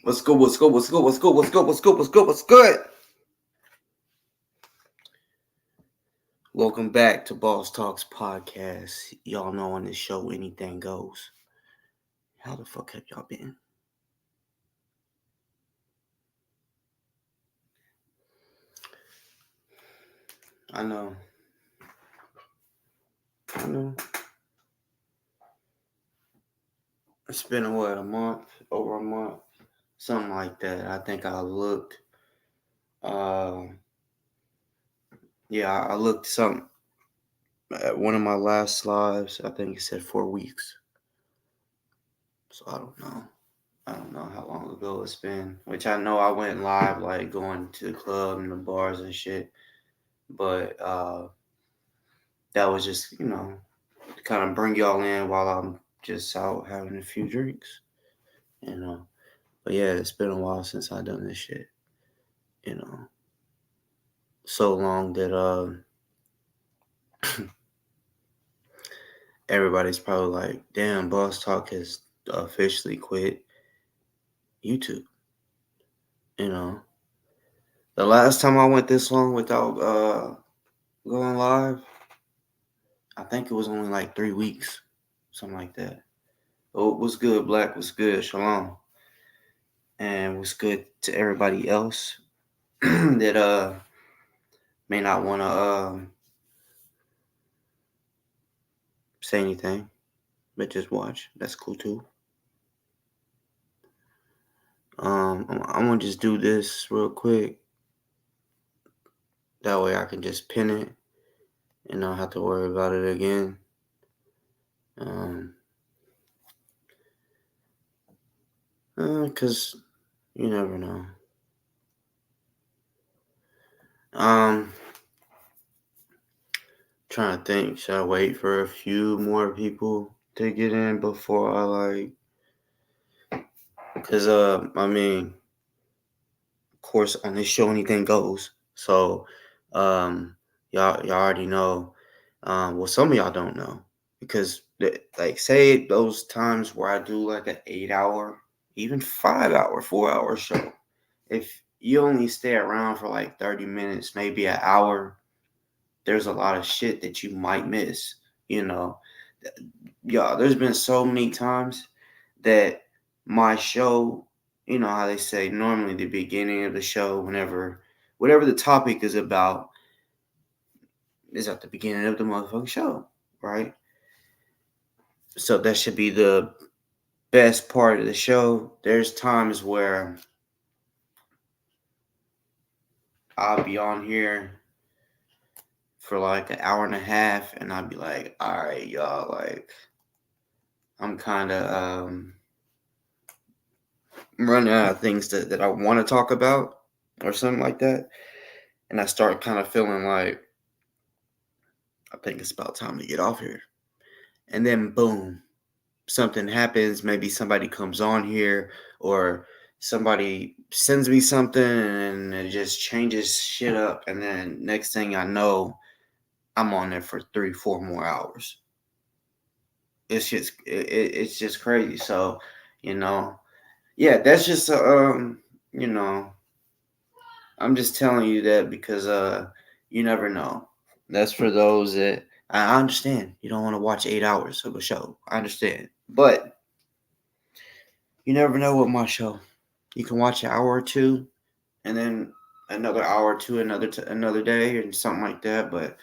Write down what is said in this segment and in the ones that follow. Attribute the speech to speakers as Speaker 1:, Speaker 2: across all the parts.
Speaker 1: What's good? What's good? What's good? What's good? What's good? What's good? What's good? What's good? Welcome back to Boss Talks Podcast. Y'all know on this show anything goes. How the fuck have y'all been? I know. I know. It's been a month, over a month, something like that. I think I looked. Uh, I looked something at one of my last lives. I think it said 4 weeks. So I don't know. I don't know how long ago it's been. Which I know I went live, like going to the club and the bars and shit. But that was just, to kind of bring y'all in while I'm just out having a few drinks, you know. But yeah, it's been a while since I done this shit, you know. So long that everybody's probably like, damn, Boss Talk has officially quit YouTube, you know. The last time I went this long without going live, I think it was only like 3 weeks, something like that. Oh, what's good, Black? What's good? Shalom. And what's good to everybody else that may not want to say anything, but just watch. That's cool too. I'm gonna just do this real quick. That way I can just pin it and not have to worry about it again. Cause you never know. Trying to think, should I wait for a few more people to get in before I cause I mean, of course on this show anything goes. So y'all already know. Well, some of y'all don't know because like say those times where I do like an 8 hour, even 5 hour, 4 hour show. If you only stay around for like 30 minutes, maybe an hour, there's a lot of shit that you might miss. You know, y'all. There's been so many times that my show, you know how they say normally the beginning of the show, whatever the topic is about, is at the beginning of the motherfucking show, right? So that should be the best part of the show. There's times where I'll be on here for like an hour and a half and I'll be like, all right, y'all, like I'm kind of running out of things that I want to talk about or something like that. And I start kind of feeling like I think it's about time to get off here. And then boom, something happens. Maybe somebody comes on here or somebody sends me something and it just changes shit up. And then next thing I know, I'm on there for 3, 4 more hours. It's just crazy. So, you know, yeah, that's just you know, I'm just telling you that because you never know. That's for those that I understand. You don't want to watch 8 hours of a show. I understand. But you never know with my show. You can watch an hour or two and then another hour or two another day and something like that. But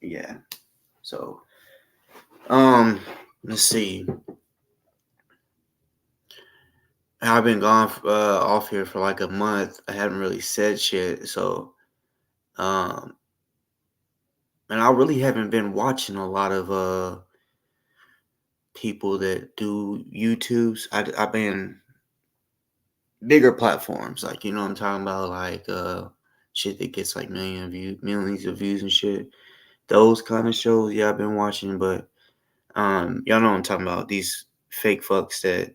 Speaker 1: yeah. So let's see. I've been gone off here for like a month. I haven't really said shit. So um and I really haven't been watching a lot of people that do YouTubes. I've been bigger platforms, like you know what I'm talking about, like shit that gets like millions of views and shit. Those kind of shows, yeah, I've been watching, but y'all know what I'm talking about. These fake fucks that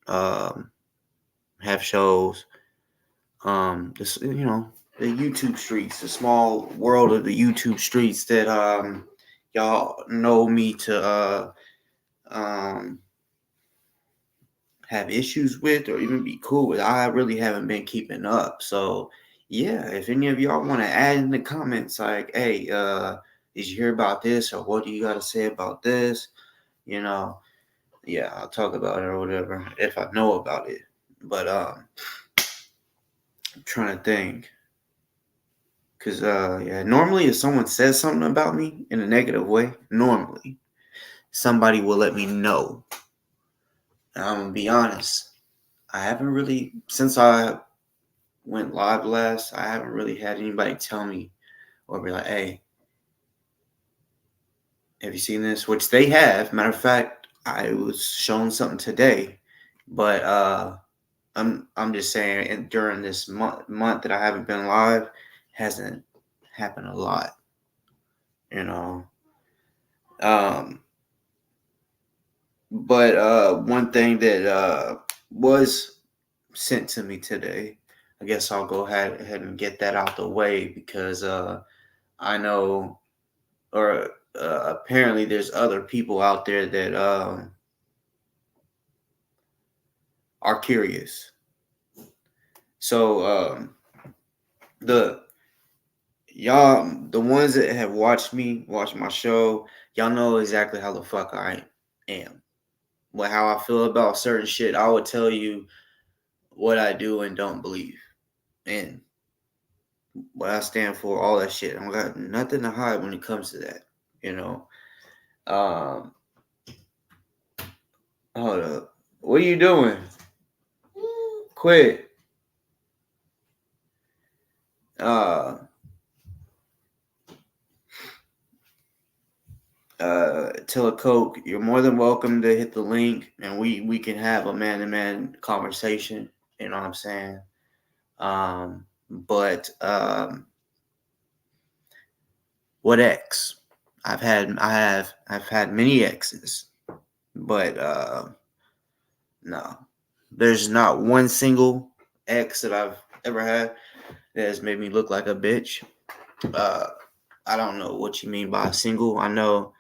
Speaker 1: um have shows. This the YouTube streets, the small world of the YouTube streets that y'all know me to um have issues with or even be cool with. I really haven't been keeping up. So yeah, if any of y'all want to add in the comments like, hey, did you hear about this, or what do you got to say about this? You know, yeah, I'll talk about it or whatever if I know about it. But I'm trying to think. Cause yeah, normally if someone says something about me in a negative way, normally somebody will let me know. And I'm gonna be honest. I haven't really, since I went live last, I haven't really had anybody tell me or be like, hey, have you seen this? Which they have. Matter of fact, I was shown something today. But I'm just saying, and during this month that I haven't been live, hasn't happened a lot. You know. Um but one thing that was sent to me today, I guess I'll go ahead and get that out the way because I know, or apparently there's other people out there that are curious. So the the ones that have watched my show, y'all know exactly how the fuck I am. Well, how I feel about certain shit. I would tell you what I do and don't believe, and what I stand for, all that shit. I don't got nothing to hide when it comes to that. You know. Um, Hold up. What are you doing? Quit. Uh, Tell a Coke, you're more than welcome to hit the link, and we can have a man-to-man conversation. You know what I'm saying? But what ex? I've had many exes, but no, there's not one single ex that I've ever had that has made me look like a bitch. Uh, I don't know what you mean by single. I know.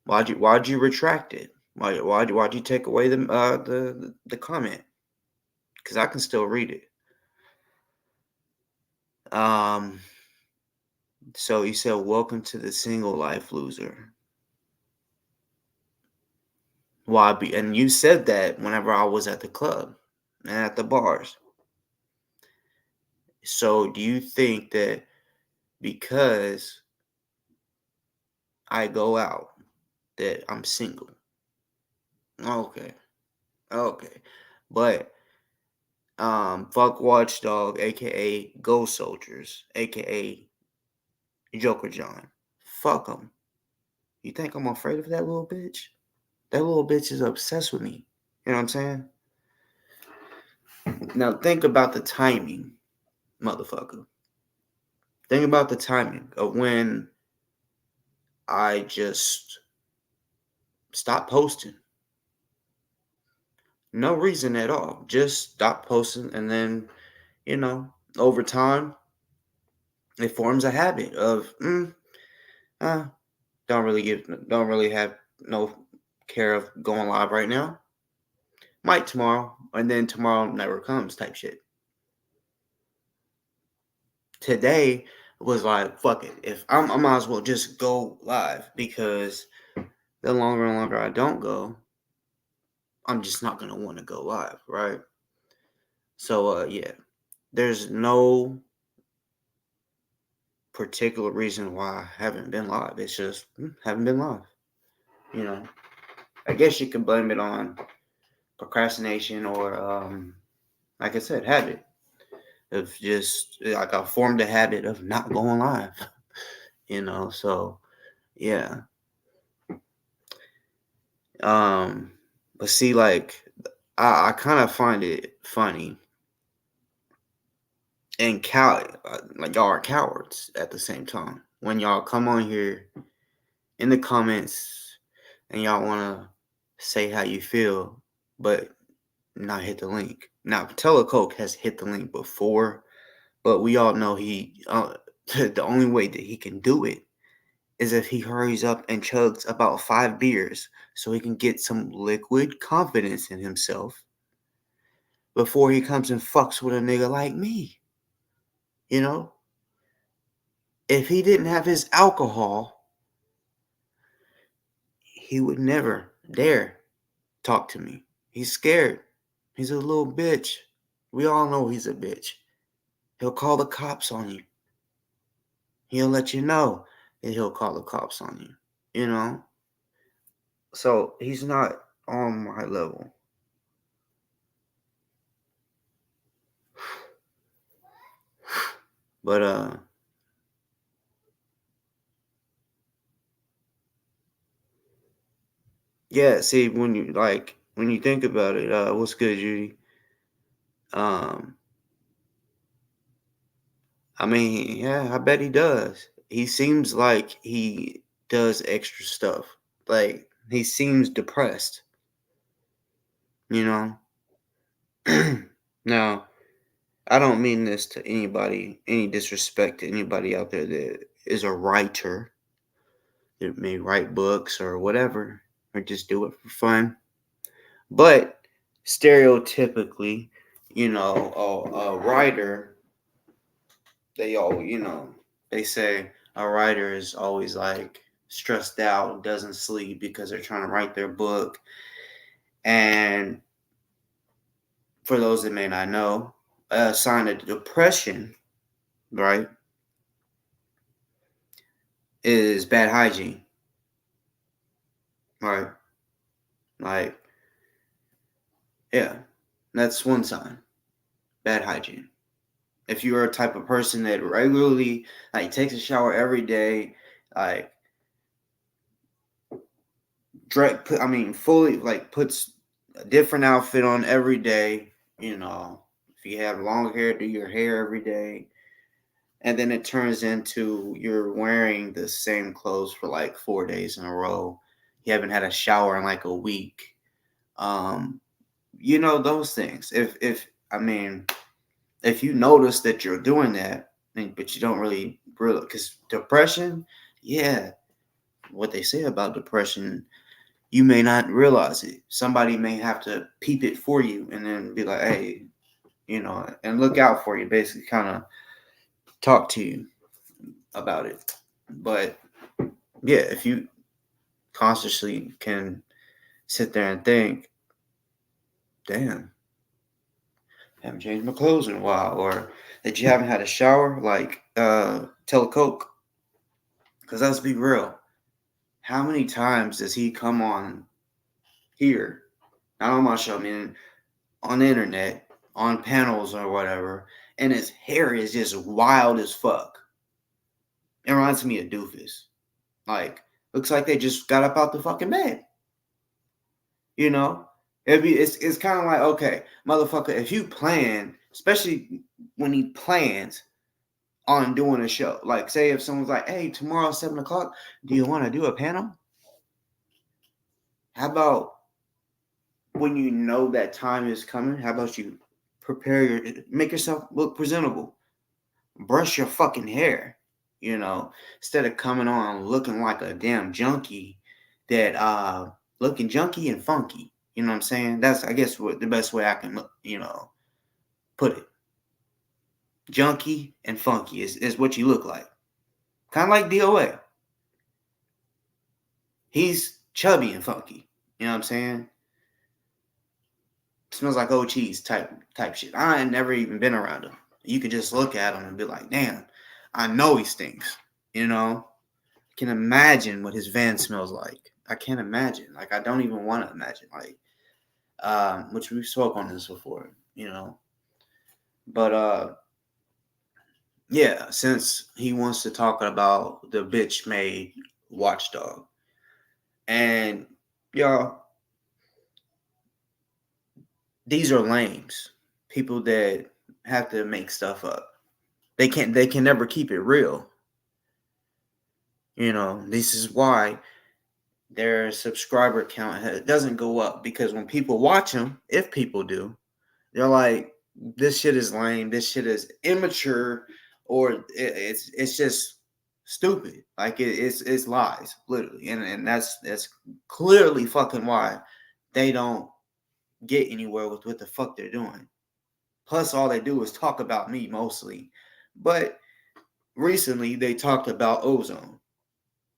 Speaker 1: Why'd you retract it? Why'd you take away the comment? Because I can still read it. Um. So you said, "Welcome to the single life, loser." Why be? And you said that whenever I was at the club and at the bars. So do you think that because I go out that I'm single? Okay, okay, but fuck Watchdog, aka Ghost Soldiers, aka Joker John. Fuck him. You think I'm afraid of that little bitch? That little bitch is obsessed with me. You know what I'm saying? Now think about the timing, motherfucker. Think about the timing of when I just stopped posting. No reason at all. Just stop posting, and then, over time, it forms a habit of, uh, don't really have no care of going live right now. Might tomorrow, and then tomorrow never comes type shit. Today was like, fuck it. If I might as well just go live, because the longer and longer I don't go, I'm just not gonna want to go live, right? So yeah, there's no particular reason why I haven't been live. It's just haven't been live. You know, I guess you can blame it on procrastination or, like I said, habit of just like I formed a habit of not going live. So yeah. But see, like I kind of find it funny, and like y'all are cowards at the same time when y'all come on here in the comments and y'all want to say how you feel, but not hit the link. Now, Telecoke has hit the link before, but we all know he the only way that he can do it is if he hurries up and chugs about 5 beers so he can get some liquid confidence in himself before he comes and fucks with a nigga like me. You know? If he didn't have his alcohol, he would never dare talk to me. He's scared. He's a little bitch. We all know he's a bitch. He'll call the cops on you. He'll let you know that he'll call the cops on you. You know? So he's not on my level. But yeah, see when you think about it, what's good, Judy? Um I mean, yeah, I bet he does. He seems like he does extra stuff. Like he seems depressed, you know? Now, I don't mean this to anybody, any disrespect to anybody out there that is a writer that may write books or whatever, or just do it for fun. But stereotypically, a writer, they say a writer is always like stressed out, doesn't sleep because they're trying to write their book. And for those that may not know, a sign of depression, right, is bad hygiene, right? Like, yeah, that's one sign, bad hygiene. If you're a type of person that regularly, like, takes a shower every day, like, fully, like, puts a different outfit on every day, if you have long hair, do your hair every day, and then it turns into you're wearing the same clothes for like 4 days in a row. You haven't had a shower in like a week. Um, those things. If you notice that you're doing that, but you don't really because depression, yeah, what they say about depression, you may not realize it. Somebody may have to peep it for you and then be like, hey, and look out for you, basically kind of talk to you about it. But yeah, if you consciously can sit there and think, damn, I haven't changed my clothes in a while, or that you haven't had a shower, like tell a Coke. Because let's be real, how many times does he come on here, not on my show, I mean on the internet, on panels or whatever, and his hair is just wild as fuck. It reminds me of Doofus. Like, looks like they just got up out the fucking bed. You know? It's kind of like, okay, motherfucker, if you plan, especially when he plans on doing a show, like say if someone's like, hey, tomorrow 7 o'clock, do you want to do a panel? How about when you know that time is coming, how about you make yourself look presentable? Brush your fucking hair, instead of coming on looking like a damn junkie that looking junky and funky. You know what I'm saying? That's, I guess, what the best way I can put it. Junky and funky is what you look like. Kind of like DOA. He's chubby and funky. You know what I'm saying? Smells like old cheese type shit. I ain't never even been around him. You could just look at him and be like, damn, I know he stinks. I can imagine what his van smells like. I can't imagine. Like, I don't even want to imagine. Like, which we spoke on this before, But yeah, since he wants to talk about the bitch made watchdog, and y'all, these are lames. People that have to make stuff up. They can never keep it real. This is why their subscriber count doesn't go up, because when people watch them, if people do, they're like, this shit is lame, this shit is immature, or it's just Stupid. Like it's lies, literally. And that's clearly fucking why they don't get anywhere with what the fuck they're doing. Plus, all they do is talk about me mostly. But recently, they talked about ozone,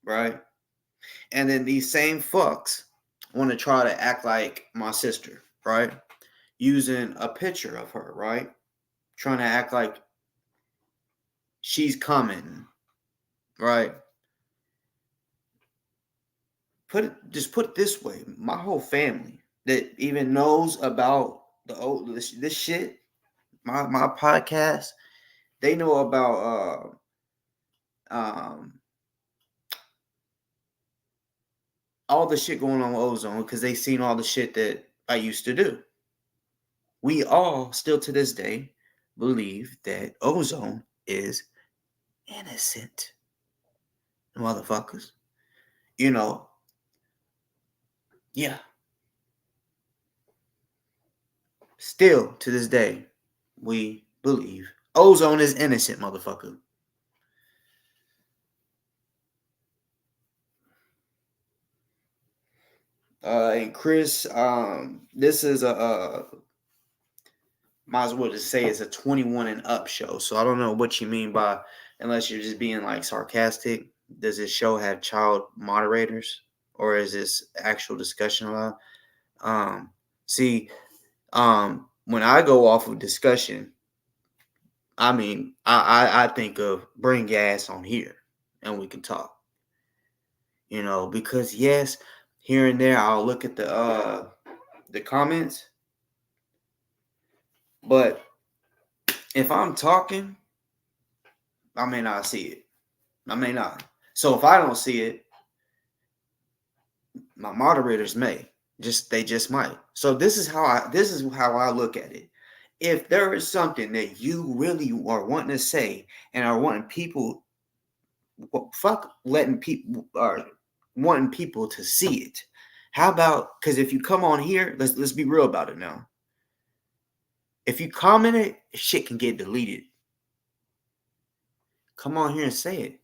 Speaker 1: right? And then these same fucks want to try to act like my sister, right? Using a picture of her, right? Trying to act like she's coming, right? Just put it this way: my whole family that even knows about this shit, my podcast, they know about all the shit going on with ozone because they seen all the shit that I used to do. We all still to this day believe that ozone is innocent, motherfuckers. You know, yeah. Still to this day, we believe ozone is innocent, motherfucker. And Chris, this is might as well just say it's a 21 and up show. So I don't know what you mean by, unless you're just being like sarcastic. Does this show have child moderators, or is this actual discussion allowed? Um, see, when I go off of discussion, I mean, I think of bring your ass on here and we can talk. Because yes, here and there I'll look at the comments, but if I'm talking, I may not see it. I may not. So if I don't see it, my moderators may. They just might. So this is how I look at it. If there is something that you really are wanting to say and are wanting people, fuck letting people or wanting people to see it. How about, because if you come on here, let's be real about it now. If you comment it, shit can get deleted. Come on here and say it.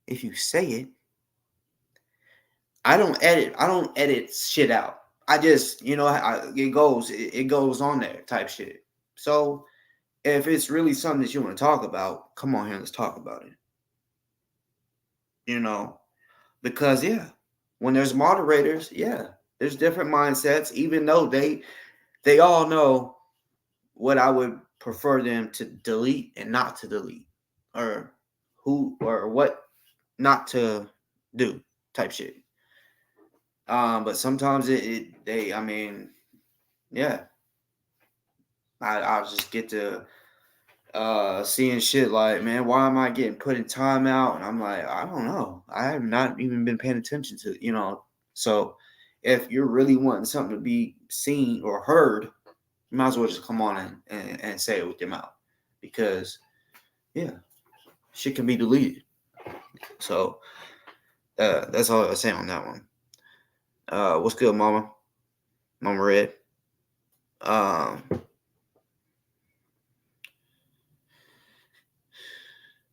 Speaker 1: If you say it, I don't edit shit out. I just, it goes on there type shit. So if it's really something that you want to talk about, come on here and let's talk about it. Because yeah, when there's moderators, yeah, there's different mindsets, even though they all know what I would prefer them to delete and not to delete, or who or what not to do type shit. But sometimes I mean, yeah, I'll just get to seeing shit like, man, why am I getting put in timeout? And I'm like, I don't know. I have not even been paying attention to. So if you're really wanting something to be seen or heard, you might as well just come on and say it with your mouth. Because, yeah, shit can be deleted. So that's all I say on that one. What's good, Mama? Mama Red.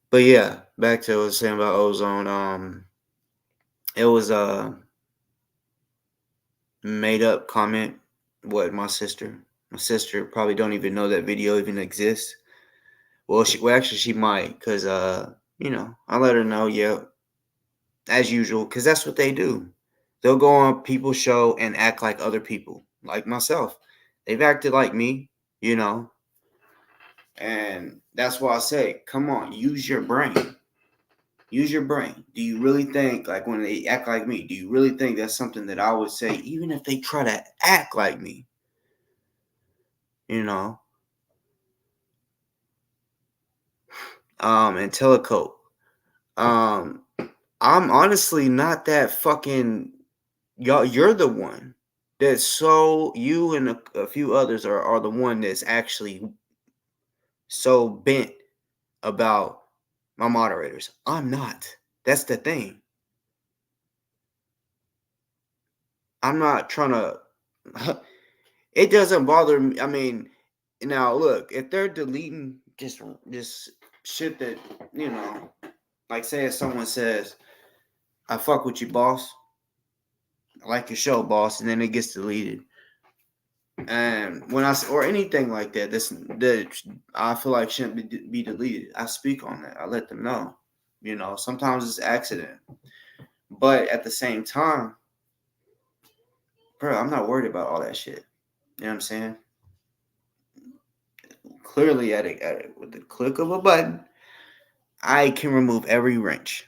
Speaker 1: But yeah, back to what I was saying about ozone. It was a made up comment. My sister probably don't even know that video even exists. Well, actually she might, cause I let her know. Yeah, as usual, cause that's what they do. They'll go on people's show and act like other people, like myself. They've acted like me, and that's why I say, come on, use your brain. Use your brain. Do you really think, like when they act like me, do you really think that's something that I would say, even if they try to act like me? And Telecope. I'm honestly not that fucking, y'all. You're the one that's you and a few others are the one that's actually so bent about my moderators. I'm not. That's the thing. I'm not trying to. It doesn't bother me. I mean, now look, if they're deleting just shit that Like, say if someone says, "I fuck with you, boss. I like your show, boss," and then it gets deleted. And when or anything like that, that I feel like shouldn't be deleted. I speak on that. I let them know. Sometimes it's accident, but at the same time, bro, I'm not worried about all that shit. You know what I'm saying? Clearly, with the click of a button, I can remove every wrench.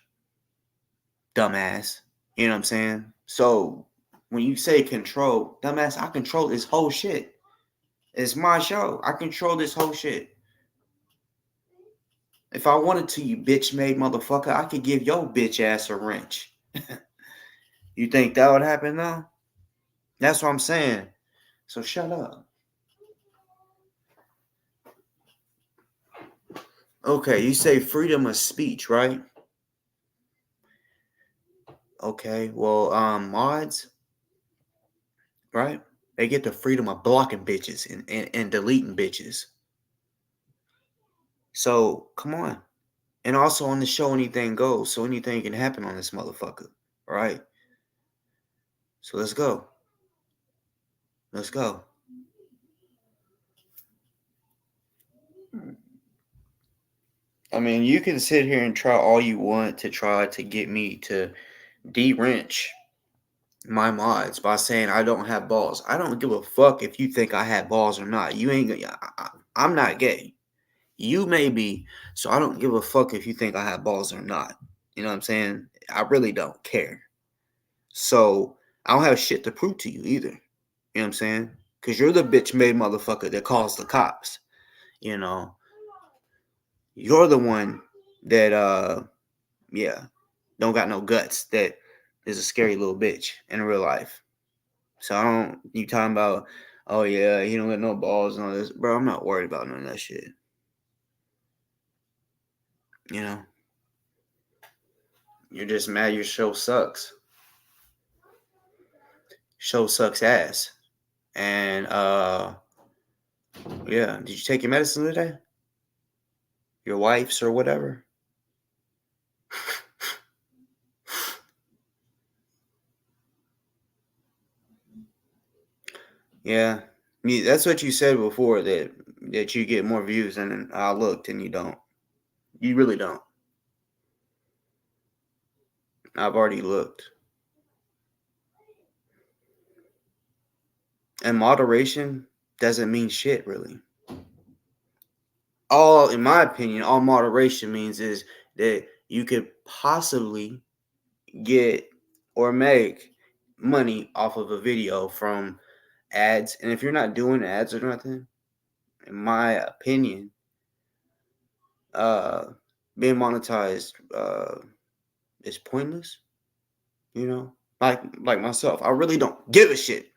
Speaker 1: Dumbass. You know what I'm saying? So when you say control, dumbass, I control this whole shit. It's my show. I control this whole shit. If I wanted to, you bitch made motherfucker, I could give your bitch ass a wrench. You think that would happen now? That's what I'm saying. So shut up. Okay, you say freedom of speech, right? Okay, well, mods, right? They get the freedom of blocking bitches and deleting bitches. So come on. And also on the show, anything goes. So anything can happen on this motherfucker, right? So let's go. Let's go. I mean, you can sit here and try all you want to try to get me to de-wrench my mods by saying I don't have balls. I don't give a fuck if you think I have balls or not. You ain't. I'm not gay. You may be. So I don't give a fuck if you think I have balls or not. You know what I'm saying? I really don't care. So I don't have shit to prove to you either. You know what I'm saying? Because you're the bitch made motherfucker that calls the cops. You know, you're the one that yeah, don't got no guts, that is a scary little bitch in real life. So I don't, you talking about, oh yeah, he don't got no balls and all this. Bro, I'm not worried about none of that shit. You know? You're just mad your show sucks. Show sucks ass. And yeah, did you take your medicine today? Your wife's or whatever? Yeah. That's what you said before, that you get more views than I looked, and you don't. You really don't. I've already looked. And moderation doesn't mean shit, really. In my opinion, all moderation means is that you could possibly get or make money off of a video from ads. And if you're not doing ads or nothing, in my opinion, uh, being monetized is pointless. You know, like myself, I really don't give a shit.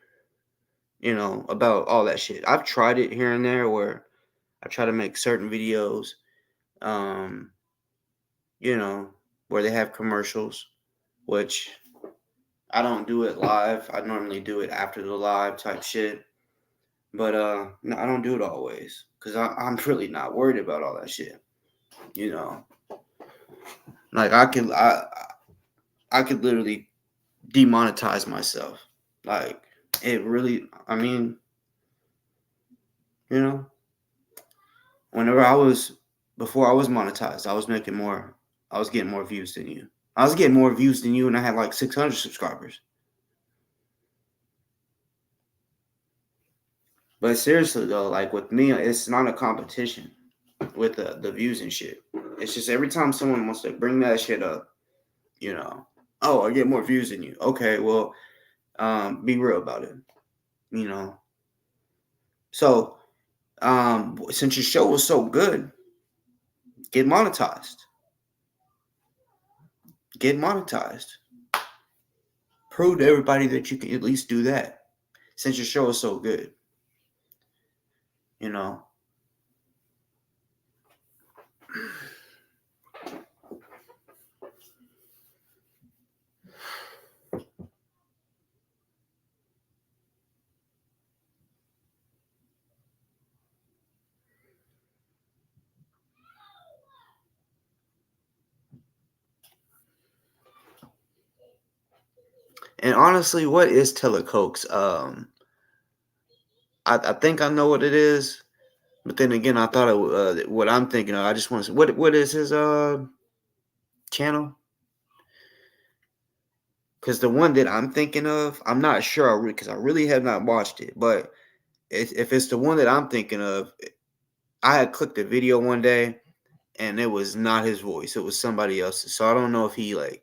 Speaker 1: About all that shit. I've tried it here and there where I try to make certain videos, um, you know, where they have commercials, which I don't do it live. I normally do it after the live type shit. But no, I don't do it always because I'm really not worried about all that shit. You know, like I could literally demonetize myself. Like it really. I mean, you know, whenever before I was monetized, I was making more. I was getting more views than you. I was getting more views than you, and I had like 600 subscribers. But seriously though, like with me, it's not a competition with the views and shit. It's just every time someone wants to bring that shit up, you know, oh, I get more views than you. Okay, well, be real about it, you know. So, since your show was so good, get monetized. Get monetized. Prove to everybody that you can at least do that. Since your show is so good, you know. And honestly, what is telecoax? I think I know what it is, but then again, I thought what I'm thinking of. I just want to see what is his channel? Because the one that I'm thinking of, I'm not sure because I really have not watched it. But if it's the one that I'm thinking of, I had clicked the video one day and it was not his voice. It was somebody else's. So I don't know if he like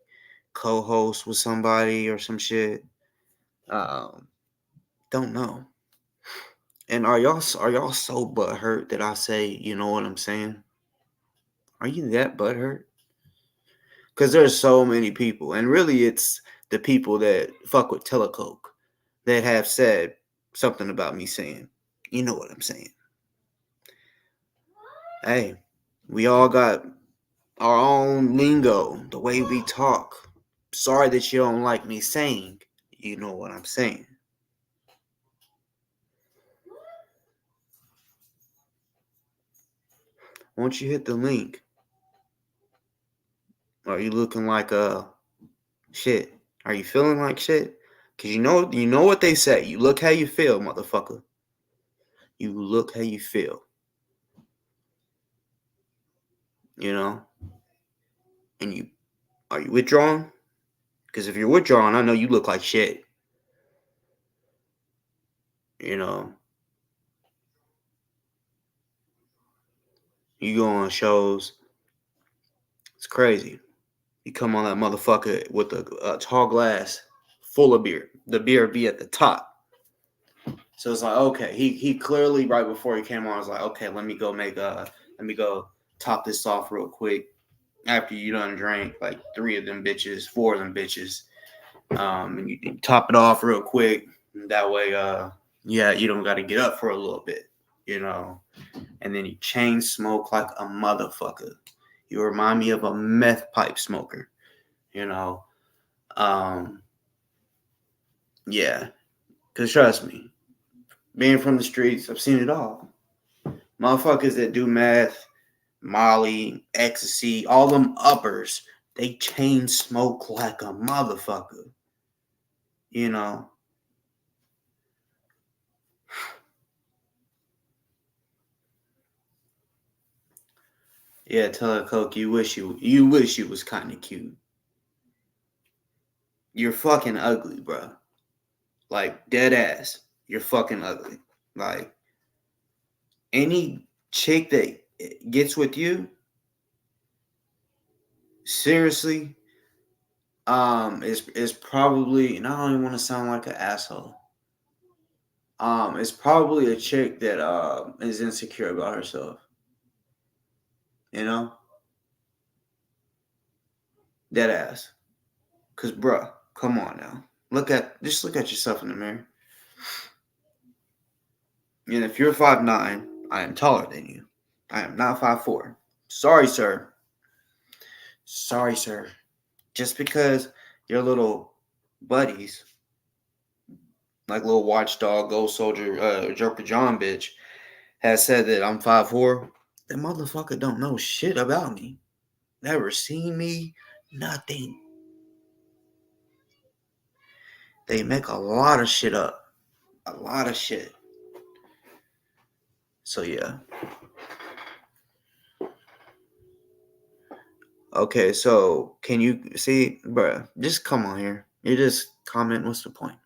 Speaker 1: co-host with somebody or some shit. Um, don't know. And are y'all so butthurt that I say, you know what I'm saying? Are you that butthurt? Because there's so many people, and really, it's the people that fuck with Telecoke that have said something about me saying, you know what I'm saying? Hey, we all got our own lingo, the way we talk. Sorry that you don't like me saying, you know what I'm saying. Once you hit the link, are you looking like shit? Are you feeling like shit? Cause you know what they say. You look how you feel, motherfucker. You look how you feel. You know, and you are you withdrawing? Because if you're withdrawing, I know you look like shit. You know, you go on shows. It's crazy. You come on that motherfucker with a tall glass full of beer. The beer be at the top. So it's like, okay, he clearly right before he came on was like, okay, let me go top this off real quick. After you done drank like 4 of them bitches, and you top it off real quick. That way, yeah, you don't got to get up for a little bit, you know. And then you chain smoke like a motherfucker. You remind me of a meth pipe smoker, you know. Um, yeah, cause trust me, being from the streets, I've seen it all. Motherfuckers that do meth, Molly, ecstasy, all them uppers, they chain smoke like a motherfucker, you know. Yeah, tell her Coke, you wish you was kind of cute. You're fucking ugly, bro. Like dead ass. You're fucking ugly. Like any chick that gets with you, seriously, is probably, and I don't even want to sound like an asshole. It's probably a chick that is insecure about herself. You know, dead ass. Cause bruh, come on now. Just look at yourself in the mirror. And if you're 5'9", I am taller than you. I am not 5'4". Sorry, sir. Sorry, sir. Just because your little buddies, like little watchdog, ghost soldier, Joker John bitch, has said that I'm 5'4", that motherfucker don't know shit about me. Never seen me, nothing. They make a lot of shit up. A lot of shit. So yeah. Okay, so can you see, bruh, just come on here. You just comment, what's the point?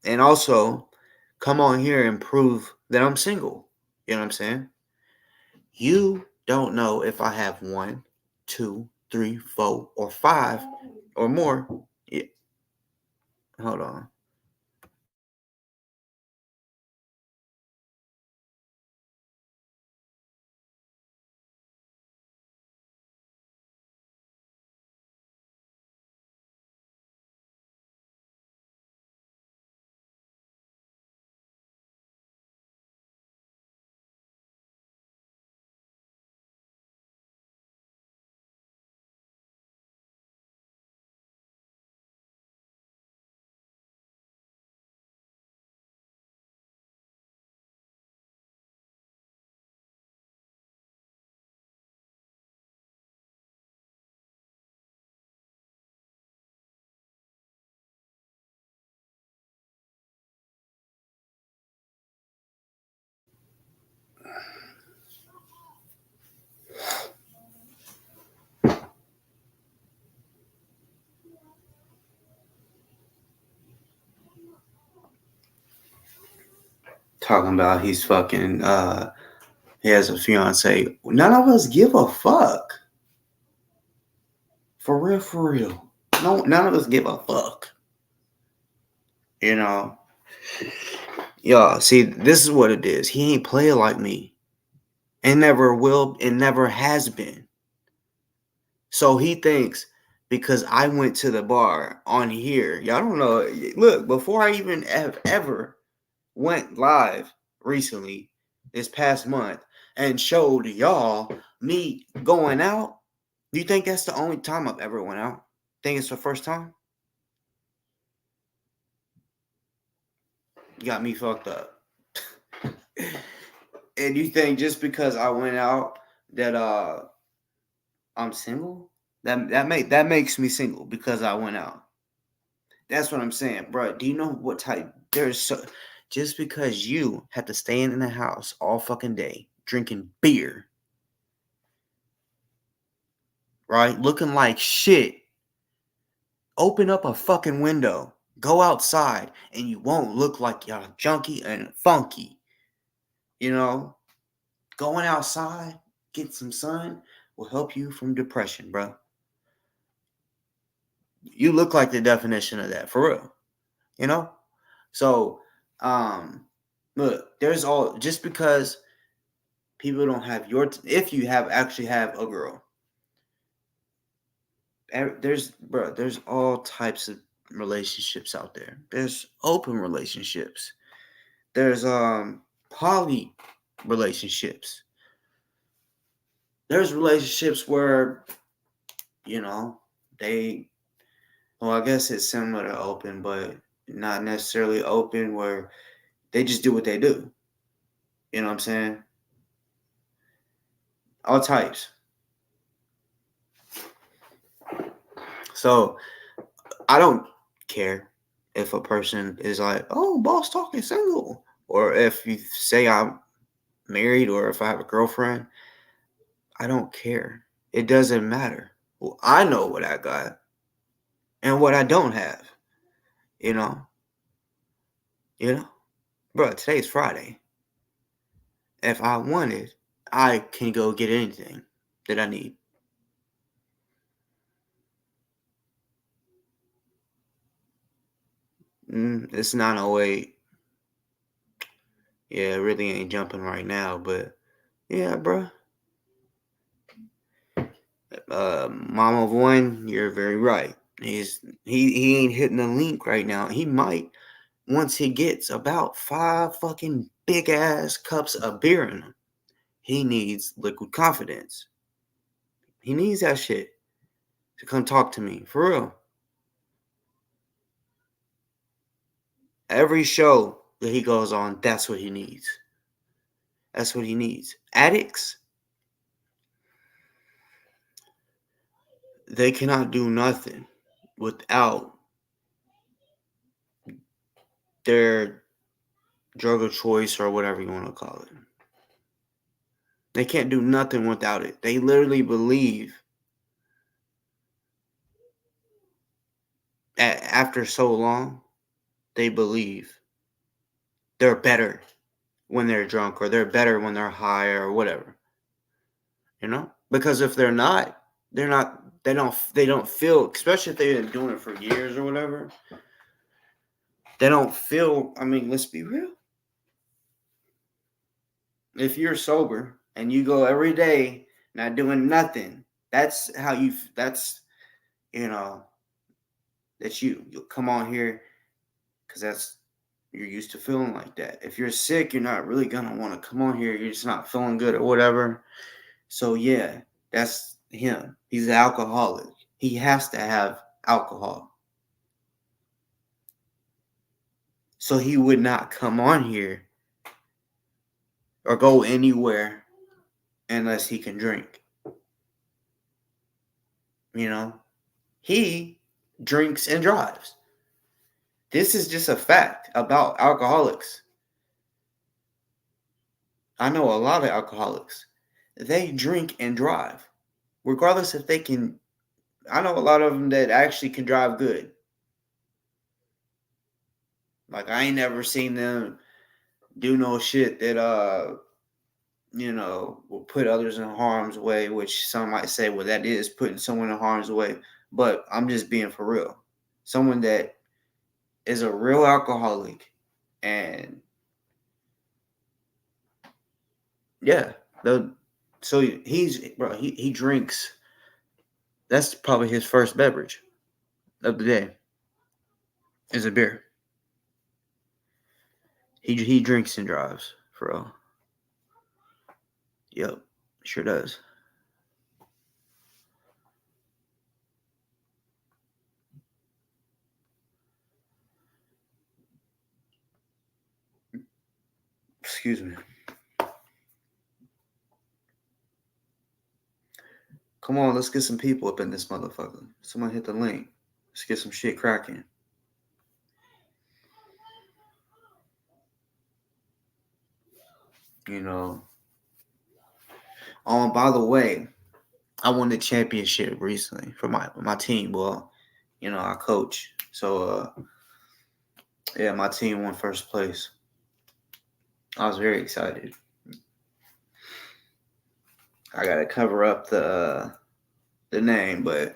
Speaker 1: And also, come on here and prove that I'm single. You know what I'm saying? You don't know if I have 1, 2, 3, 4, or 5 or more. Yeah. Hold on. talking about he's fucking he has a fiance. None of us give a fuck. For real, for real. No, none of us give a fuck. You know? Y'all, see, this is what it is. He ain't playing like me. And never will, and never has been. So he thinks because I went to the bar on here, y'all don't know. Look, before I even have ever went live recently, this past month, and showed y'all me going out, do you think that's the only time I've ever went out? Think it's the first time? You got me fucked up. And you think just because I went out that I'm single? That makes me single because I went out. That's what I'm saying, bro. Do you know what type? Just because you have to stay in the house all fucking day drinking beer, right? Looking like shit. Open up a fucking window, go outside, and you won't look like you're junky and funky. You know, going outside, get some sun will help you from depression, bro. You look like the definition of that, for real. You know? So, look, there's all just because people don't have if you actually have a girl, there's all types of relationships out there. There's open relationships. There's poly relationships. There's relationships where, you know, I guess it's similar to open, but not necessarily open, where they just do what they do. You know what I'm saying? All types. So I don't care if a person is like, oh, Boss Talk is single. Or if you say I'm married or if I have a girlfriend. I don't care. It doesn't matter. Well, I know what I got and what I don't have. You know? Bro, today's Friday. If I wanted, I can go get anything that I need. It's 9:08. Yeah, it really ain't jumping right now, but yeah, bro. Mom of one, you're very right. He ain't hitting the link right now. He might once he gets about 5 fucking big ass cups of beer in him. He needs liquid confidence. He needs that shit to come talk to me. For real. Every show that he goes on, that's what he needs. That's what he needs. Addicts, they cannot do nothing without their drug of choice or whatever you want to call it. They can't do nothing without it. They literally believe after so long, they believe they're better when they're drunk or they're better when they're high or whatever. You know? Because if they're not, they don't feel, especially if they've been doing it for years or whatever, they don't feel, I mean, let's be real. If you're sober and you go every day not doing nothing, that's you know, that you'll come on here because you're used to feeling like that. If you're sick, you're not really gonna want to come on here. You're just not feeling good or whatever. So yeah, that's him. He's an alcoholic. He has to have alcohol. So he would not come on here or go anywhere unless he can drink. You know? He drinks and drives. This is just a fact about alcoholics. I know a lot of alcoholics. They drink and drive. Regardless if they can. I know a lot of them that actually can drive good. Like, I ain't never seen them do no shit that will put others in harm's way, which some might say, well, that is putting someone in harm's way. But I'm just being for real. Someone that is a real alcoholic, and yeah, so he drinks. That's probably his first beverage of the day is a beer. He drinks and drives, for real. Yep, sure does. Excuse me. Come on, let's get some people up in this motherfucker. Someone hit the link. Let's get some shit cracking. You know. By the way, I won the championship recently for my team. Well, I coach. So yeah, my team won first place. I was very excited. I gotta cover up the name, but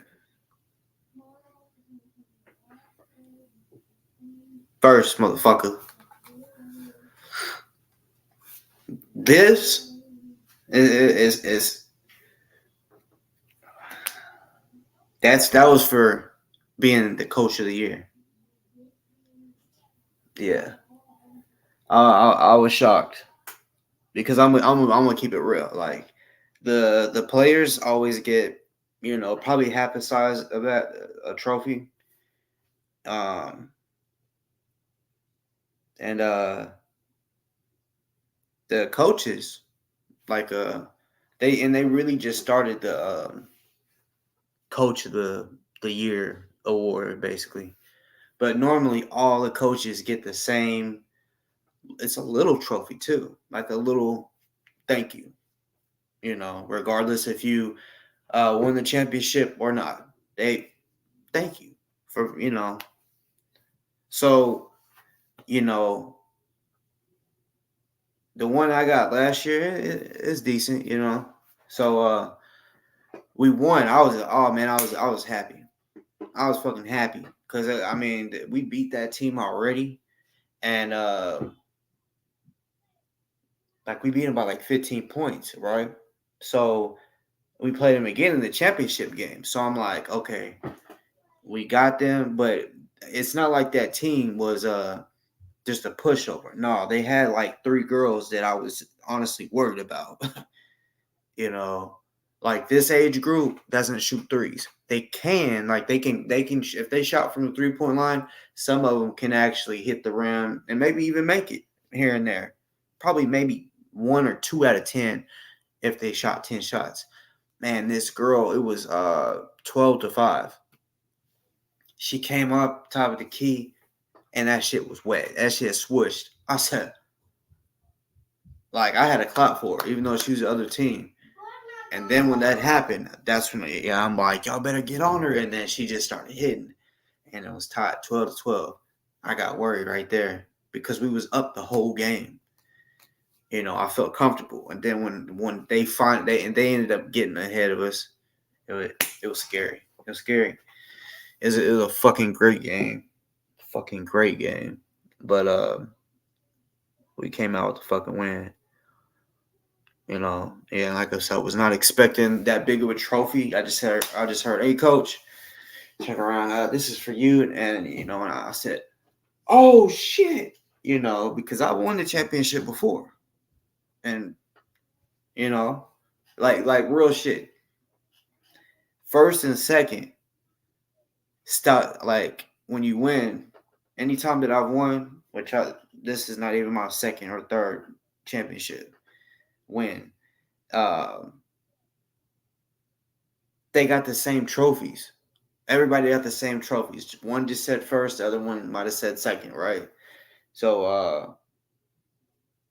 Speaker 1: first, motherfucker. This is that was for being the coach of the year. Yeah, I was shocked because I'm gonna keep it real. Like the players always get probably half the size of that a trophy. And the coaches like they really just started the coach of the year award basically. But normally all the coaches get the same. It's a little trophy too, like a little thank you. Regardless if you won the championship or not, they thank you for So you know the one I got last year is decent. So we won. I was happy. I was fucking happy because I mean we beat that team already, and like we beat them by like 15 points, right? So we played them again in the championship game. So I'm like, okay, we got them, but it's not like that team was just a pushover. No, they had like three girls that I was honestly worried about. you know, like this age group doesn't shoot threes. They can, like they can if they shot from the 3-point line, some of them can actually hit the rim and maybe even make it here and there. Probably maybe 1 or 2 out of 10 if they shot 10 shots. Man, this girl, it was 12-5. She came up top of the key and that shit was wet. That shit swooshed. I said, like, I had a clap for her, even though she was the other team. And then when that happened, that's when I'm like, y'all better get on her. And then she just started hitting. And it was tied 12-12. I got worried right there because we was up the whole game. I felt comfortable. And then when they ended up getting ahead of us, it was scary. It was scary. It was a fucking great game. Fucking great game. But we came out with the fucking win. Yeah, like I said, I was not expecting that big of a trophy. I just heard, hey coach, check around. This is for you, and I said, oh shit, because I won the championship before, and like real shit. First and second, stop. Like when you win, anytime that I've won, this is not even my second or third championship win. They got the same trophies. Everybody got the same trophies. One just said first, the other one might have said second, right? So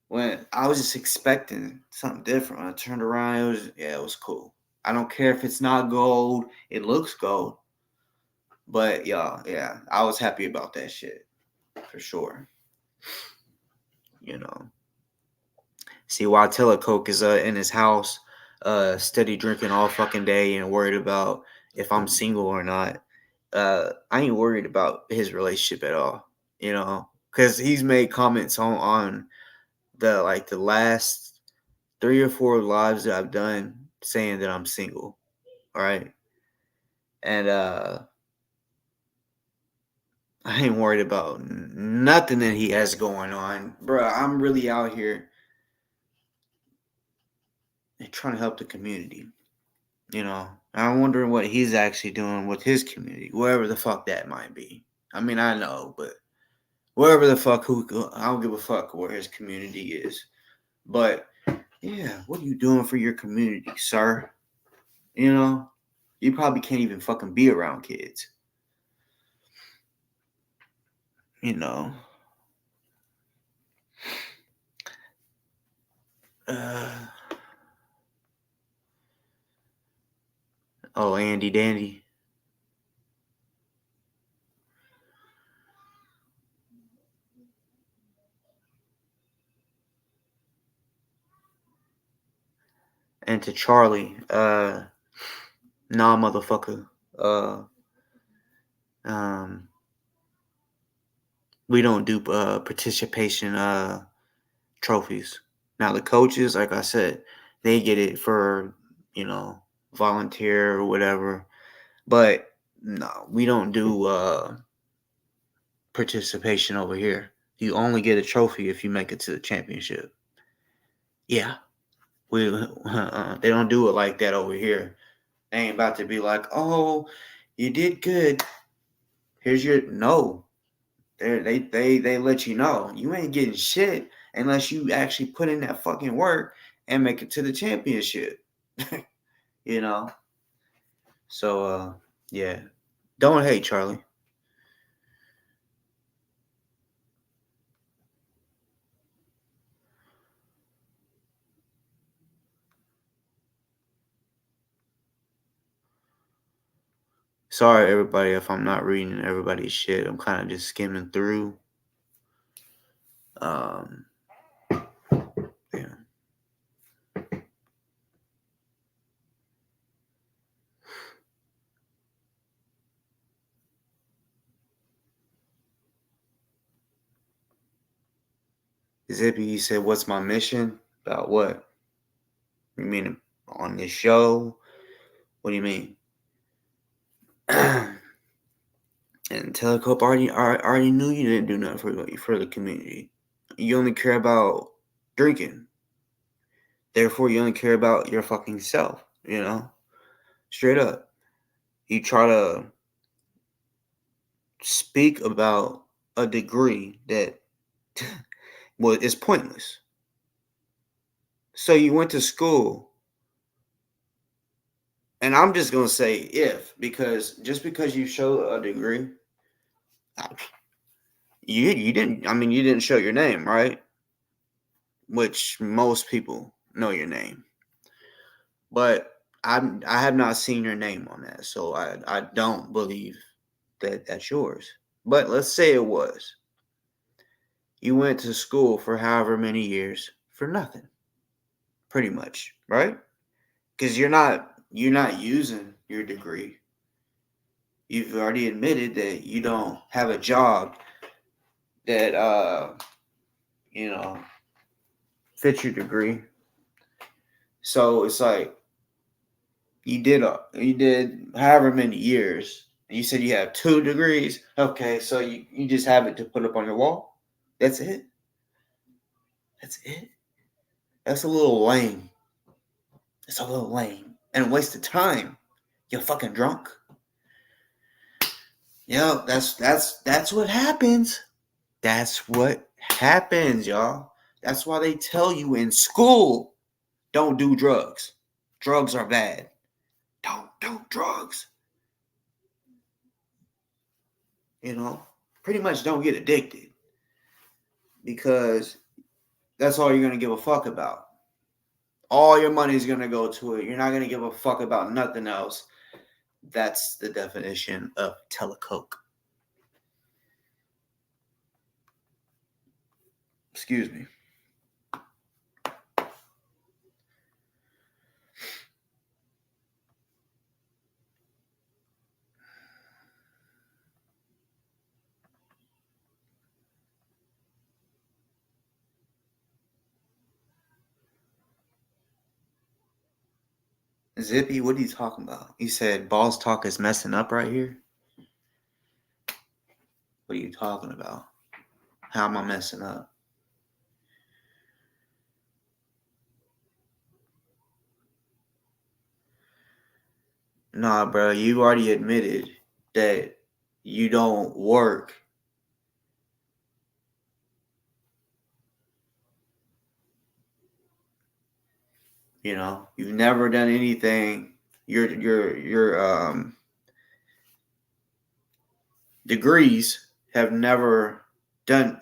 Speaker 1: when I was just expecting something different, when I turned around, it was cool. I don't care if it's not gold, it looks gold. But yeah, I was happy about that shit for sure. See, while Telecoke is in his house, steady drinking all fucking day and worried about if I'm single or not, I ain't worried about his relationship at all. You know, because he's made comments on the last 3 or 4 lives that I've done saying that I'm single. All right, and I ain't worried about nothing that he has going on, bro. I'm really out here and trying to help the community. You know, I'm wondering what he's actually doing with his community, wherever the fuck that might be. I mean, I know, but wherever the fuck, I don't give a fuck where his community is. But yeah, what are you doing for your community, sir? You know, you probably can't even fucking be around kids. You know. Oh, Andy Dandy. And to Charlie, nah, motherfucker. Uh, um, we don't do participation trophies. Now the coaches, like I said, they get it for volunteer or whatever. But no, we don't do participation over here. You only get a trophy if you make it to the championship. Yeah, we they don't do it like that over here. They ain't about to be like, oh, you did good. Here's your no. They let you know you ain't getting shit unless you actually put in that fucking work and make it to the championship. you know. So yeah, don't hate, Charlie. Sorry, everybody, if I'm not reading everybody's shit. I'm kind of just skimming through. Um, yeah. Zippy, you said, "What's my mission?" About what? You mean on this show? What do you mean? And Telecope already knew you didn't do nothing for the community. You only care about drinking. Therefore, you only care about your fucking self. You know, straight up. You try to speak about a degree that well is pointless. So you went to school, and I'm just gonna say if because just because you show a degree, you didn't. I mean, you didn't show your name, right? Which most people know your name, but I have not seen your name on that, so I don't believe that that's yours. But let's say it was. You went to school for however many years for nothing, pretty much, right? Because you're not using your degree. You've already admitted that you don't have a job that you know fits your degree. So it's like you did however many years. You said you have 2 degrees. Okay, so you just have it to put up on your wall. That's it. That's it. That's a little lame. That's a little lame and a waste of time. You're fucking drunk. Yo, that's what happens. That's what happens, y'all. That's why they tell you in school, don't do drugs. Drugs are bad. Don't do drugs. Pretty much don't get addicted because that's all you're going to give a fuck about. All your money's going to go to it. You're not going to give a fuck about nothing else. That's the definition of telecoke. Excuse me. Zippy, what are you talking about? You said Boss Talk is messing up right here? What are you talking about? How am I messing up? Nah, bro, you already admitted that you don't work. You know, you've never done anything. Your degrees have never done.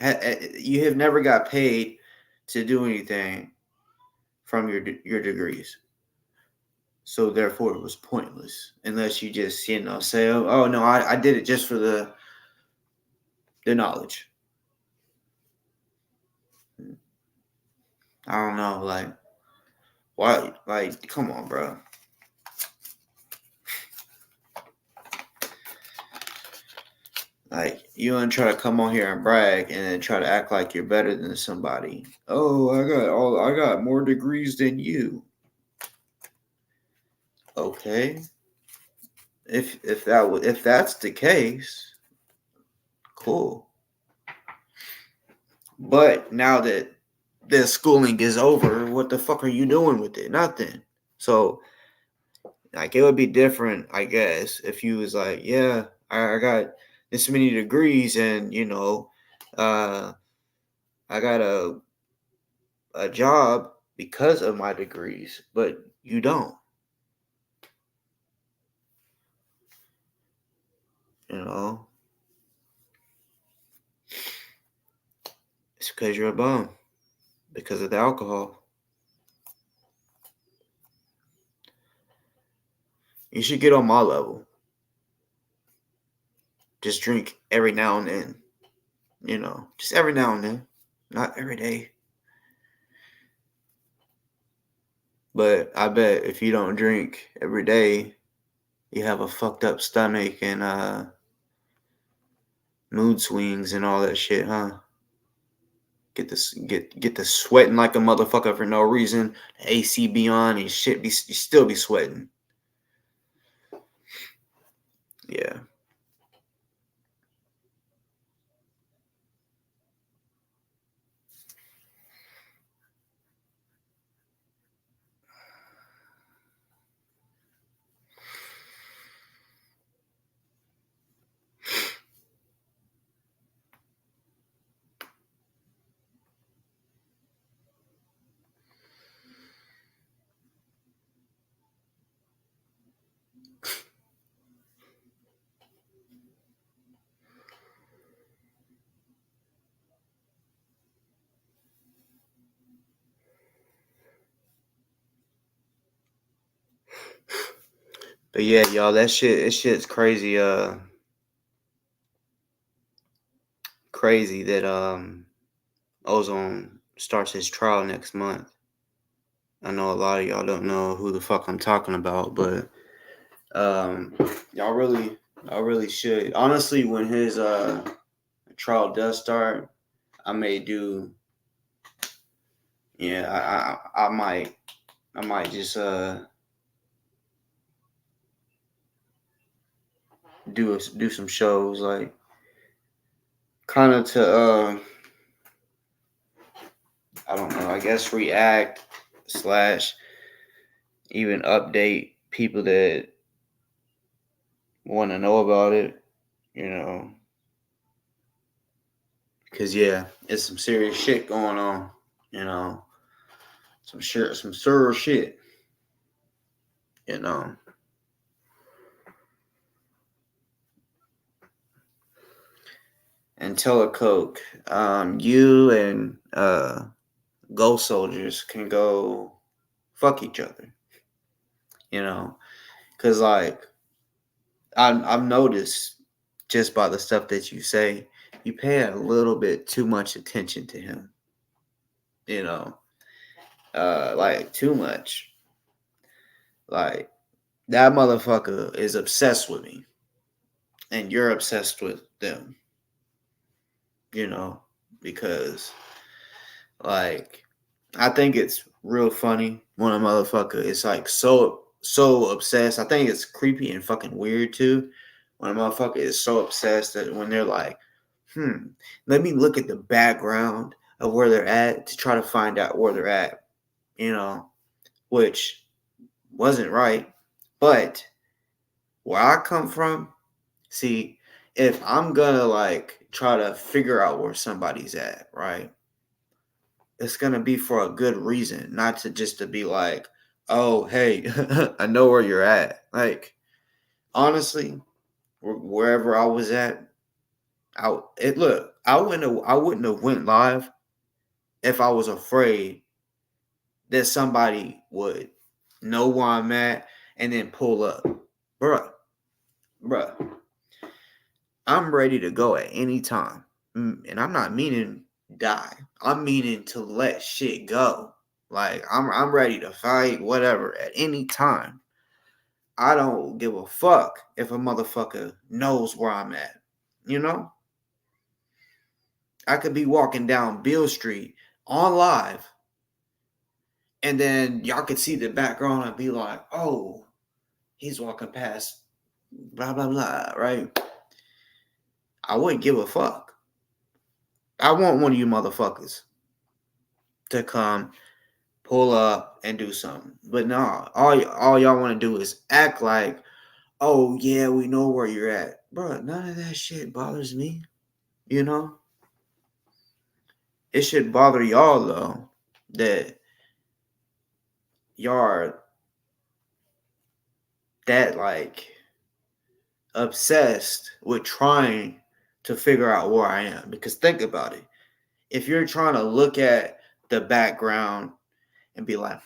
Speaker 1: You have never got paid to do anything from your degrees. So therefore, it was pointless unless you just say, oh no, I did it just for the knowledge. I don't know, like why? Like, come on, bro. Like, you want to try to come on here and brag and then try to act like you're better than somebody. Oh, I got more degrees than you. Okay. If that's the case, cool. But now that the schooling is over, what the fuck are you doing with it? Nothing. So, like, it would be different, I guess, if you was like, yeah, I got this many degrees, and I got a job because of my degrees, but you don't. You know, it's because you're a bum because of the alcohol. You should get on my level. Just drink every now and then. Just every now and then, not every day. But I bet if you don't drink every day, you have a fucked up stomach and mood swings and all that shit, huh? Get the sweating like a motherfucker for no reason. The AC be on and shit you still be sweating. Yeah. But yeah, y'all, this shit's crazy. Crazy that Ozone starts his trial next month. I know a lot of y'all don't know who the fuck I'm talking about, but um, y'all really should. Honestly, when his trial does start, I may do. Yeah, I might just do some shows like kind of to I don't know, I guess react slash even update people that want to know about it, you know, because yeah, it's some serious shit going on, you know, some serious shit, you know. And Telecoke, you and Ghost Soldiers can go fuck each other, you know, because like I've noticed just by the stuff that you say, you pay a little bit too much attention to him, you know, like too much. Like that motherfucker is obsessed with me, and you're obsessed with them, you know, because like I think it's real funny when a motherfucker is like so so obsessed. I think it's creepy and fucking weird too. When a motherfucker is so obsessed that when they're like, let me look at the background of where they're at to try to find out where they're at, you know, which wasn't right. But where I come from, see, if I'm gonna like try to figure out where somebody's at, right? It's gonna be for a good reason, not to just to be like, oh, hey, I know where you're at. Like, honestly, wherever I was at, I wouldn't have went live if I was afraid that somebody would know where I'm at and then pull up. Bruh, bruh, I'm ready to go at any time. And I'm not meaning die. I'm meaning to let shit go. Like I'm ready to fight, whatever, at any time. I don't give a fuck if a motherfucker knows where I'm at. You know? I could be walking down Beale Street on live, and then y'all could see the background and be like, oh, he's walking past blah blah blah, right? I wouldn't give a fuck. I want one of you motherfuckers to come pull up and do something. But no, all y'all want to do is act like, oh yeah, we know where you're at. Bro, none of that shit bothers me. You know? It should bother y'all though that y'all are that like obsessed with trying to figure out where I am. Because think about it. If you're trying to look at the background and be like,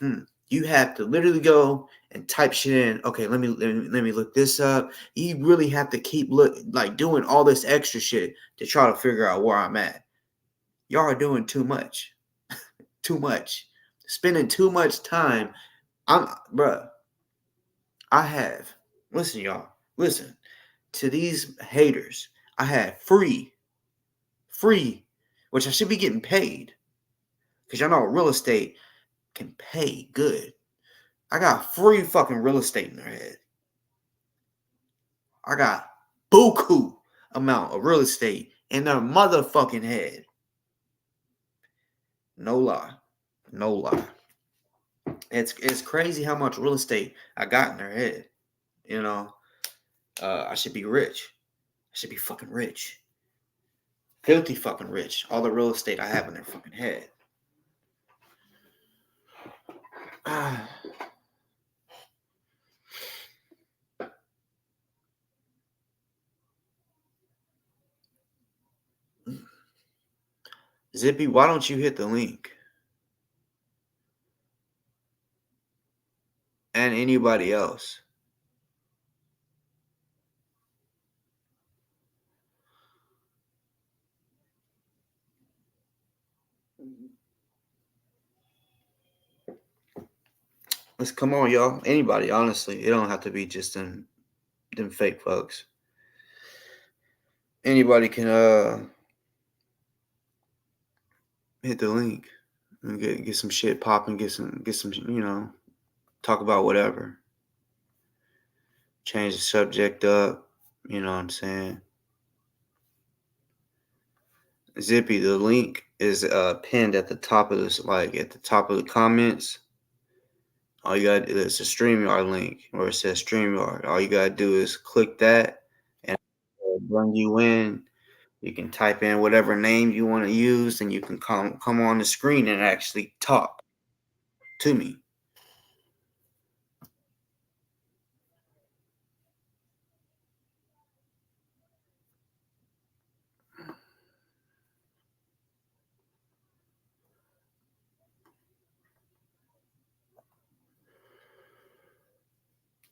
Speaker 1: you have to literally go and type shit in. Okay, let me look this up. You really have to keep doing all this extra shit to try to figure out where I'm at. Y'all are doing too much. Too much. Spending too much time. Bruh, I have. Listen, y'all. Listen to these haters. I have free, which I should be getting paid. Because y'all know real estate can pay good. I got free fucking real estate in their head. I got buku amount of real estate in their motherfucking head. No lie. No lie. It's crazy how much real estate I got in their head. You know, I should be rich. I should be fucking rich. Filthy fucking rich. All the real estate I have in their fucking head. Zippy, why don't you hit the link? And anybody else. Let's come on, y'all. Anybody, honestly. It don't have to be just them fake folks. Anybody can hit the link and get some shit popping, get some talk about whatever. Change the subject up, you know what I'm saying? Zippy, the link is pinned at the top of this, like at the top of the comments. All you gotta do is a StreamYard link where it says StreamYard. All you gotta do is click that and it'll bring you in. You can type in whatever name you want to use, and you can come on the screen and actually talk to me.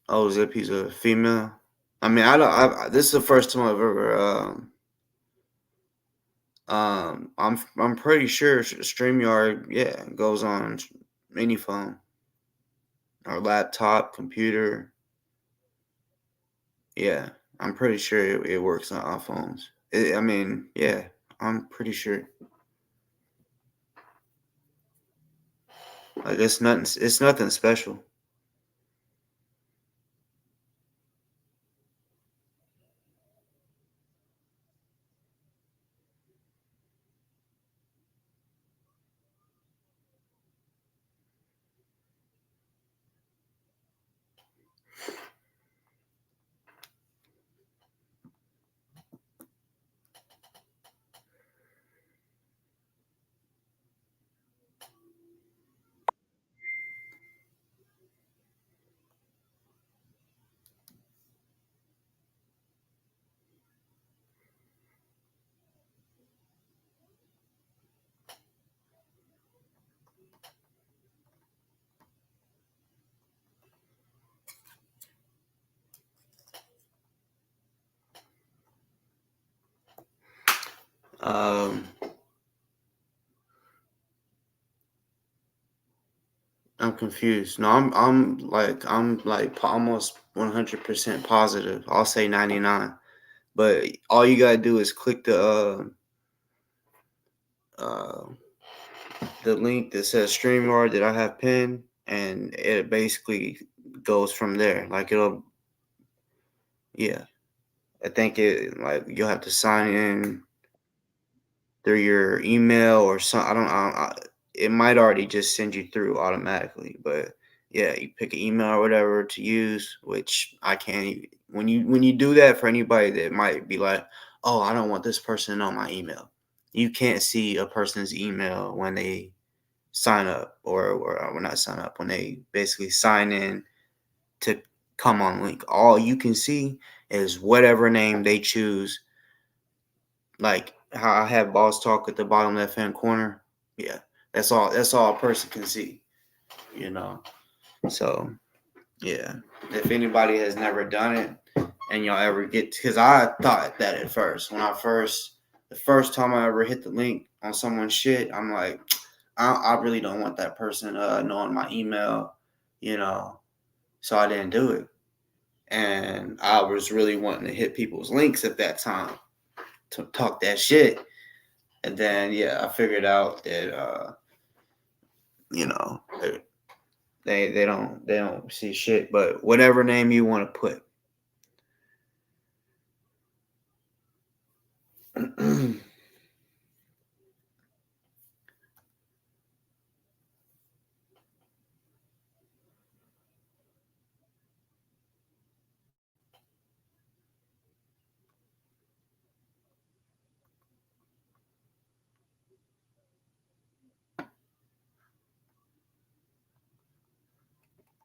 Speaker 1: Oh, Zippy's a female. I mean, I don't. This is the first time I've ever. I'm pretty sure StreamYard, yeah, goes on any phone or laptop, computer. Yeah, I'm pretty sure it works on iPhones. I mean, yeah, I'm pretty sure. Like it's nothing. It's nothing special. Um, I'm confused. No, I'm like almost 100% positive. I'll say 99. But all you gotta do is click uh the link that says StreamYard that I have pinned, and it basically goes from there. Like it'll, yeah. I think it like you'll have to sign in through your email or some. I don't. It might already just send you through automatically, but yeah, you pick an email or whatever to use, which I can't. Even, when you do that for anybody that might be like, oh, I don't want this person to know my email. You can't see a person's email when they sign up or not sign up when they basically sign in to come on link. All you can see is whatever name they choose. Like how I have Boss Talk at the bottom left hand corner. Yeah, that's all. That's all a person can see. You know. So yeah, if anybody has never done it and y'all ever get, because I thought that at first when the first time I ever hit the link on someone's shit, I'm like, I really don't want that person knowing my email. You know, so I didn't do it. And I was really wanting to hit people's links at that time to talk that shit. And then yeah, I figured out that you know they don't see shit, but whatever name you want to put.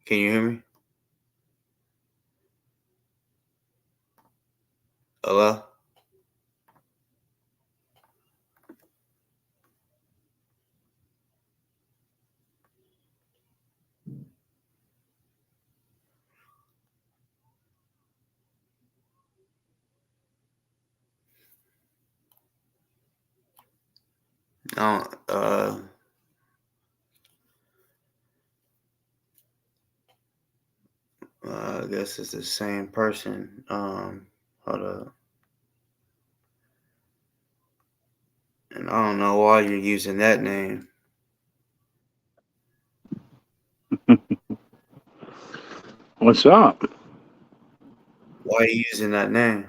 Speaker 1: Can you hear me? Hello? No, I guess it's the same person. Hold up. And I don't know why you're using that name.
Speaker 2: What's up?
Speaker 1: Why are you using that name?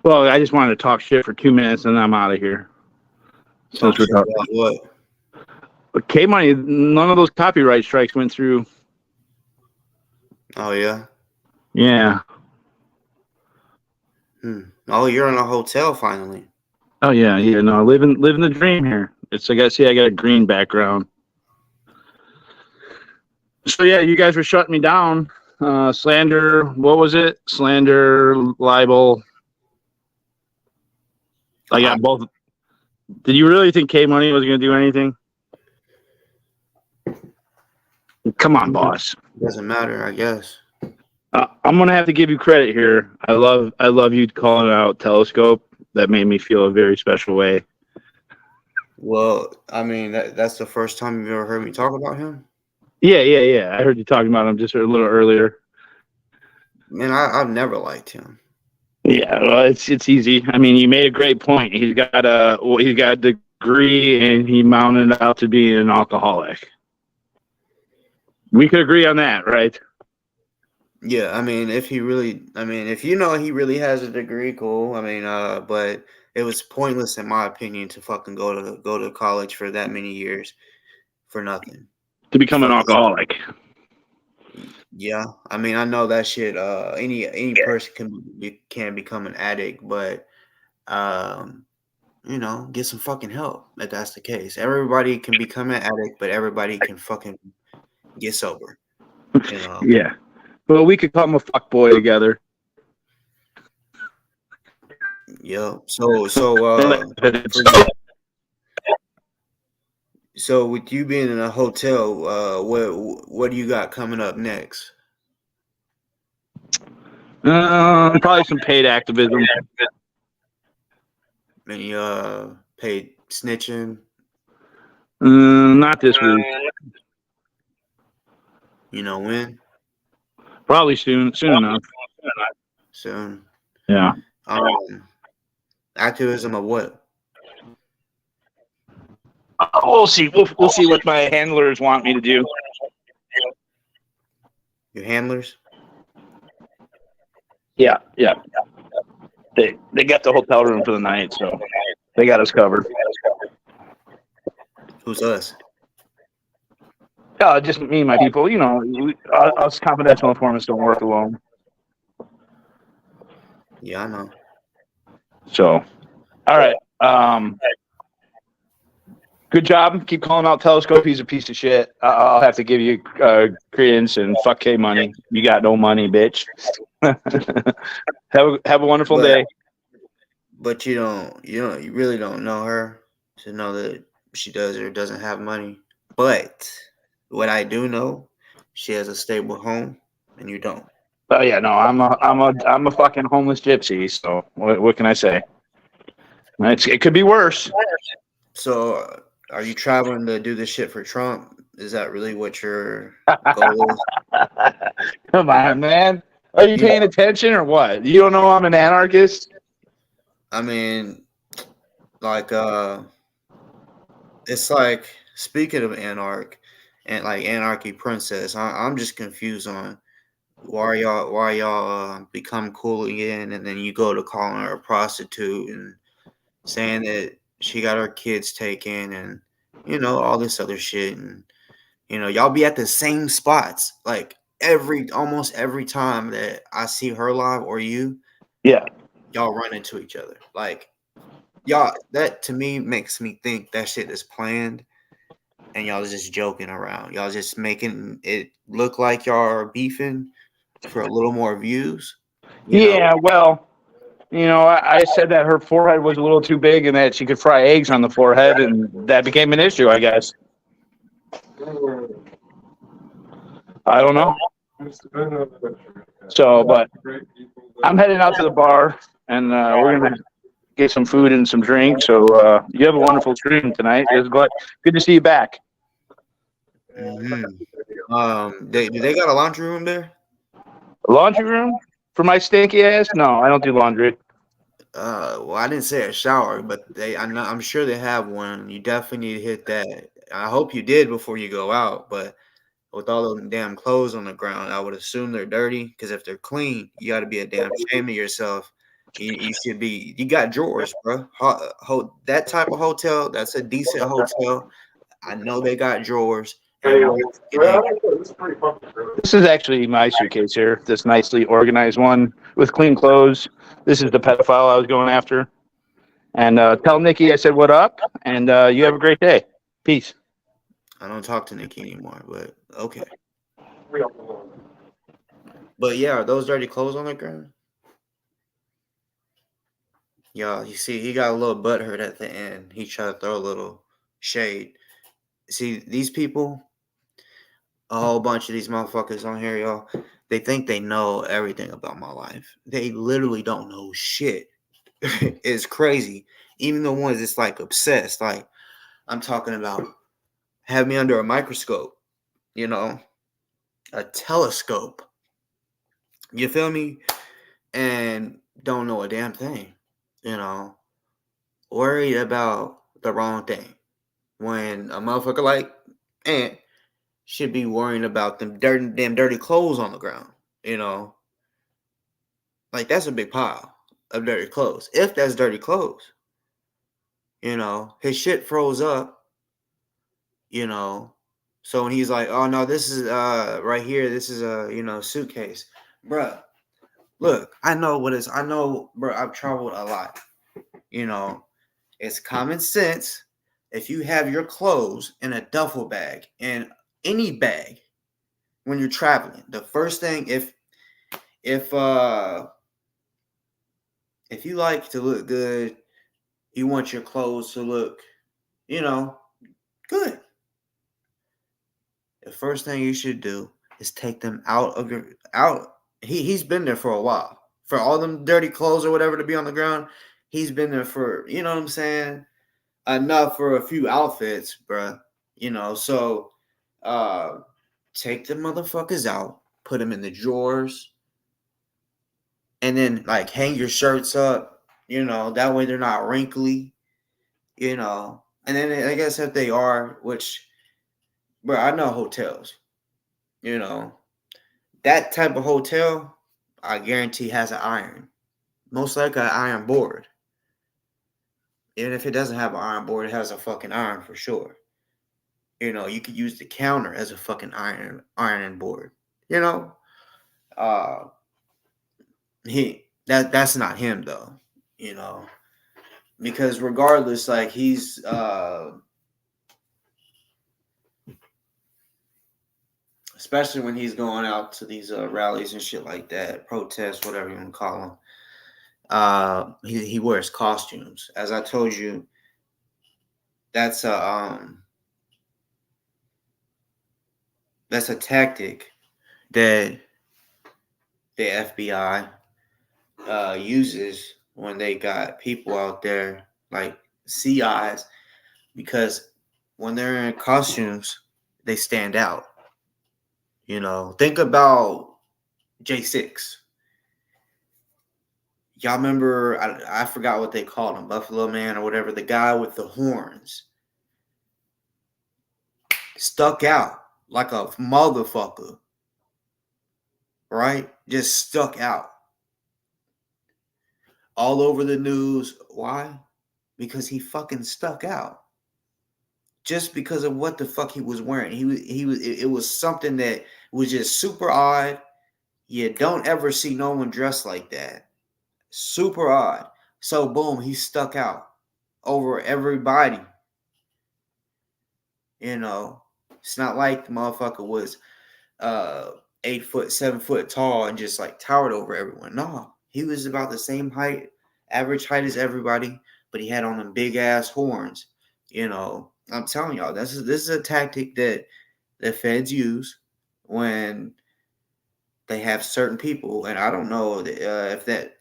Speaker 2: Well, I just wanted to talk shit for 2 minutes and then I'm out of here.
Speaker 1: Talk
Speaker 2: Since we're
Speaker 1: shit
Speaker 2: talking,
Speaker 1: about what?
Speaker 2: but K Money, none of those copyright strikes went through.
Speaker 1: Oh yeah.
Speaker 2: Yeah.
Speaker 1: Oh, you're in a hotel finally.
Speaker 2: Oh yeah, yeah. No, living the dream here. It's I got I got a green background. So yeah, you guys were shutting me down. Slander. What was it? Slander, libel. I
Speaker 1: I,
Speaker 2: got both. Did you really think K Money was going to do anything? Come on, boss.
Speaker 1: doesn't matter, I guess.
Speaker 2: I'm gonna have to give you credit here. I love you calling out Telescope. That made me feel a very special way.
Speaker 1: Well, I mean that's the first time you've ever heard me talk about him.
Speaker 2: Yeah. I heard you talking about him just a little earlier.
Speaker 1: Man, I've never liked him.
Speaker 2: Yeah, well, it's easy. I mean, you made a great point. He's got a degree, and he mounted out to be an alcoholic. We could agree on that, right?
Speaker 1: Yeah, I mean, if you know he really has a degree, cool. I mean, but it was pointless in my opinion to fucking go to college for that many years for nothing.
Speaker 2: To
Speaker 1: It's
Speaker 2: become an
Speaker 1: fucking
Speaker 2: alcoholic.
Speaker 1: yeah. I mean, I know that shit. Any person can become an addict, but um, get some fucking help if that's the case. Everybody can become an addict, but everybody can fucking get sober. You know.
Speaker 2: Yeah. Well, we could come a fuck boy together.
Speaker 1: Yeah. For So with you being in a hotel, what do you got coming up next?
Speaker 2: Probably some paid activism.
Speaker 1: Any paid snitching?
Speaker 2: Not this week.
Speaker 1: You know when?
Speaker 2: Probably soon enough.
Speaker 1: Soon.
Speaker 2: Yeah.
Speaker 1: Um, activism of what?
Speaker 2: We'll see. We'll see what my handlers want me to do.
Speaker 1: Your handlers?
Speaker 2: Yeah. They got the hotel room for the night, so they got us covered.
Speaker 1: Who's us?
Speaker 2: Just me and my people. You know, us confidential informants don't work alone.
Speaker 1: Yeah, I know.
Speaker 2: So, all right. Good job. Keep calling out Telescope. He's a piece of shit. I'll have to give you credence and fuck K money. You got no money, bitch. have a wonderful day.
Speaker 1: But you really don't know her to know that she does or doesn't have money. But what I do know, she has a stable home, and you don't.
Speaker 2: Oh yeah, no, I'm a fucking homeless gypsy. So what can I say? It could be worse.
Speaker 1: So, are you traveling to do this shit for Trump? Is that really what your goal is?
Speaker 2: Come on, man. Are you paying attention or what? You don't know I'm an anarchist?
Speaker 1: I mean, like, it's like speaking of anarchy princess. I'm just confused on why y'all become cool again, and then you go to calling her a prostitute and saying that she got her kids taken, and all this other shit, and y'all be at the same spots like almost every time that I see her live or you.
Speaker 2: Yeah.
Speaker 1: Y'all run into each other. Like, y'all, that to me makes me think that shit is planned, and y'all just joking around. Y'all just making it look like y'all are beefing for a little more views.
Speaker 2: Yeah, well, I said that her forehead was a little too big and that she could fry eggs on the forehead, and that became an issue, I guess. I don't know. So, but I'm heading out to the bar, and we're going to get some food and some drinks. So you have a wonderful stream tonight. It was good to see you back.
Speaker 1: Do they got a laundry room there?
Speaker 2: A laundry room for my stinky ass? No, I don't do laundry.
Speaker 1: Well, I didn't say a shower, but I'm sure they have one. You definitely need to hit that. I hope you did before you go out, but with all those damn clothes on the ground, I would assume they're dirty. Because if they're clean, you got to be a damn shame of yourself. You should be. You got drawers, bro. That type of hotel, that's a decent hotel. I know they got drawers.
Speaker 2: This is actually my suitcase here. This nicely organized one with clean clothes. This is the pedophile I was going after. And tell Nikki I said what up, and you have a great day. Peace.
Speaker 1: I don't talk to Nikki anymore, but okay. But yeah, are those dirty clothes on the ground? Y'all, you see, he got a little butthurt at the end. He tried to throw a little shade. See, these people, a whole bunch of these motherfuckers on here, y'all, they think they know everything about my life. They literally don't know shit. It's crazy. Even the ones that's like obsessed. Like, I'm talking about have me under a microscope, a telescope. You feel me? And don't know a damn thing, worried about the wrong thing. When a motherfucker like Ant should be worrying about them dirty clothes on the ground, like that's a big pile of dirty clothes. If that's dirty clothes, his shit froze up, so when he's like, oh no, this is right here, this is a suitcase, bruh. Look, I know, bro. I've traveled a lot. It's common sense. If you have your clothes in a duffel bag, in any bag, when you're traveling, the first thing, if you like to look good, you want your clothes to look, good. The first thing you should do is take them out of your out. He's been there for a while. For all them dirty clothes or whatever to be on the ground, he's been there for, you know what I'm saying? enough for a few outfits, bruh. So uh take the motherfuckers out, put them in the drawers, and then like hang your shirts up, that way they're not wrinkly, And then I guess if they are, which, bro, I know hotels, you know, that type of hotel, I guarantee has an iron, most likely an iron board. Even if it doesn't have an iron board, it has a fucking iron for sure. You could use the counter as a fucking ironing board. You know, uh, that's not him though. You know, because regardless, like he's especially when he's going out to these rallies and shit like that, protests, whatever you want to call them. He wears costumes. As I told you, that's a tactic that the FBI uses when they got people out there like CIs, because when they're in costumes, they stand out. Think about J6. Y'all remember? I forgot what they called him, Buffalo Man or whatever. The guy with the horns stuck out like a motherfucker, right? Just stuck out all over the news. Why? Because he fucking stuck out. Just because of what the fuck he was wearing. It was something that was just super odd. You don't ever see no one dressed like that. Super odd. So boom, he stuck out over everybody. It's not like the motherfucker was 8 foot, 7 foot tall and just like towered over everyone. No, he was about the same height, average height as everybody, but he had on them big ass horns. I'm telling y'all, this is a tactic that the feds use when they have certain people, and I don't know if that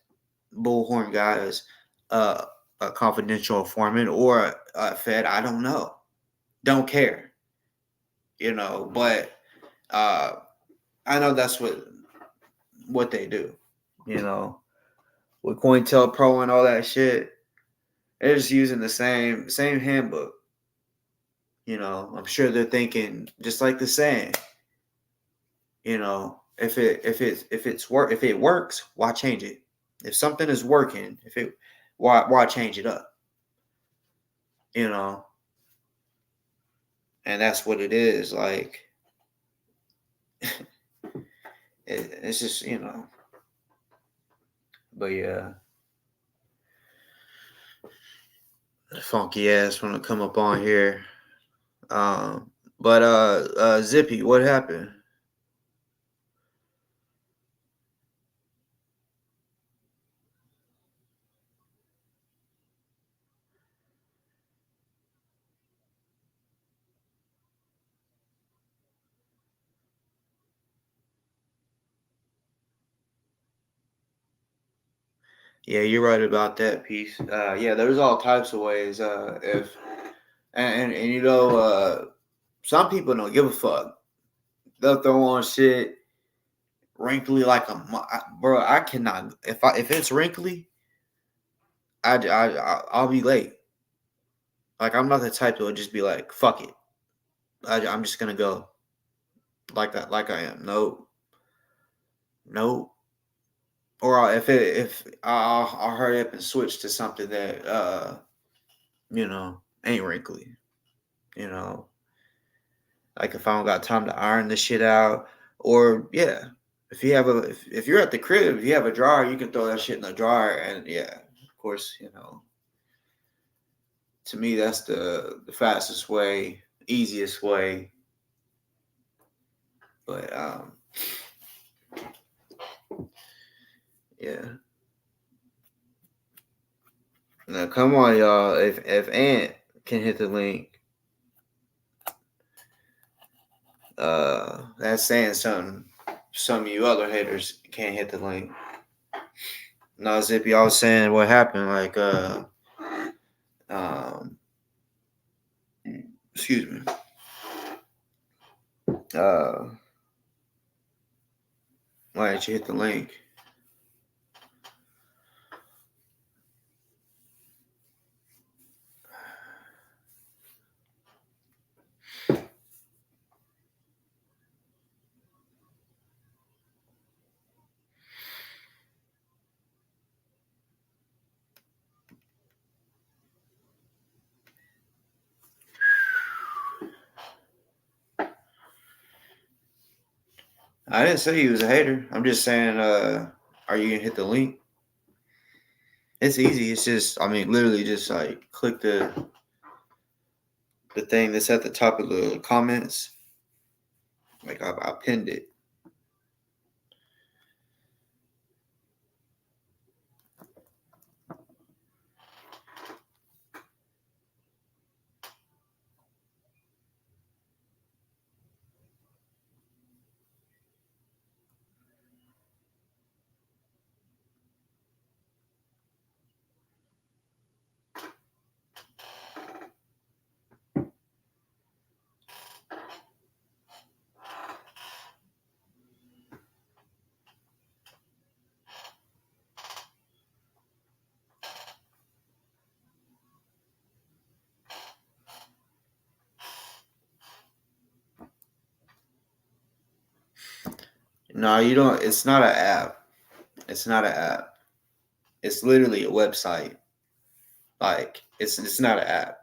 Speaker 1: bullhorn guy is a confidential informant or a fed. I don't know. Don't care. But I know that's what they do. With COINTELPRO and all that shit, they're just using the same handbook. I'm sure they're thinking just like the saying. If it works, why change it? If something is working, why change it up? And that's what it is. Like it's just But yeah, funky ass want to come up on here. But Zippy, what happened? Yeah, you're right about that piece. Yeah, there's all types of ways. If and some people don't give a fuck. They'll throw on shit wrinkly like bro. I cannot if it's wrinkly, I'll be late. Like I'm not the type to just be like fuck it. I'm just gonna go like that, like I am. No, no. Or if I'll hurry up and switch to something that ain't wrinkly. You know, like if I don't got time to iron this shit out, or yeah, if you're at the crib, if you have a dryer, you can throw that shit in the dryer, and yeah, of course, to me that's the fastest way, easiest way. But yeah. Now come on, y'all. If Ant can hit the link, that's saying something. Some of you other haters can't hit the link. No, Zippy, I was saying what happened. Like, um, Excuse me. Uh, why did you hit the link? I didn't say he was a hater. I'm just saying, are you gonna hit the link? It's easy. It's just, I mean, literally just like click the thing that's at the top of the comments. Like I pinned it. No, you don't. It's not an app. It's not an app. It's literally a website. Like it's not an app.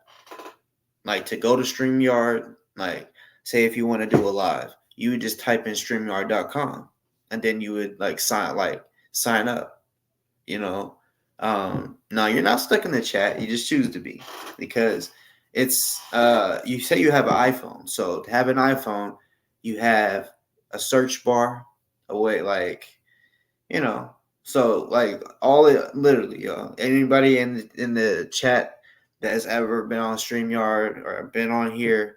Speaker 1: Like to go to StreamYard, like say if you want to do a live, you would just type in StreamYard.com and then you would sign up, you know. No, you're not stuck in the chat, you just choose to be because it's you say you have an iPhone. So to have an iPhone, you have a search bar, a way you know. So like all it literally, anybody in the chat that has ever been on StreamYard or been on here,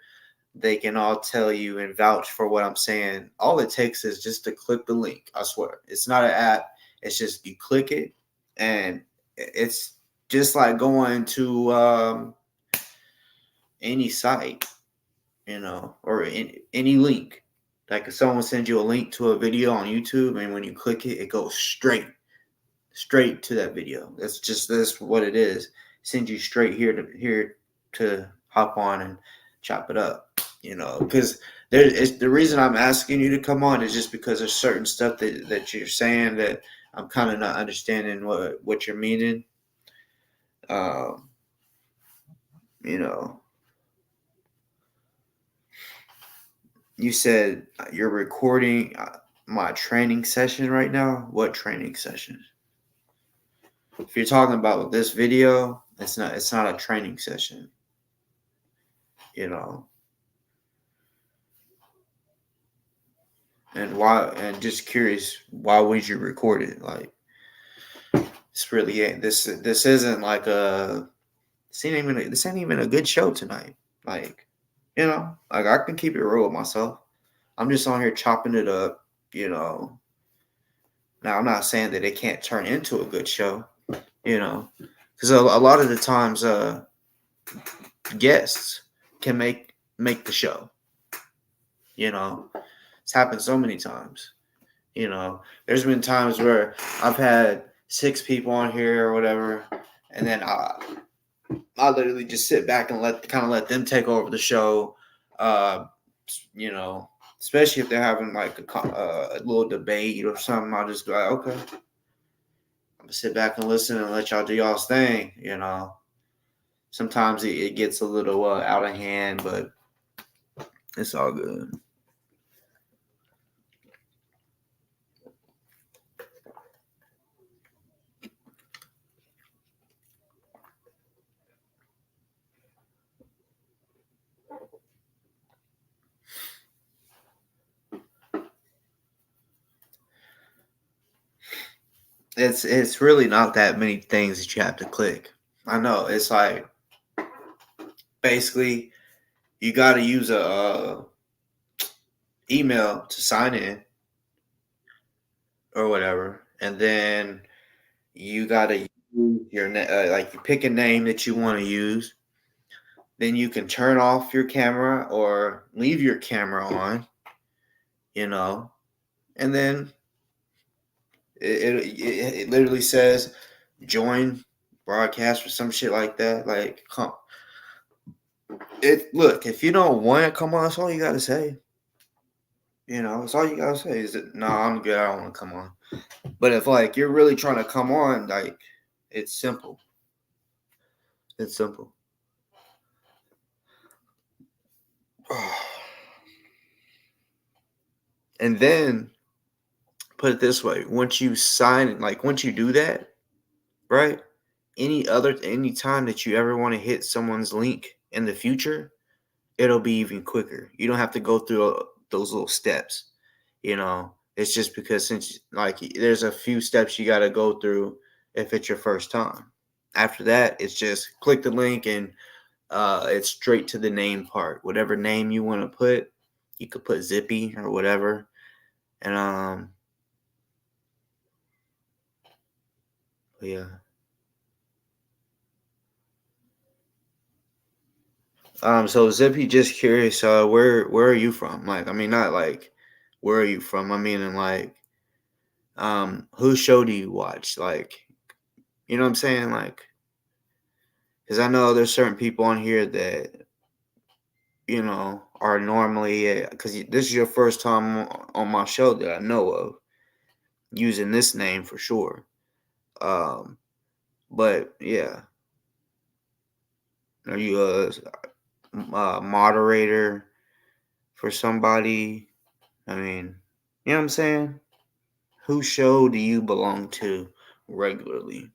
Speaker 1: they can all tell you and vouch for what I'm saying. All it takes is just to click the link. I swear, it's not an app. It's just you click it, and it's just like going to any site, or any link. Like if someone sends you a link to a video on YouTube, and when you click it, it goes straight to that video. That's what it is. Send you straight here to hop on and chop it up. Because there is the reason I'm asking you to come on is just because there's certain stuff that you're saying that I'm kind of not understanding what you're meaning. Um, you know, you said you're recording my training session right now. What training session? If you're talking about this video, it's not a training session. You know, and why? And just curious, why would you record it? Like, it's really ain't this isn't like a this ain't even a good show tonight. Like, like I can keep it real with myself. I'm just on here chopping it up. You know. Now I'm not saying that it can't turn into a good show. Because a lot of the times, guests can make the show. It's happened so many times. There's been times where I've had 6 people on here or whatever, and then I literally just sit back and let them take over the show. Uh, you know, Especially if they're having like a little debate or something, I'll just be like, okay, I'm gonna sit back and listen and let y'all do y'all's thing. Sometimes it gets a little out of hand, but it's all good. It's really not that many things that you have to click. I know it's like basically you got to use a email to sign in or whatever, and then you got to use your like you pick a name that you want to use. then you can turn off your camera or leave your camera on, you know, and then it literally says join broadcast or some shit like that. Like, come, look, if you don't want to come on, that's all you gotta say. You know, that's all you gotta say is that no, I'm good. I don't want to come on. But if like you're really trying to come on, like it's simple. It's simple. And then put it this way: once you sign, like once you do that, right? Any time that you ever want to hit someone's link in the future, it'll be even quicker. You don't have to go through those little steps. You know, it's just because since like there's a few steps you got to go through if it's your first time. After that, it's just click the link and it's straight to the name part. Whatever name you want to put, you could put Zippy or whatever. And yeah. So Zippy, just curious, where are you from? Like, I mean, not like where are you from? I mean, and like, whose show do you watch? Like, you know what I'm saying? Like, because I know there's certain people on here that are normally because this is your first time on my show that I know of using this name for sure. Um, but yeah, are you a moderator for somebody? I mean, you know what I'm saying? Whose show do you belong to regularly?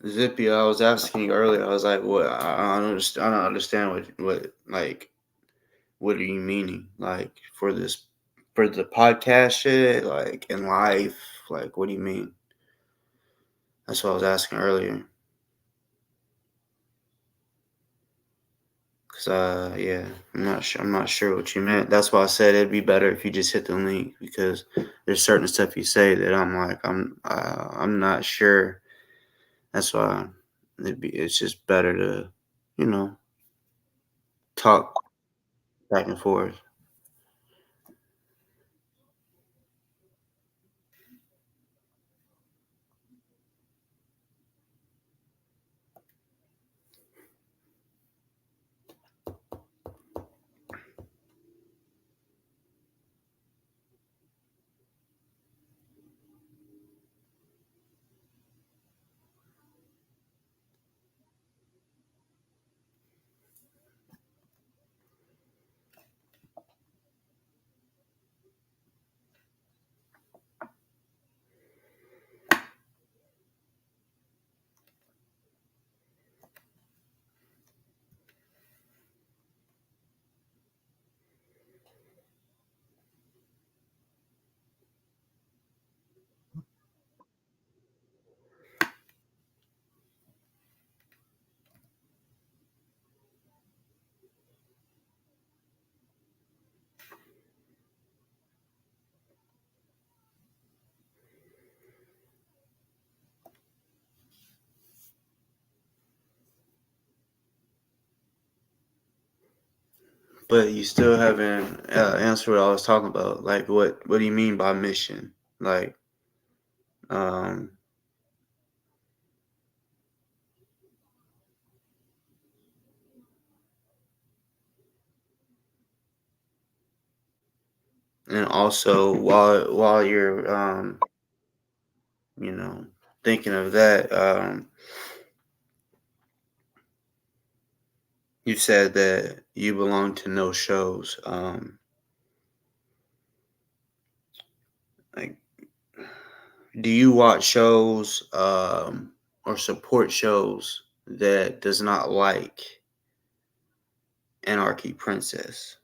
Speaker 1: Zippy, I was asking you earlier. I was like, "What? I don't understand. I don't understand what like what are you meaning? Like for the podcast shit, like in life, like what do you mean?" That's what I was asking earlier. Cause yeah, I'm not sure what you meant. That's why I said it'd be better if you just hit the link because there's certain stuff you say that I'm not sure. That's why it's just better to you know talk back and forth. But you still haven't answered what I was talking about. Like, what do you mean by mission? Like, um, and also while you're you know, thinking of that, you said that you belong to no shows. Like, do you watch shows or support shows that does not like Anarchy Princess?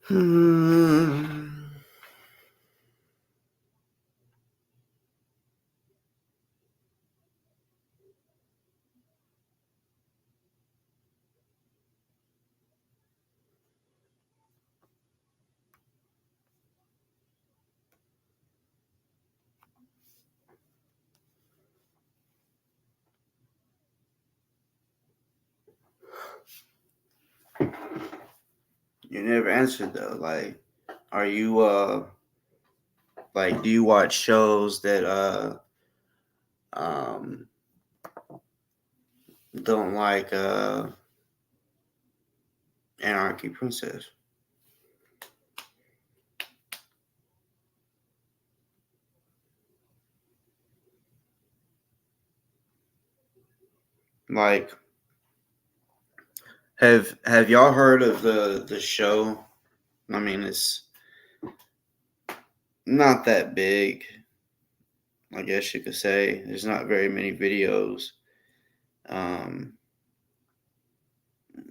Speaker 1: Hmm. You never answered though. Like, are you like, do you watch shows that um don't like Anarchy Princess? Like, have y'all heard of the show? I mean, it's not that big, I guess you could say. There's not very many videos. Um,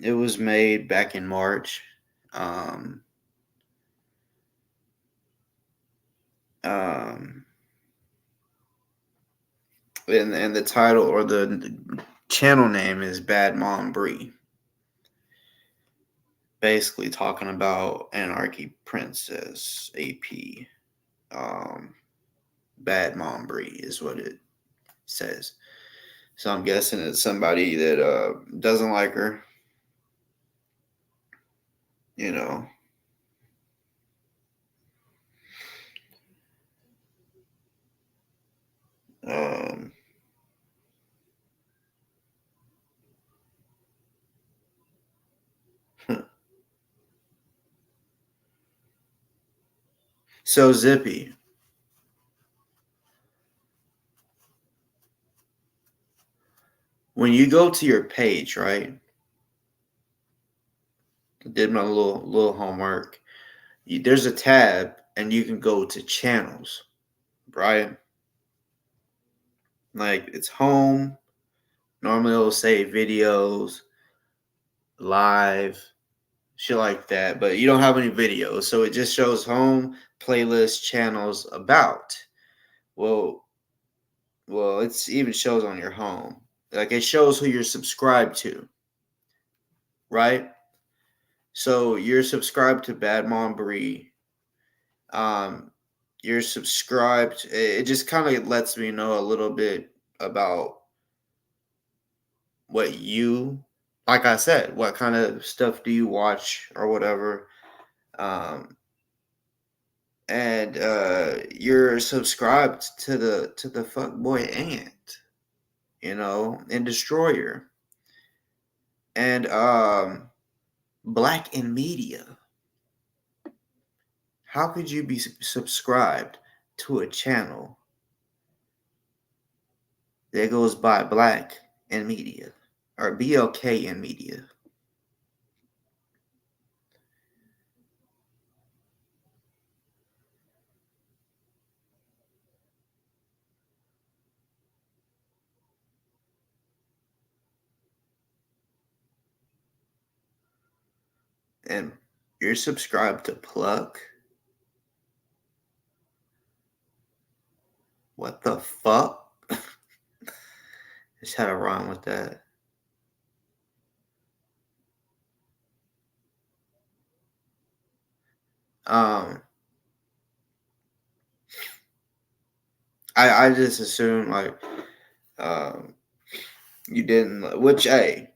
Speaker 1: it was made back in March. Um, um, and the title or the channel name is Bad Mom Bree. Basically talking about Anarchy Princess AP. Um, Bad Mom Bree is what it says. So I'm guessing it's somebody that doesn't like her. You know. Um, so Zippy, when you go to your page, right? I did my little homework. There's a tab, and you can go to channels, right? Like, it's home. Normally it'll say videos, live, shit like that. But you don't have any videos, so it just shows home, playlist, channels, about. Well, it's even shows on your home. Like it shows who you're subscribed to, right? So you're subscribed to Bad Mom Brie. Um, you're subscribed. It just kind of lets me know a little bit about what you, like I said, what kind of stuff do you watch or whatever. Um, and you're subscribed to the fuckboy ant, and Destroyer, and Black in Media. How could you be subscribed to a channel that goes by Black in Media or BLK in Media? And you're subscribed to Pluck? What the fuck? Just had a rhyme with that. Um, I just assumed like um you didn't, which hey,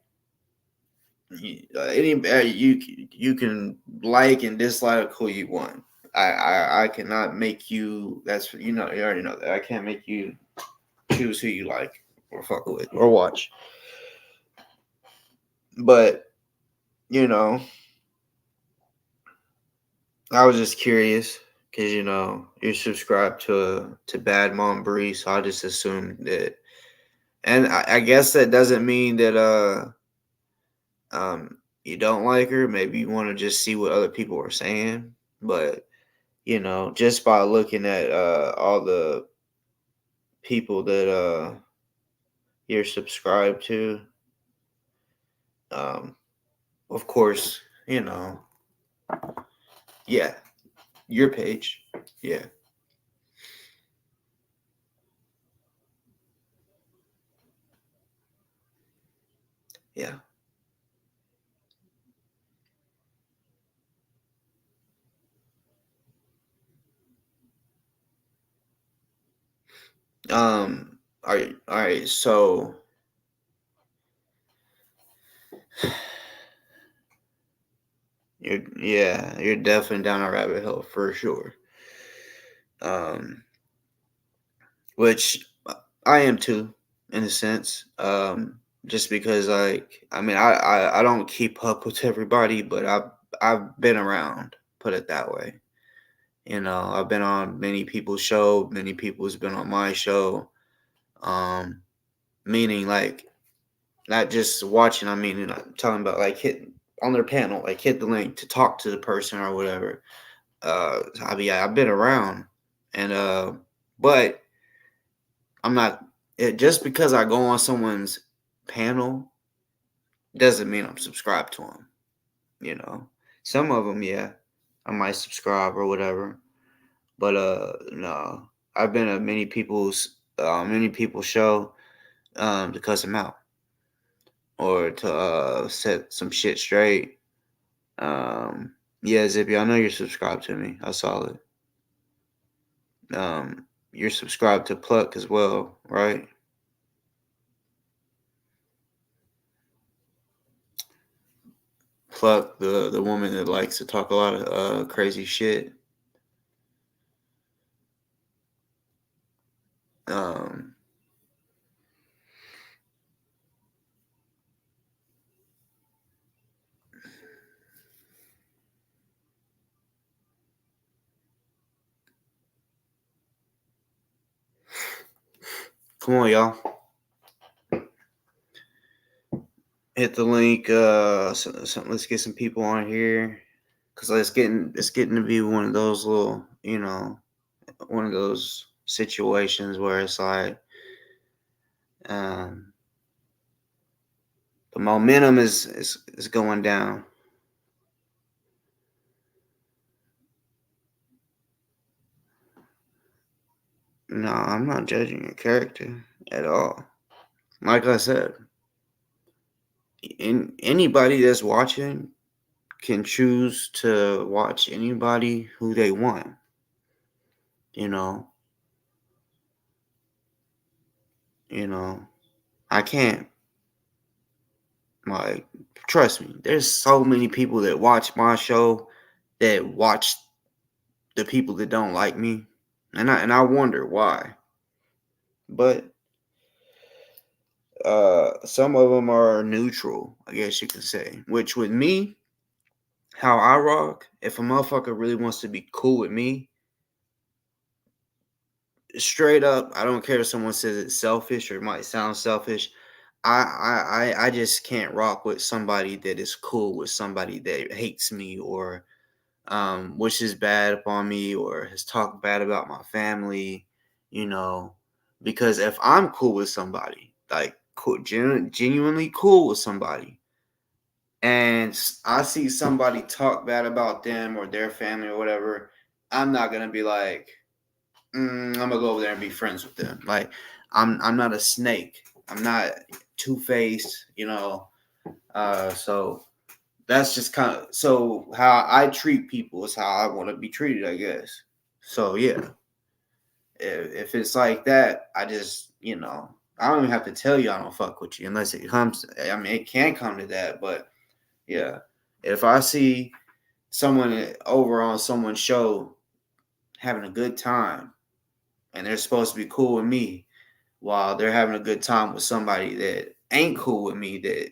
Speaker 1: you can like and dislike who you want. I cannot make you. That's you already know that I can't make you choose who you like or fuck with or watch. But you know, I was just curious because you're subscribed to Bad Mom Brie, so I just assumed that. And I guess that doesn't mean that you don't like her. Maybe you want to just see what other people are saying, but just by looking at all the people that you're subscribed to, um, of course, yeah, your page, yeah, yeah. All right. So you're definitely down a rabbit hole for sure. Um, which I am too, in a sense. Just because, like, I mean, I don't keep up with everybody, but I've been around. Put it that way. I've been on many people's show. Many people's been on my show. Um, Meaning like not just watching. I mean, I'm talking about like hit on their panel, like hit the link to talk to the person or whatever. I've been around, and but I'm not. Just because I go on someone's panel doesn't mean I'm subscribed to them. You know, some of them, yeah, I might subscribe or whatever. But no, I've been at many people's show to cuss them out or to set some shit straight. Yeah, Zippy, I know you're subscribed to me. I saw it. You're subscribed to Pluck as well, right? Pluck, the woman that likes to talk a lot of crazy shit. Um, Come on, y'all. Hit the link. Let's get some people on here, cause it's getting to be one of those little, one of those situations where it's like, um, the momentum is going down. No, I'm not judging your character at all. like I said, anybody that's watching can choose to watch anybody who they want. You know, you know, I can't, like, trust me. There's so many people that watch my show that watch the people that don't like me, and I wonder why. But some of them are neutral, I guess you could say. Which with me, how I rock, if a motherfucker really wants to be cool with me, straight up, I don't care if someone says it's selfish or it might sound selfish. I just can't rock with somebody that is cool with somebody that hates me or wishes bad upon me or has talked bad about my family, you know. Because if I'm cool with somebody, like cool, genuinely cool with somebody, and I see somebody talk bad about them or their family or whatever, I'm not gonna be like, I'm gonna go over there and be friends with them. Like, I'm not a snake. I'm not two faced. You know. So that's just kind of so how I treat people is how I want to be treated, I guess. So yeah, if it's like that, I just I don't even have to tell you I don't fuck with you unless it comes. I mean, it can come to that, but yeah, if I see someone over on someone's show having a good time and they're supposed to be cool with me while they're having a good time with somebody that ain't cool with me that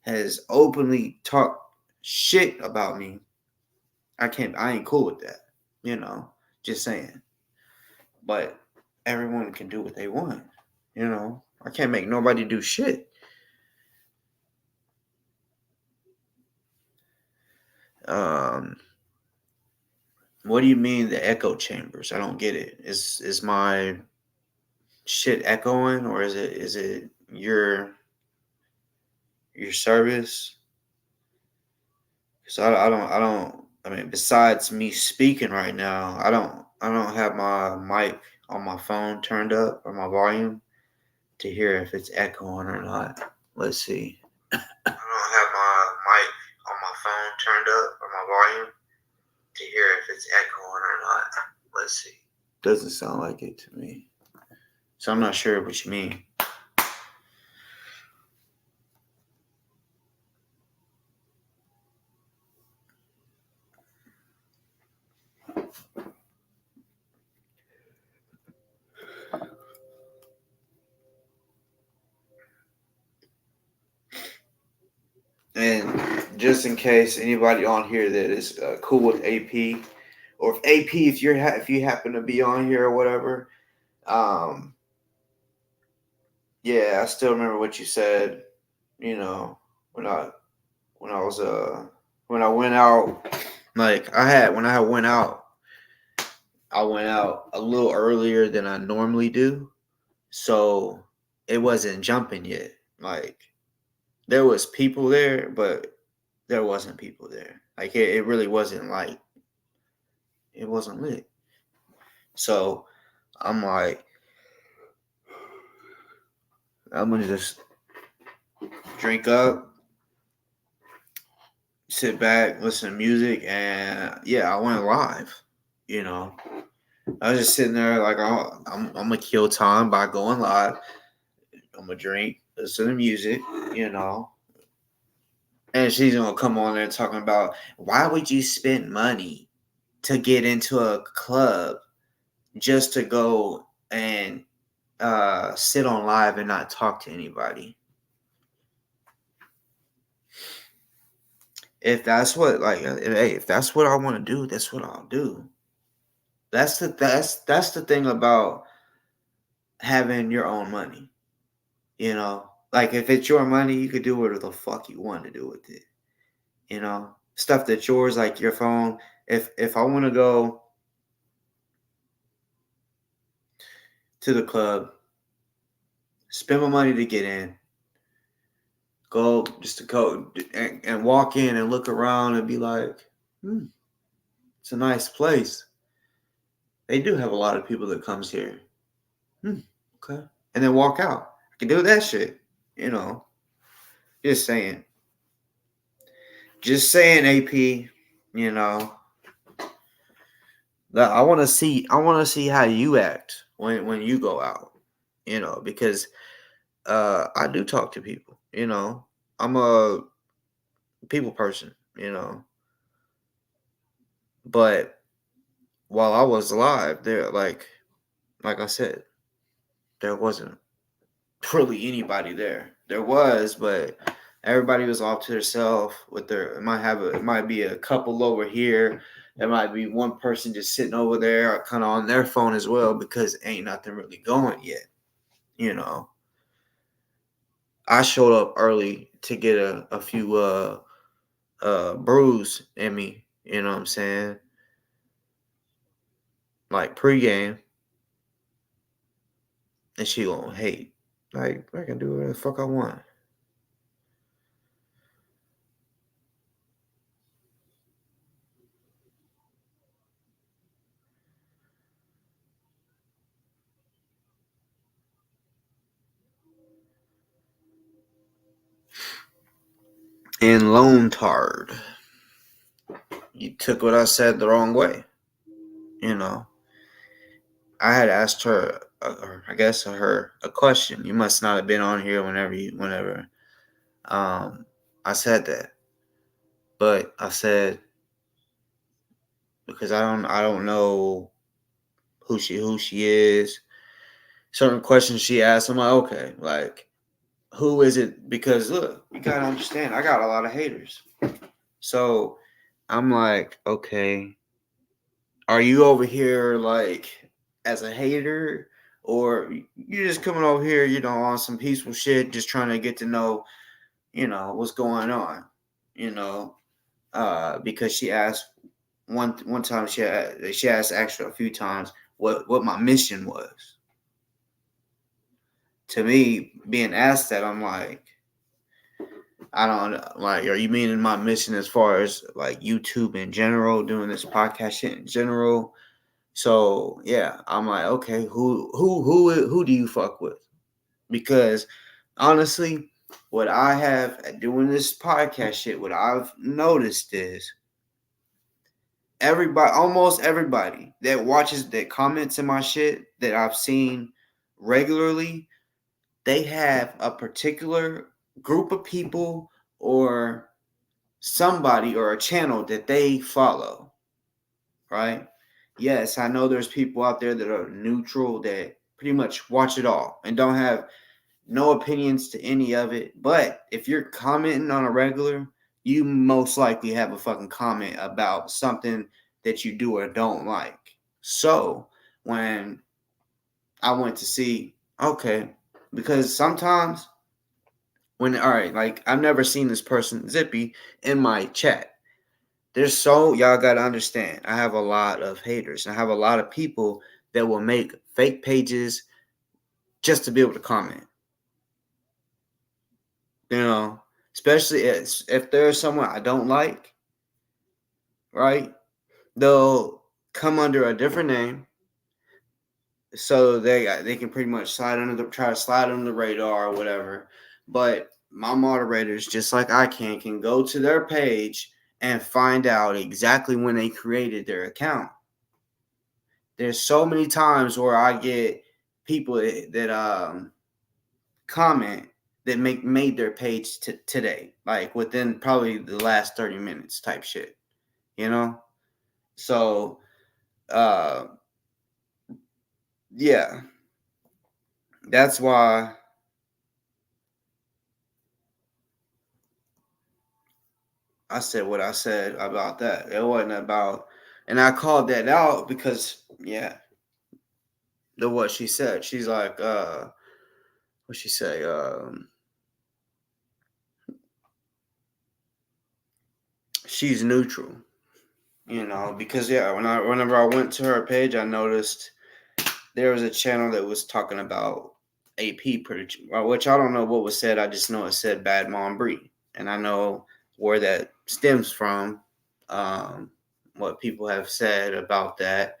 Speaker 1: has openly talked shit about me, I ain't cool with that. You know, just saying. But everyone can do what they want. You know, I can't make nobody do shit. Um, what do you mean the echo chambers? I don't get it. Is my shit echoing or is it your service? Because I mean, besides me speaking right now, I don't have my mic on my phone turned up or my volume to hear if it's echoing or not. Let's see. I don't have my mic on my phone turned up or my volume to hear if it's echoing or not. Let's see. Doesn't sound like it to me. So I'm not sure what you mean. And just in case anybody on here that is cool with AP, or if AP, if you happen to be on here or whatever, um, yeah, I still remember what you said. You know, when I when I was when I went out, like when I went out, I went out a little earlier than I normally do, so it wasn't jumping yet. Like there was people there, but there wasn't people there. Like it really wasn't like it wasn't lit. So I'm like, I'm gonna just drink up, sit back, listen to music, and yeah, I went live. You know, I was just sitting there like I'm gonna kill time by going live. I'm gonna drink, listen to music. You know, and she's gonna come on there talking about why would you spend money to get into a club just to go and sit on live and not talk to anybody. If that's what hey, if that's what I want to do, that's what I'll do. That's the thing about having your own money. You know, like if it's your money, you could do whatever the fuck you want to do with it. You know, stuff that's yours, like your phone. If I want to go to the club, spend my money to get in, go just to go and walk in and look around and be like, it's a nice place. They do have a lot of people that comes here. Okay. And then walk out. I can do that shit. You know, just saying. Just saying, AP. You know, I want to see. I want to see how you act when you go out. You know, because I do talk to people. You know, I'm a people person. You know, but while I was alive, there, like I said, there wasn't really anybody there. There was, but everybody was off to themselves with their. It might be a couple over here. There might be one person just sitting over there, kind of on their phone as well, because ain't nothing really going yet. You know, I showed up early to get a few brews in me. You know what I'm saying? Like pregame, and she gonna hate. Like I can do whatever the fuck I want. And Lone Tard, you took what I said the wrong way. You know, I had asked her, or I guess her, a question. You must not have been on here whenever. Um, I said that, but I said because I don't know who she is. Certain questions she asked, I'm like, okay, like who is it? Because look, you gotta understand, I got a lot of haters. So I'm like, okay, are you over here like as a hater, or you just coming over here, on some peaceful shit, just trying to get to know, what's going on, you know? Because she asked one time, she asked actually a few times what my mission was. To me, being asked that, I'm like, I don't like. Are you meaning my mission as far as like YouTube in general, doing this podcast shit in general? So yeah, I'm like, okay, who do you fuck with? Because honestly, what I have doing this podcast shit, what I've noticed is almost everybody that comments in my shit that I've seen regularly, they have a particular group of people or somebody or a channel that they follow, right? Yes, I know there's people out there that are neutral that pretty much watch it all and don't have no opinions to any of it. But if you're commenting on a regular, you most likely have a fucking comment about something that you do or don't like. So when I went to see, okay, because sometimes all right, like I've never seen this person, Zippy, in my chat. Y'all got to understand, I have a lot of haters. I have a lot of people that will make fake pages just to be able to comment. You know, especially if there's someone I don't like, right? They'll come under a different name, so they can pretty much try to slide under the radar or whatever. But my moderators, just like I can go to their page and find out exactly when they created their account. There's so many times where I get people that comment that made their page today, like within probably the last 30 minutes type shit, you know? So, uh, yeah, that's why I said what I said about that. It wasn't about, and I called that out because, yeah, what she said. She's like, what she say? She's neutral, because yeah, whenever I went to her page, I noticed there was a channel that was talking about AP pretty, which I don't know what was said. I just know it said Bad Mom Brie, and I know where that stems from, um, what people have said about that.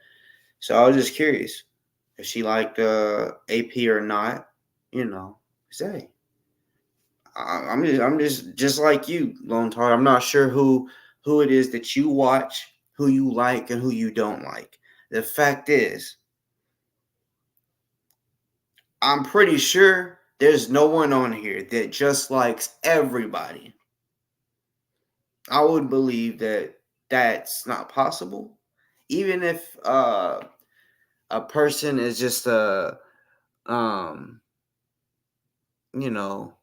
Speaker 1: So I was just curious if she liked AP or not. Say. I'm just like you, Lone Tar. I'm not sure who it is that you watch, who you like, and who you don't like. The fact is, I'm pretty sure there's no one on here that just likes everybody. I would believe that that's not possible. Even if a person is just um you know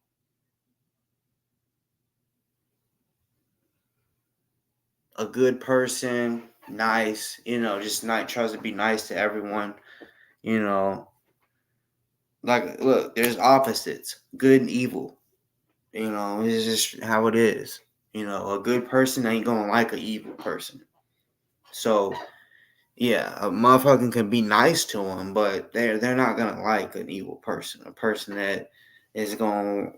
Speaker 1: a good person, nice, just not tries to be nice to everyone, you know. Like, look, there's opposites, good and evil. It's just how it is. A good person ain't gonna like an evil person. So yeah, a motherfucker can be nice to them, but they're not gonna like an evil person, a person that is gonna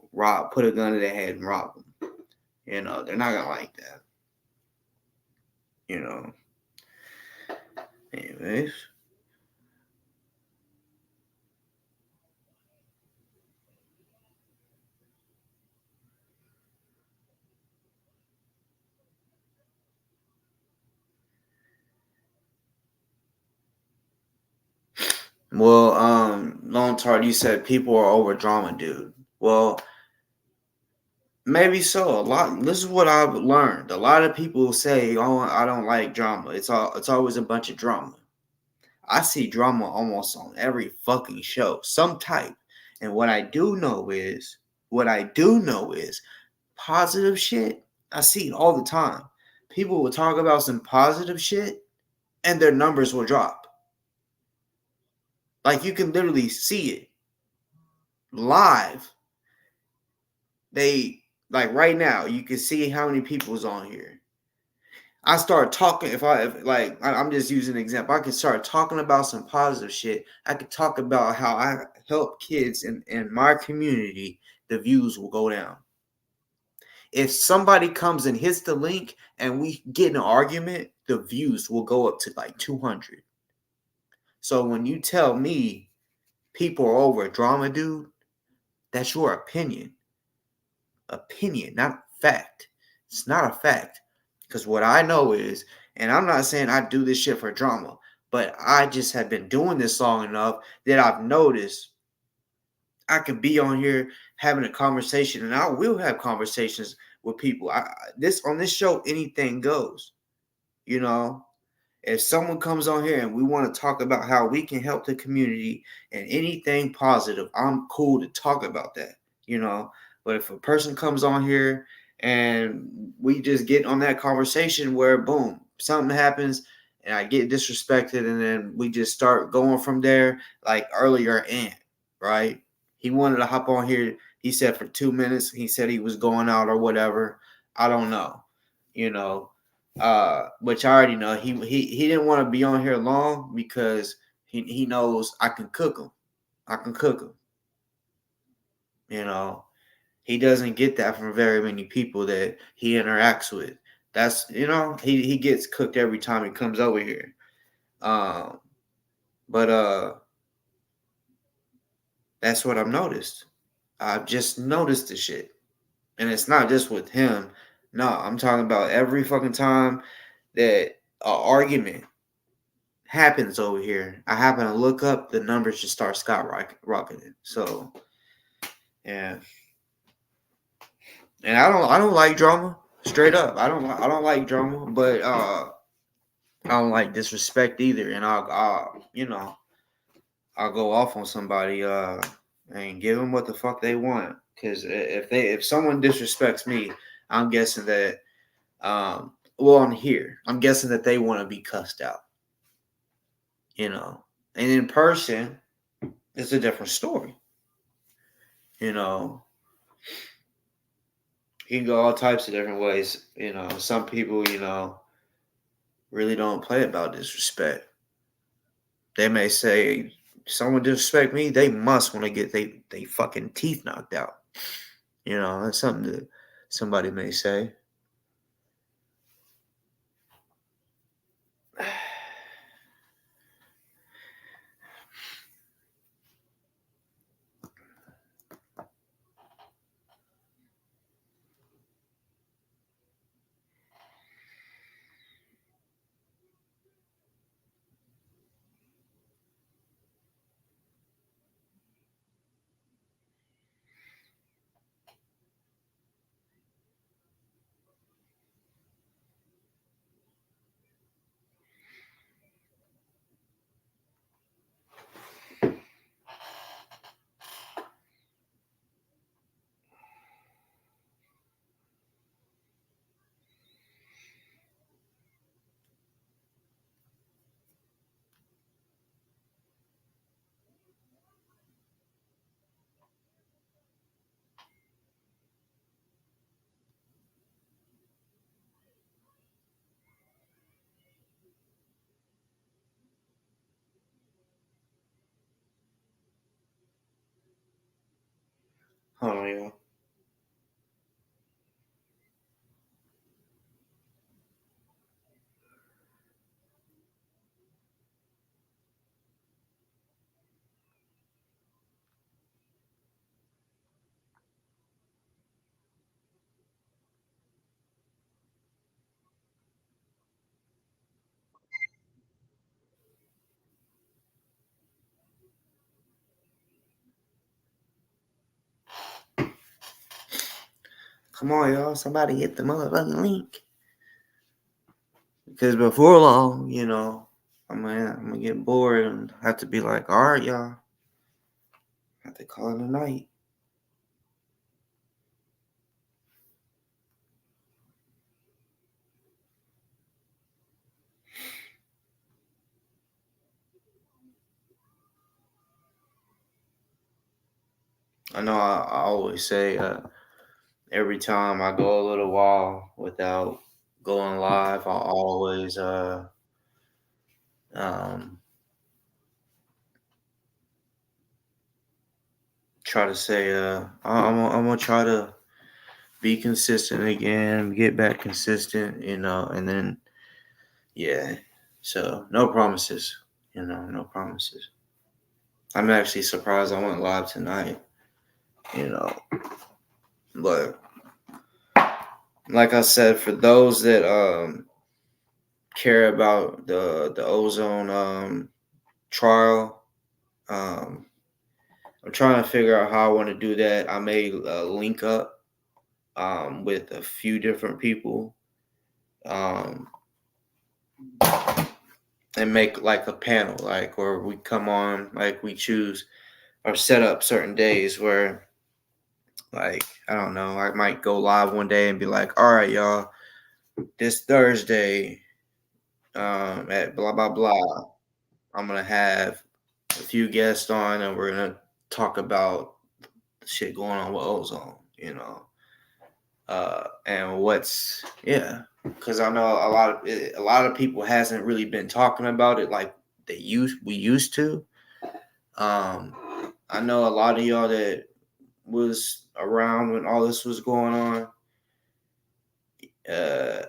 Speaker 1: put a gun to their head and rob them. They're not gonna like that. You know. Anyways, well, Lone Tart, you said people are over drama, dude. Well, maybe so. A lot. This is what I've learned. A lot of people say, "Oh, I don't like drama. It's always a bunch of drama." I see drama almost on every fucking show, some type. And what I do know is positive shit. I see it all the time. People will talk about some positive shit and their numbers will drop. Like, you can literally see it live. Like right now, you can see how many people's on here. I start talking. I'm just using an example. I can start talking about some positive shit. I could talk about how I help kids in my community. The views will go down. If somebody comes and hits the link and we get in an argument, the views will go up to like 200. So when you tell me people are over drama, dude, that's your opinion. Opinion, not fact. It's not a fact. Because what I know is, and I'm not saying I do this shit for drama, but I just have been doing this long enough that I've noticed I can be on here having a conversation, and I will have conversations with people. On this show, anything goes. You know, if someone comes on here and we want to talk about how we can help the community and anything positive, I'm cool to talk about that, you know. But if a person comes on here and we just get on that conversation where boom, something happens and I get disrespected and then we just start going from there, like earlier Ant, right? He wanted to hop on here. He said for 2 minutes, he said he was going out or whatever. I don't know, you know, which I already know he didn't want to be on here long because he knows I can cook him. I can cook him. You know, he doesn't get that from very many people that he interacts with. That's he gets cooked every time he comes over here. Um, but that's what I've noticed. I've just noticed the shit, and it's not just with him. No, I'm talking about every fucking time that an argument happens over here. I happen to look up, the numbers just start skyrocketing. So yeah, and I don't like drama. Straight up, I don't like drama, but I don't like disrespect either. And I'll go off on somebody and give them what the fuck they want. Because if someone disrespects me, I'm guessing that on here, I'm guessing that they want to be cussed out. You know, and in person, it's a different story. You know, you can go all types of different ways. Some people, really don't play about disrespect. They may say, someone disrespect me, they must want to get they fucking teeth knocked out. That's something that somebody may say. Hold on, y'all. Come on, y'all. Somebody hit the motherfucking link. Because before long, I'm gonna get bored and have to be like, all right, y'all. I have to call it a night. I know I always say every time I go a little while without going live, I always um, try to say I'm gonna try to be consistent again, get back consistent, and then yeah. So no promises, no promises. I'm actually surprised I went live tonight, you know. But like I said, for those that care about the ozone trial, um, I'm trying to figure out how I want to do that. I may link up with a few different people um, and make like a panel, like where we come on, like we choose or set up certain days where, like, I don't know, I might go live one day and be like, all right, y'all, this Thursday at blah blah blah, I'm gonna have a few guests on, and we're gonna talk about shit going on with ozone, and what's because I know a lot of people hasn't really been talking about it like we used to. Um, I know a lot of y'all that was around when all this was going on. Uh,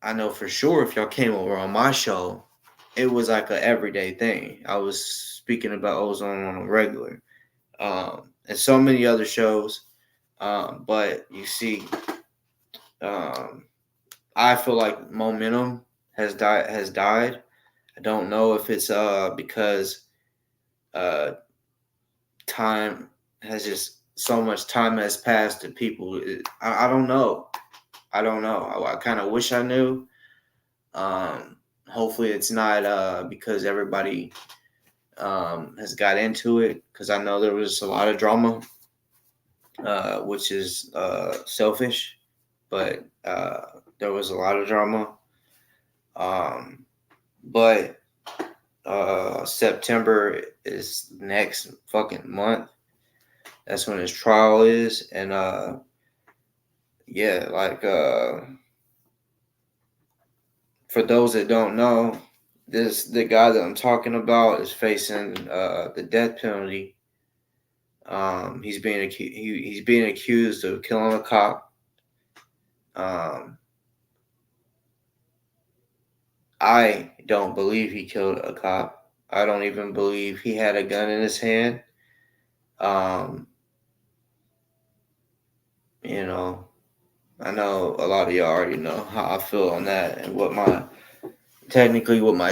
Speaker 1: I know for sure if y'all came over on my show, it was like a everyday thing. I was speaking about ozone on a regular, and so many other shows. But you see, um, I feel like momentum has died. Has died. I don't know if it's because uh, time has just so much time has passed to people. I don't know. I don't know. I kind of wish I knew. Hopefully, it's not because everybody has got into it. Because I know there was a lot of drama, which is selfish, but there was a lot of drama. Um, but September is next fucking month. That's when his trial is, and yeah, like for those that don't know, the guy that I'm talking about is facing the death penalty. He's being accused of killing a cop. Um, I don't believe he killed a cop. I don't even believe he had a gun in his hand. Um, you know, I know a lot of y'all already know how I feel on that and what my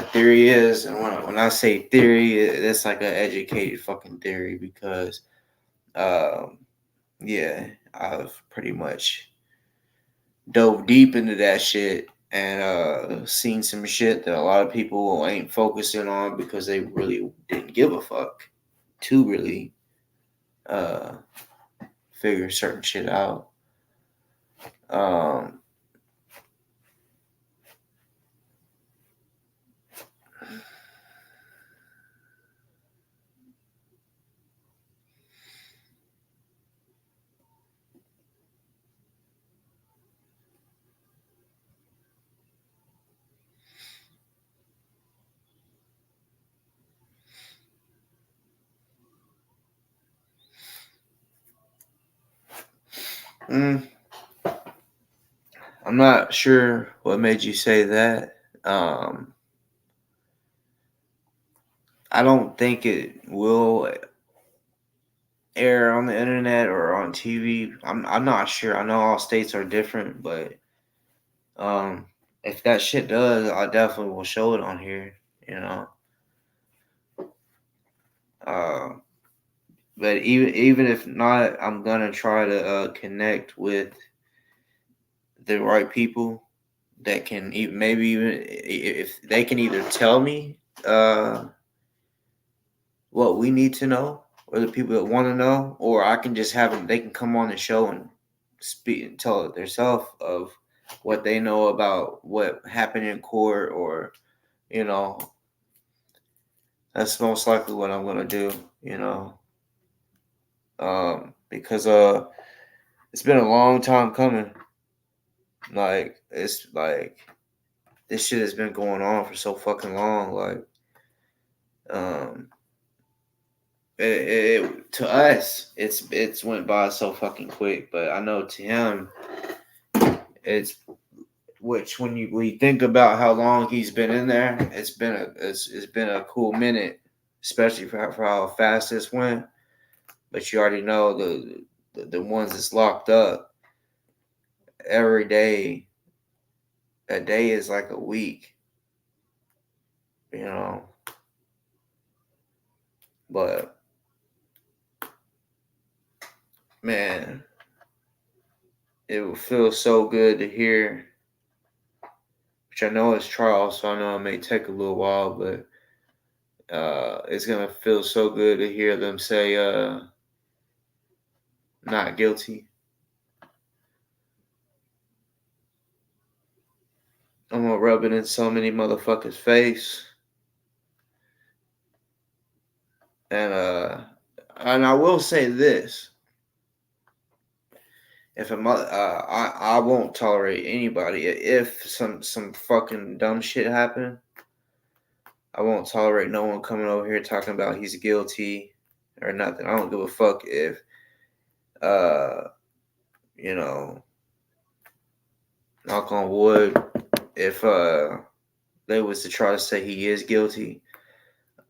Speaker 1: theory is. And when I say theory, it's like an educated fucking theory because, um, yeah, I've pretty much dove deep into that shit and seen some shit that a lot of people ain't focusing on because they really didn't give a fuck to really uh, figure certain shit out. Um, Mm, I'm not sure what made you say that. Um, I don't think it will air on the internet or on TV. I'm not sure. I know all states are different, but um, if that shit does, I definitely will show it on here. You know. Uh, but even if not, I'm gonna try to connect with the right people that can even maybe even if they can either tell me uh what we need to know or the people that want to know, or I can just have them. They can come on the show and speak and tell it themselves of what they know about what happened in court, or you know, that's most likely what I'm gonna do. You know, because it's been a long time coming. Like it's like this shit has been going on for so fucking long. Like um, to us, it's went by so fucking quick, but I know to him, it's which when you think about how long he's been in there, it's been a cool minute, especially for how fast this went. But you already know the ones that's locked up every day. A day is like a week, you know. But man, it will feel so good to hear. Which I know is trial, so I know it may take a little while, but it's gonna feel so good to hear them say not guilty. I'm gonna rub it in so many motherfuckers' face, and and I will say this: if a mother, I won't tolerate anybody if some fucking dumb shit happen. I won't tolerate no one coming over here talking about he's guilty or nothing. I don't give a fuck if uh you know, knock on wood, if they was to try to say he is guilty.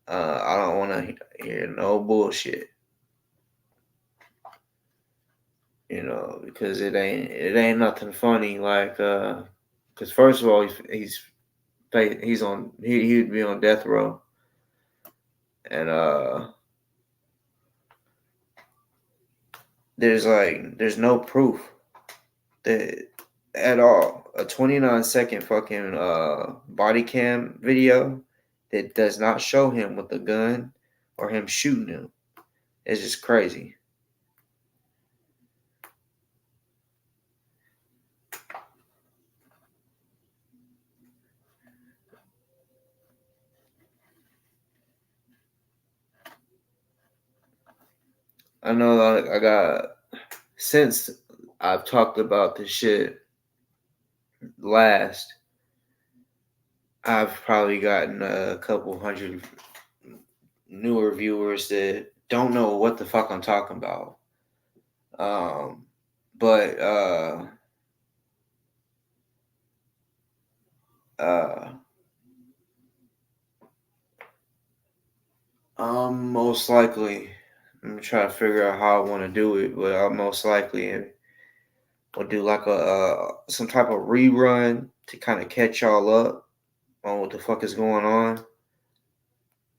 Speaker 1: I don't want to hear no bullshit, you know, because it ain't nothing funny. Like, because first of all, he's on he'd be on death row, and there's no proof that at all. A 29-second fucking body cam video that does not show him with a gun or him shooting him. It's just crazy. I know I got since I've talked about this shit last, I've probably gotten a couple hundred newer viewers that don't know what the fuck I'm talking about. Um, but uh, most likely, I'm gonna try to figure out how I want to do it, but I'll most likely will do like a some type of rerun to kind of catch y'all up on what the fuck is going on,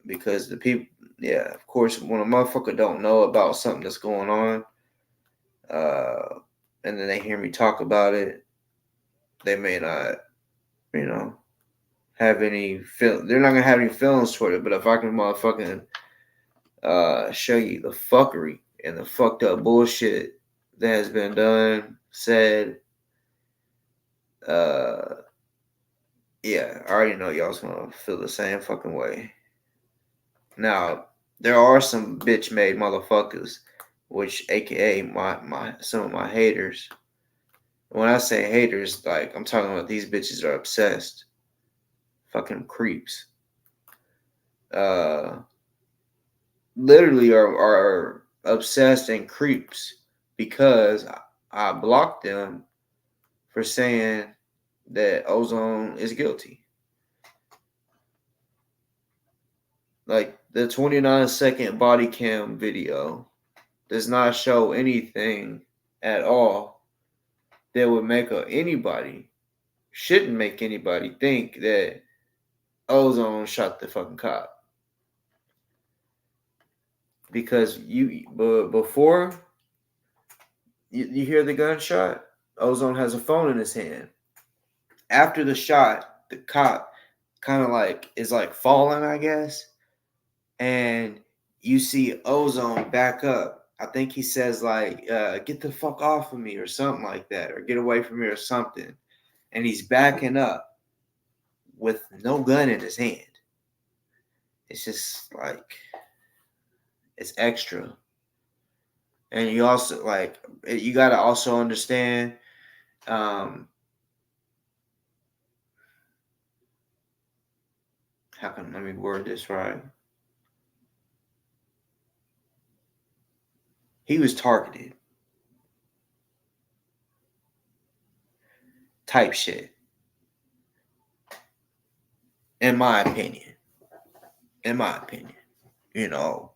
Speaker 1: because the people, yeah, of course, when a motherfucker don't know about something that's going on, uh, and then they hear me talk about it, they may not, you know, have any feel. They're not gonna have any feelings toward it. But if I can motherfucking show you the fuckery and the fucked up bullshit that has been done, said, uh, yeah, I already know y'all's gonna feel the same fucking way. Now, there are some bitch made motherfuckers, which AKA my some of my haters. When I say haters, like I'm talking about these bitches are obsessed. Fucking creeps. Uh literally are obsessed and creeps because I blocked them for saying that ozone is guilty. Like the 29-second body cam video does not show anything at all that would make anybody, shouldn't make anybody think that ozone shot the fucking cop. Because before you hear the gunshot, ozone has a phone in his hand. After the shot, the cop kind of like is like falling, I guess, and you see ozone back up. I think he says like, "Get the fuck off of me" or something like that, or "Get away from me" or something. And he's backing up with no gun in his hand. It's just like it's extra. And you also like you got to also understand. Um, how can let me word this right? He was targeted. Type shit. In my opinion. In my opinion. You know.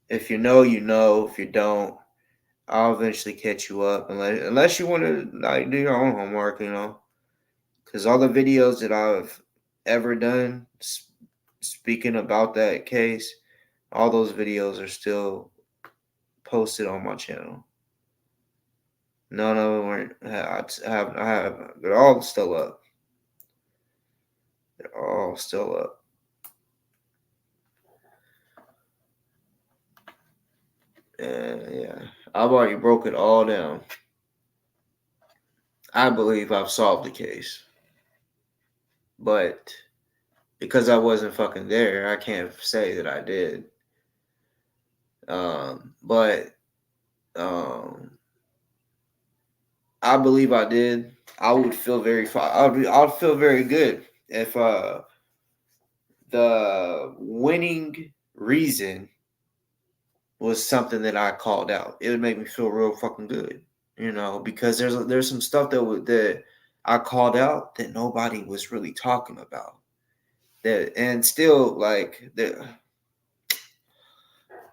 Speaker 1: If you know, you know. If you don't, I'll eventually catch you up. Unless you want to like do your own homework, you know. Because all the videos that I've ever done speaking about that case, all those videos are still posted on my channel. None of them weren't. I have. They're all still up. They're all still up. And yeah, I've already broke it all down. I believe I've solved the case, but because I wasn't fucking there, I can't say that I did. But um, I believe I did. I would feel very fine. I'd feel very good if the winning reason was something that I called out. It would make me feel real fucking good, you know, because there's some stuff that I called out that nobody was really talking about. That and still like that.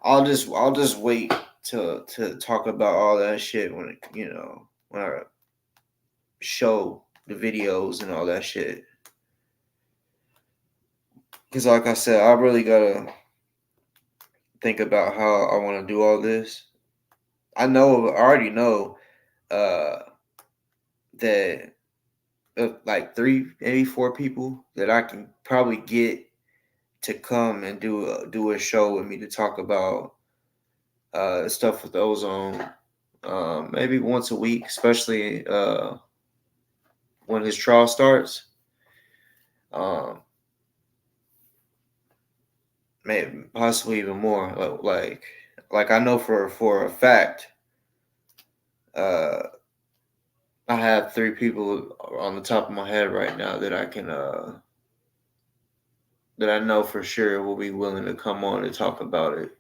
Speaker 1: I'll just wait to talk about all that shit when when I show the videos and all that shit. Because like I said, I really gotta think about how I want to do all this. I already know uh, that like 3, maybe 4 people that I can probably get to come and do a show with me to talk about stuff with ozone. Maybe once a week, especially when his trial starts. Um, maybe possibly even more. Like I know for a fact, uh, I have 3 people on the top of my head right now that I can that I know for sure will be willing to come on and talk about it.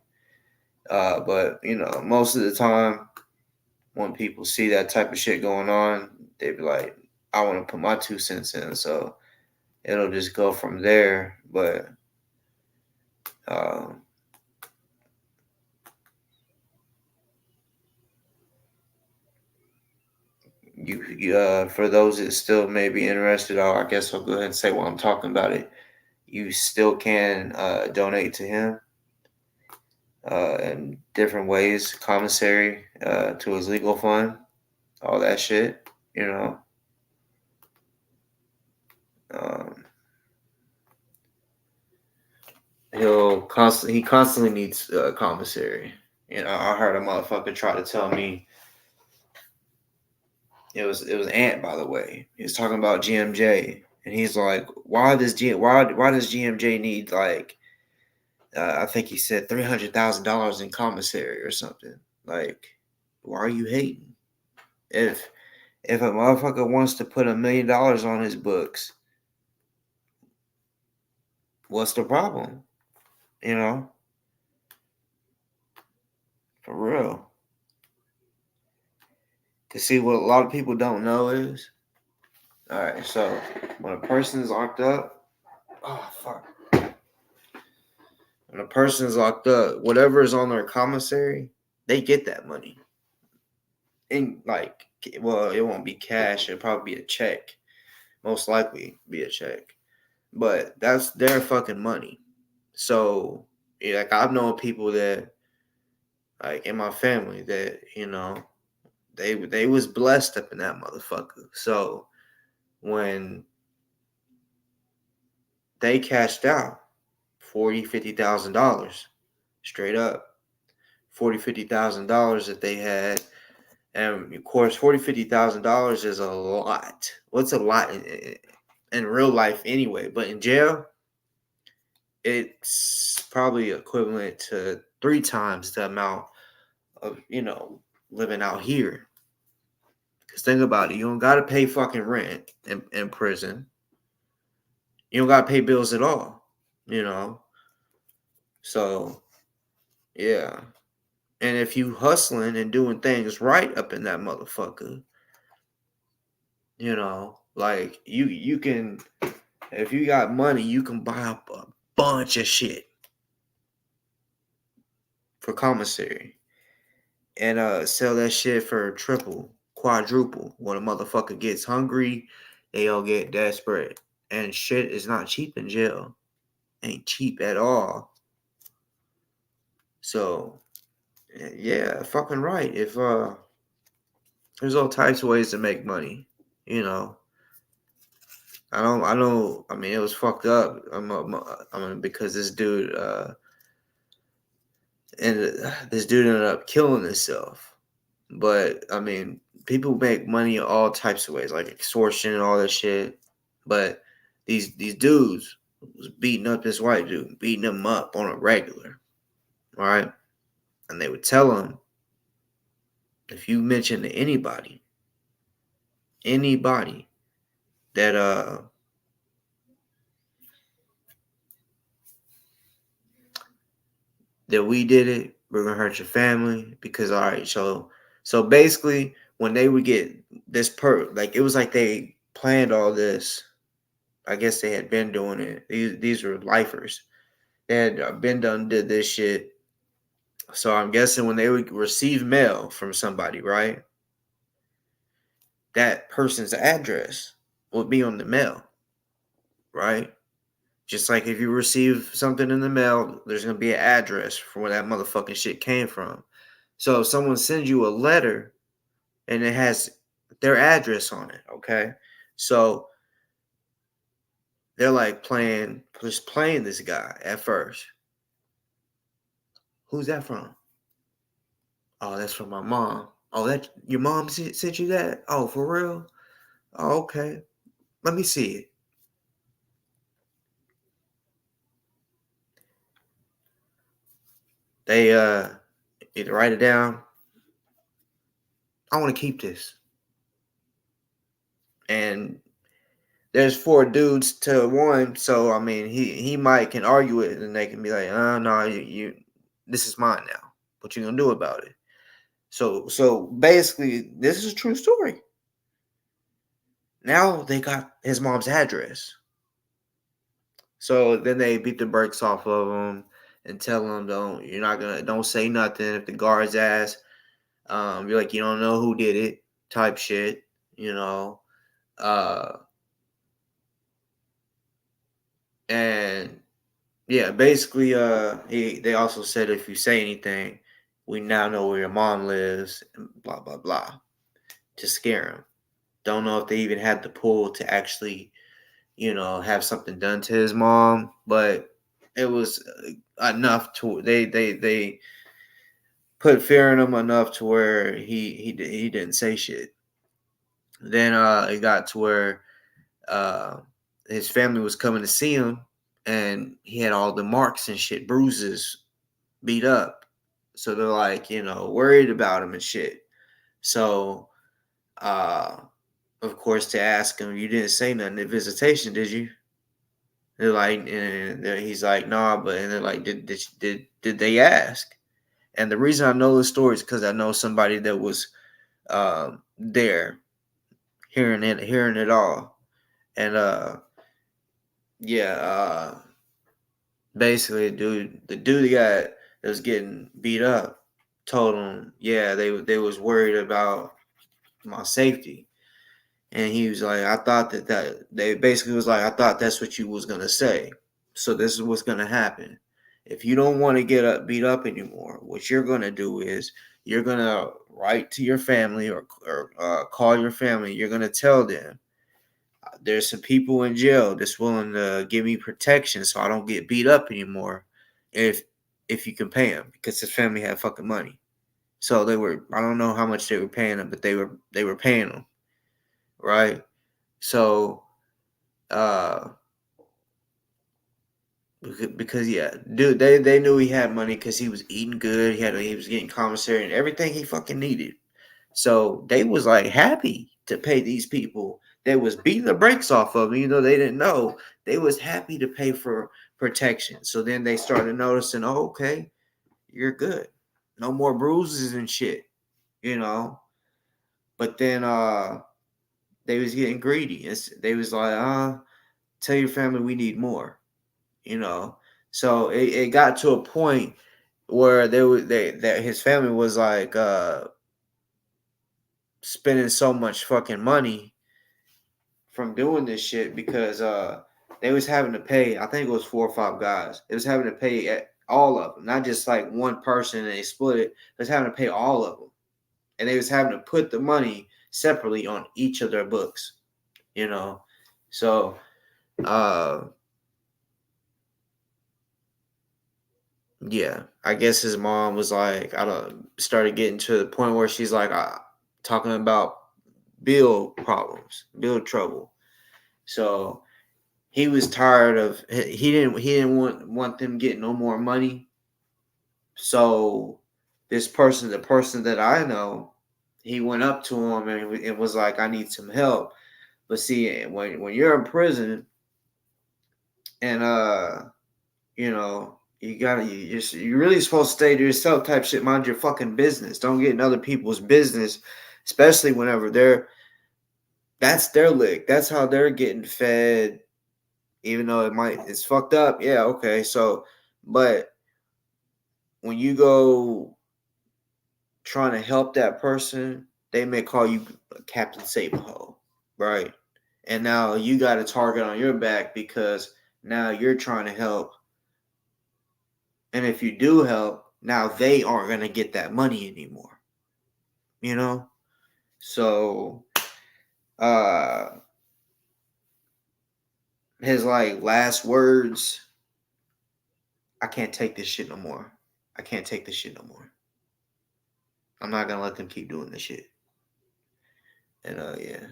Speaker 1: But most of the time when people see that type of shit going on, they be like, I want to put my 2 cents in. So it'll just go from there. But um, for those that still may be interested, I guess I'll go ahead and say while I'm talking about it. You still can donate to him in different ways, commissary to his legal fund, all that shit, you know. Um, he constantly needs commissary. I heard a motherfucker try to tell me it was Ant, by the way. He was talking about GMJ, and he's like, why does GMJ need like I think he said $300,000 in commissary or something. Like, why are you hating? If a motherfucker wants to put $1 million on his books, what's the problem? You know, For real. Cause see what a lot of people don't know is, all right. So when a person is locked up, oh fuck. When a person is locked up, whatever is on their commissary, they get that money. And like, well, it won't be cash. It'll probably be a check. Most likely be a check. But that's their fucking money. So, yeah, like I've known people that, like in my family, that they was blessed up in that motherfucker. So when they cashed out $40,000, $50,000 straight up, $40,000, $50,000 that they had. And of course, $40,000, $50,000 is a lot. What's a lot in real life anyway? But in jail, it's probably equivalent to 3 times the amount of living out here. Because think about it, you don't gotta pay fucking rent in prison. You don't gotta pay bills at all. You know, so yeah. And if you hustling and doing things right up in that motherfucker, like you can, if you got money, you can buy up a bunch of shit for commissary and sell that shit for triple, quadruple. When a motherfucker gets hungry, they all get desperate. And shit is not cheap in jail. Ain't cheap at all. So yeah, fucking right. If there's all types of ways to make money, you know. I know. I mean, it was fucked up. I mean, because this dude ended up killing himself. But I mean, people make money all types of ways, like extortion and all that shit. But these dudes was beating up this white dude, beating him up on a regular, right? And they would tell him, if you mention to anybody that that we did it, we're gonna hurt your family. Because all right, so basically when they would get this like it was like they planned all this. I guess they had been doing it. These were lifers. They had did this shit. So I'm guessing when they would receive mail from somebody, right, that person's address would be on the mail, right? Just like if you receive something in the mail, there's gonna be an address for where that motherfucking shit came from. So if someone sends you a letter and it has their address on it, okay? So they're like just playing this guy at first. Who's that from? Oh, that's from my mom. Oh, that your mom sent you that? Oh, for real? Oh, okay. Let me see it. They either write it down. I want to keep this. And there's 4 dudes to one, so I mean he might can argue it, and they can be like, no, you this is mine now. What you gonna do about it? So basically, this is a true story. Now they got his mom's address. So then they beat the brakes off of him and tell him, don't say nothing if the guards ask. You're like, you don't know who did it, type shit, you know. And yeah, basically, they also said if you say anything, we now know where your mom lives, and blah blah blah, to scare him. Don't know if they even had the pull to actually, have something done to his mom, but it was enough to they put fear in him enough to where he didn't say shit. Then it got to where uh, his family was coming to see him, and he had all the marks and shit, bruises, beat up. So they're like, worried about him and shit. So, of course, to ask him, you didn't say nothing at visitation, did you? They're like, and he's like, nah, but and they're like, did they ask? And the reason I know the story is because I know somebody that was there, hearing it all, and yeah, basically, the dude that was getting beat up told him, yeah, they was worried about my safety. And he was like, I thought that they basically was like, I thought that's what you was gonna say. So this is what's gonna happen. If you don't want to get beat up anymore, what you're gonna do is you're gonna write to your family or call your family. You're gonna tell them there's some people in jail that's willing to give me protection so I don't get beat up anymore. If if you can pay him, because his family had fucking money. So they were, I don't know how much they were paying him, but they were paying him, right? So uh because yeah, dude, they knew he had money because he was eating good. He was getting commissary and everything he fucking needed. So they was like happy to pay these people. They was beating the brakes off of them, even though they didn't know. They was happy to pay for protection. So then they started noticing, oh, okay, you're good. No more bruises and shit, you know. But then they was getting greedy. They was like, tell your family we need more, you know. So it got to a point where that his family was like spending so much fucking money from doing this shit because they was having to pay, I think it was 4 or 5 guys. It was having to pay all of them, not just like one person and they split it. It was having to pay all of them. And they was having to put the money separately on each of their books, you know. So uh yeah, I guess his mom was like, I don't started getting to the point where she's like talking about bill problems, bill trouble. So he was tired of he didn't want them getting no more money. So the person that I know, he went up to him and it was like, I need some help. But see, when you're in prison and you gotta you're really supposed to stay to yourself type shit, mind your fucking business. Don't get in other people's business, especially whenever that's their lick. That's how they're getting fed, even though it's fucked up. Yeah, okay. So but when you go trying to help that person, they may call you Captain Save-A-Hole, right? And now you got a target on your back because now you're trying to help. And if you do help, now they aren't going to get that money anymore, you know? So, uh, his like last words, I can't take this shit no more. I can't take this shit no more. I'm not going to let them keep doing this shit. And, yeah.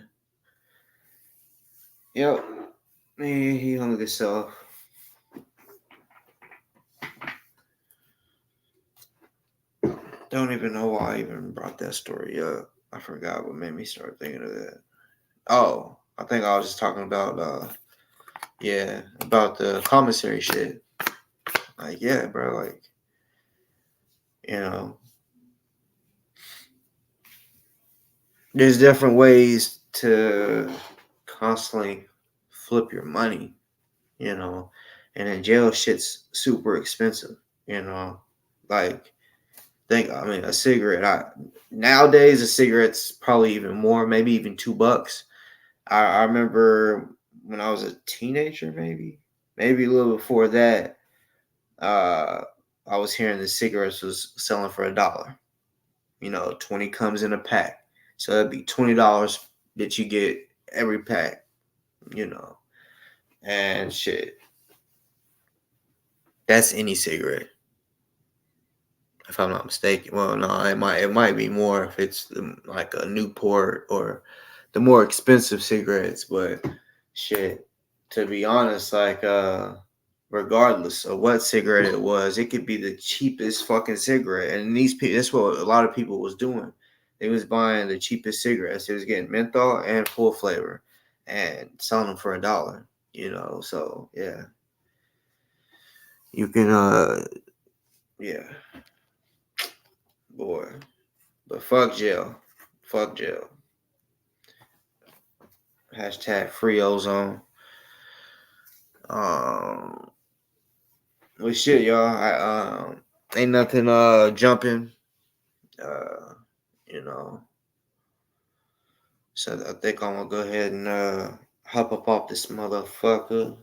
Speaker 1: Yep. He hung himself. Don't even know why I even brought that story up. I forgot what made me start thinking of that. Oh, I think I was just talking about about the commissary shit. Like, yeah, bro, like, you know, there's different ways to constantly flip your money, you know, and in jail shit's super expensive, you know. Like, I mean a cigarette, nowadays a cigarette's probably even more, maybe even $2. I remember when I was a teenager, maybe a little before that, uh, I was hearing the cigarettes was selling for $1. 20 comes in a pack, so that'd be $20 that you get every pack. And shit, that's any cigarette, if I'm not mistaken. Well, no, it might be more if it's like a Newport or the more expensive cigarettes, but shit, to be honest, like regardless of what cigarette it was, it could be the cheapest fucking cigarette. And these people, that's what a lot of people was doing. They was buying the cheapest cigarettes. They was getting menthol and full flavor and selling them for $1. So yeah. You can yeah. boy. But fuck jail. Fuck jail. Hashtag free ozone. Um, well, shit, y'all. Ain't nothing jumping. Uh, you know. So I think I'm gonna go ahead and hop up off this motherfucker.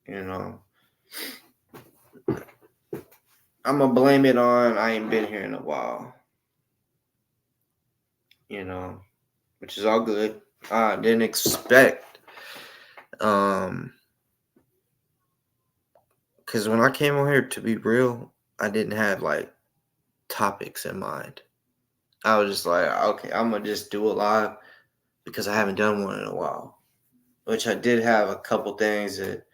Speaker 1: You know. I'm gonna blame it on I ain't been here in a while. You know, which is all good. I didn't expect um because when I came on here, to be real, I didn't have like topics in mind. I was just like, okay, I'm gonna just do a live because I haven't done one in a while. Which I did have a couple things that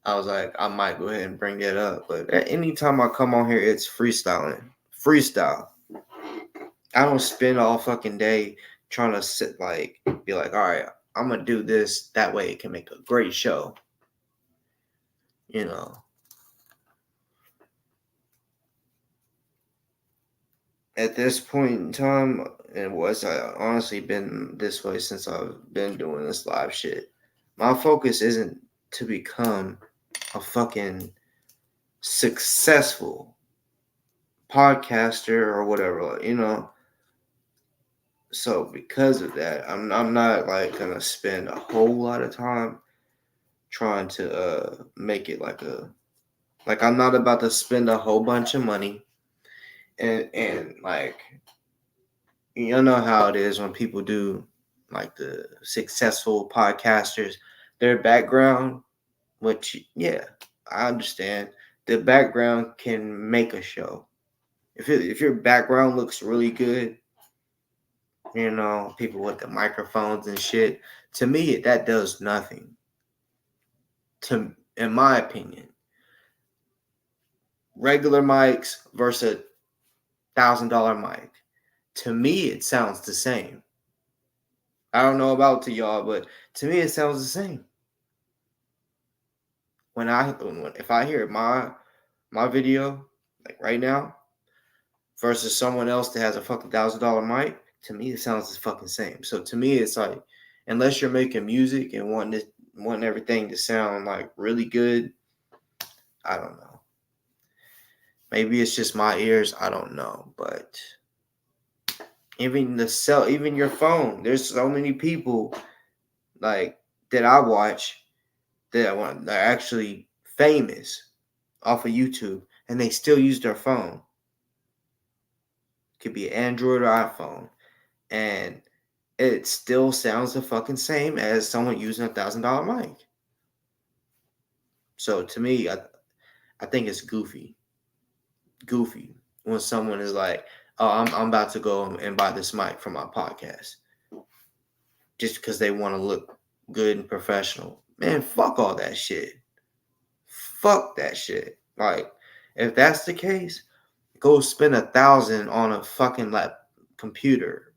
Speaker 1: I was like, I might go ahead and bring that up. But anytime I come on here, it's freestyling. Freestyle. I don't spend all fucking day trying to sit like be like, all right, I'm gonna do this that way it can make a great show. You know. At this point in time, and what's I honestly been this way since I've been doing this live shit. My focus isn't to become a fucking successful podcaster or whatever, you know. So because of that, I'm not like gonna spend a whole lot of time trying to make it like I'm not about to spend a whole bunch of money and like you know how it is when people do like the successful podcasters, their background, which yeah, I understand. The background can make a show. If your background looks really good, you know, people with the microphones and shit, to me that does nothing. To in my opinion, regular mics versus $1,000 mic. To me, it sounds the same. I don't know about to y'all, but to me, it sounds the same. If I hear my video like right now versus someone else that has a fucking $1,000 mic, to me it sounds the fucking same. So to me, it's like unless you're making music and wanting everything to sound like really good, I don't know. Maybe it's just my ears. I don't know, but even your phone. There's so many people like that I watch they're actually famous off of YouTube and they still use their phone. Could be Android or iPhone, and it still sounds the fucking same as someone using $1,000 mic. So to me, I think it's goofy when someone is like, "Oh, I'm about to go and buy this mic for my podcast," just because they want to look good and professional. Man, fuck all that shit. Fuck that shit. Like, if that's the case, go spend 1,000 on a fucking computer,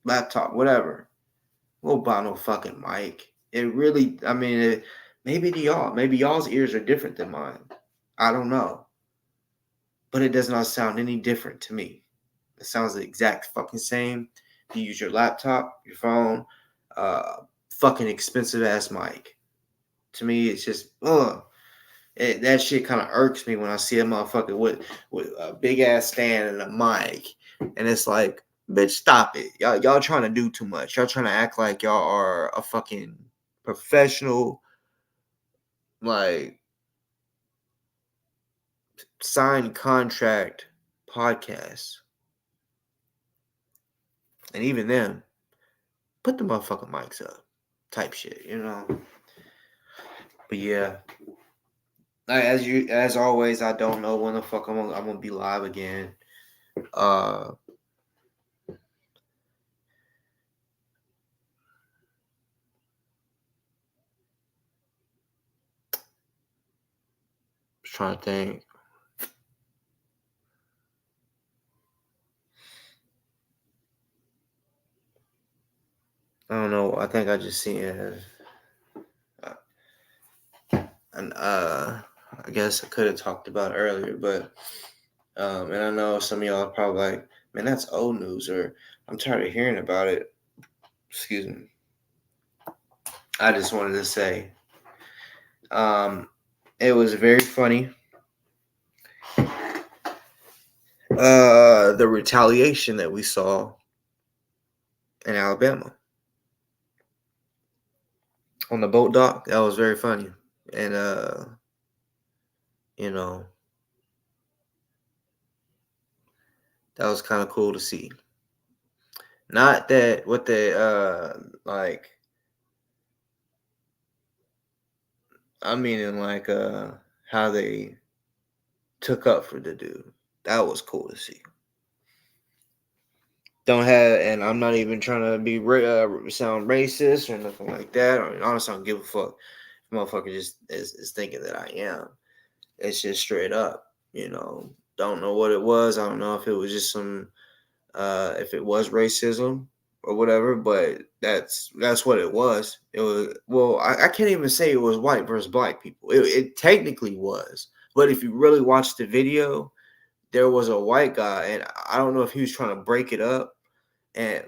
Speaker 1: laptop, whatever. Go buy no fucking mic. It really, I mean, maybe to y'all, maybe y'all's ears are different than mine. I don't know, but it does not sound any different to me. It sounds the exact fucking same. If you use your laptop, your phone, uh, fucking expensive ass mic. To me, it's just, ugh. That shit kind of irks me when I see a motherfucker with a big ass stand and a mic, and it's like, bitch, stop it, y'all trying to do too much. Y'all trying to act like y'all are a fucking professional, like signed contract podcast, and even them put the motherfucking mics up, type shit, you know. But yeah, as always, I don't know when the fuck I'm gonna be live again. Uh. Trying to think. I don't know. I think I just seen it. And I guess I could have talked about it earlier, but and I know some of y'all are probably like, Man, that's old news, or I'm tired of hearing about it. Excuse me. I just wanted to say, um, it was very funny. The retaliation that we saw in Alabama on the boat dock, that was very funny. And you know, that was kind of cool to see. Not that what they like, I mean in like how they took up for the dude. That was cool to see. Don't have, and I'm not even trying to be sound racist or nothing like that. I mean, honestly, I don't give a fuck. Motherfucker just is thinking that I am. It's just straight up, you know. Don't know what it was. I don't know if it was just some, if it was racism or whatever. But that's what it was. It was, well, I can't even say it was white versus black people. It technically was, but if you really watch the video, there was a white guy, and I don't know if he was trying to break it up,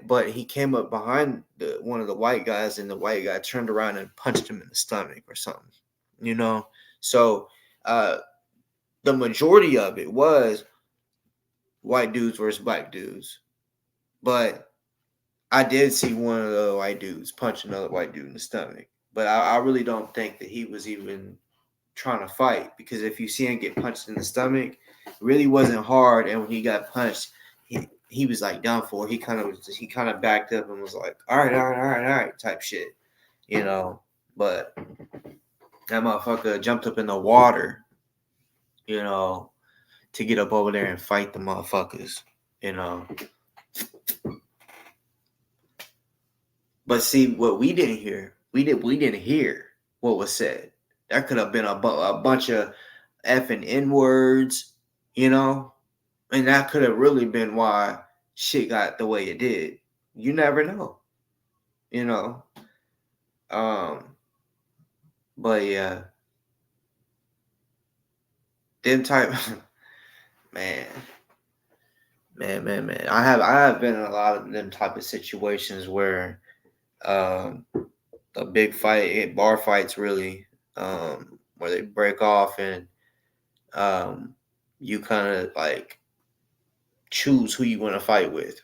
Speaker 1: but he came up behind one of the white guys, and the white guy turned around and punched him in the stomach or something, you know. So uh, the majority of it was white dudes versus black dudes, but I did see one of the white dudes punch another white dude in the stomach. But I really don't think that he was even trying to fight, because if you see him get punched in the stomach, it really wasn't hard. And when he got punched, he was like done for. He kind of backed up and was like, all right, all right, all right, all right, type shit, you know. But that motherfucker jumped up in the water, you know, to get up over there and fight the motherfuckers, you know. But see, what we didn't hear what was said. That could have been a bunch of F and N words, you know, and that could have really been why shit got the way it did. You never know, you know. Um, but yeah, them type, man, man. I have been in a lot of them type of situations where um a big fight, bar fights really, where they break off and um you kind of like choose who you want to fight with,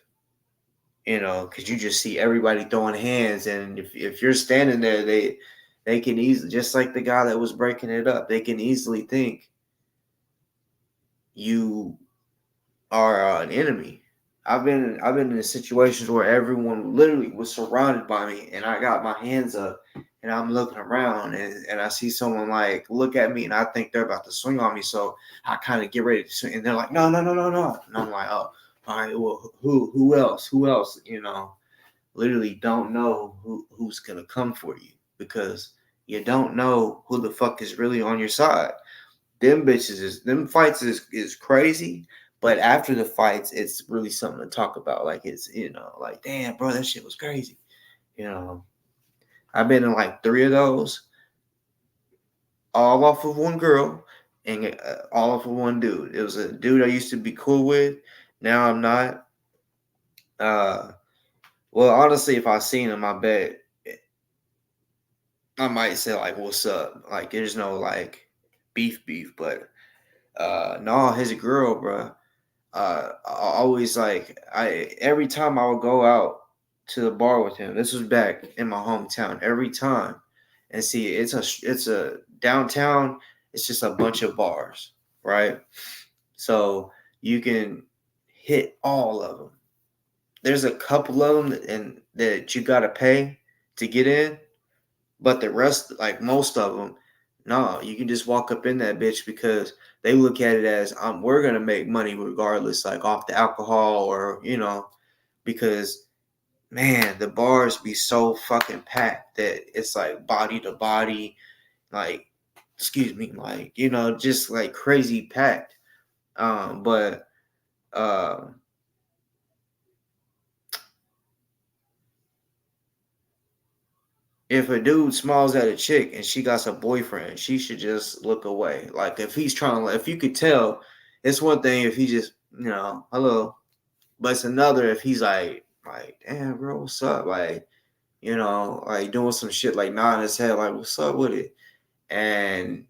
Speaker 1: you know, because you just see everybody throwing hands, and if you're standing there, they can easily, just like the guy that was breaking it up, they can easily think you are an enemy. I've been in situations where everyone literally was surrounded by me, and I got my hands up, and I'm looking around, and I see someone like look at me, and I think they're about to swing on me, so I kind of get ready to swing, and they're like, no, no, no, no, no, and I'm like, oh, all right, well, who else, you know, literally don't know who's gonna come for you, because you don't know who the fuck is really on your side. Them fights is crazy, but after the fights, it's really something to talk about. Like, it's, you know, like, damn, bro, that shit was crazy. You know, I've been in like three of those, all off of one girl, and all off of one dude. It was a dude I used to be cool with. Now I'm not. Uh, well, honestly, if I seen him, I bet I might say like, "What's up?" Like, there's no like beef, but no, his girl, bro. I always like, I every time I would go out to the bar with him. This was back in my hometown. Every time, and see, it's a downtown. It's just a bunch of bars, right? So you can hit all of them. There's a couple of them that you gotta pay to get in, but the rest, like most of them, no, you can just walk up in that bitch, because they look at it as, we're gonna make money regardless, like off the alcohol, or, you know, because man, the bars be so fucking packed that it's like body to body, like, excuse me, like, you know, just like crazy packed. But uh if a dude smiles at a chick and she got a boyfriend, she should just look away. Like, if he's trying to, if you could tell, it's one thing if he just, you know, hello. But it's another if he's like, damn, bro, what's up? Like, like doing some shit, like nodding his head, like, what's up with it? And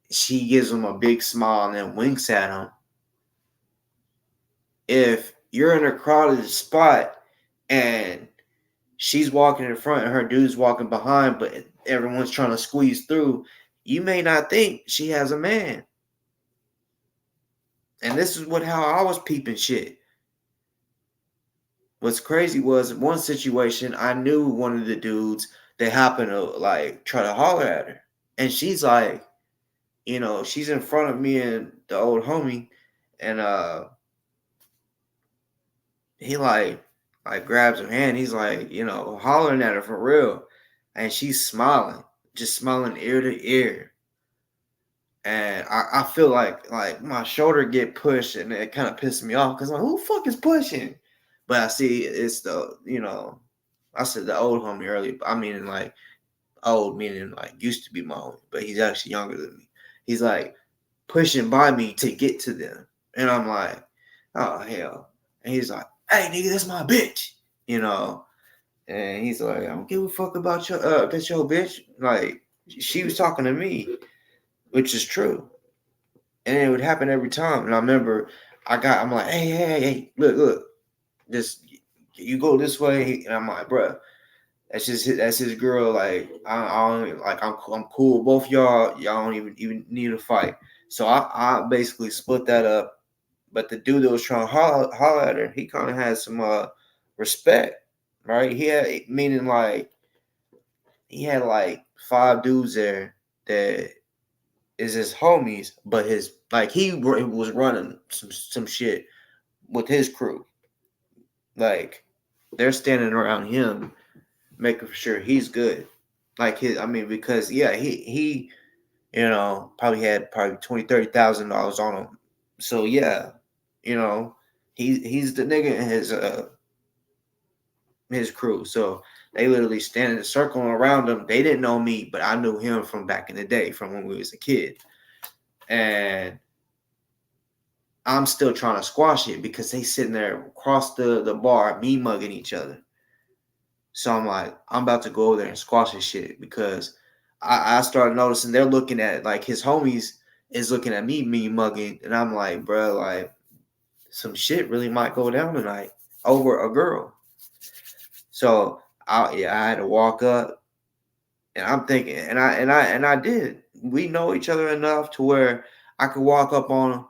Speaker 1: she gives him a big smile and then winks at him. If you're in a crowded spot and she's walking in front and her dude's walking behind, but everyone's trying to squeeze through, you may not think she has a man. And this is how I was peeping shit. What's crazy was one situation I knew one of the dudes that happened to like try to holler at her. And she's like, she's in front of me and the old homie, and he like grabs her hand. He's like, hollering at her for real. And she's smiling, just smiling ear to ear. And I feel like my shoulder get pushed and it kind of pissed me off because like, who the fuck is pushing? But I see it's I said the old homie earlier. I mean like old meaning like used to be my homie, but he's actually younger than me. He's like pushing by me to get to them. And I'm like, oh hell. And he's like, hey nigga, that's my bitch. And he's like, I don't give a fuck about that's your bitch. Like she was talking to me, which is true. And it would happen every time. And I remember I'm like, hey, look, just you go this way. And I'm like, bruh, that's his girl. Like I don't like I'm cool with both y'all. Y'all don't even need to fight. So I basically split that up. But the dude that was trying to holler at her, he kind of had some respect, right? He had meaning like he had like 5 dudes there that is his homies, but his like he was running some shit with his crew. Like they're standing around him, making sure he's good. Like because yeah, he probably had probably $20,000-$30,000 on him. So yeah, you know, he's the nigga in his crew. So they literally standing in a circle around him. They didn't know me, but I knew him from back in the day, from when we was a kid. And I'm still trying to squash it because they sitting there across the bar, me mugging each other. So I'm like, I'm about to go over there and squash this shit because I started noticing they're looking at like his homies is looking at me mugging, and I'm like, bro, like some shit really might go down tonight over a girl. So I had to walk up, and I'm thinking, and I did. We know each other enough to where I could walk up on him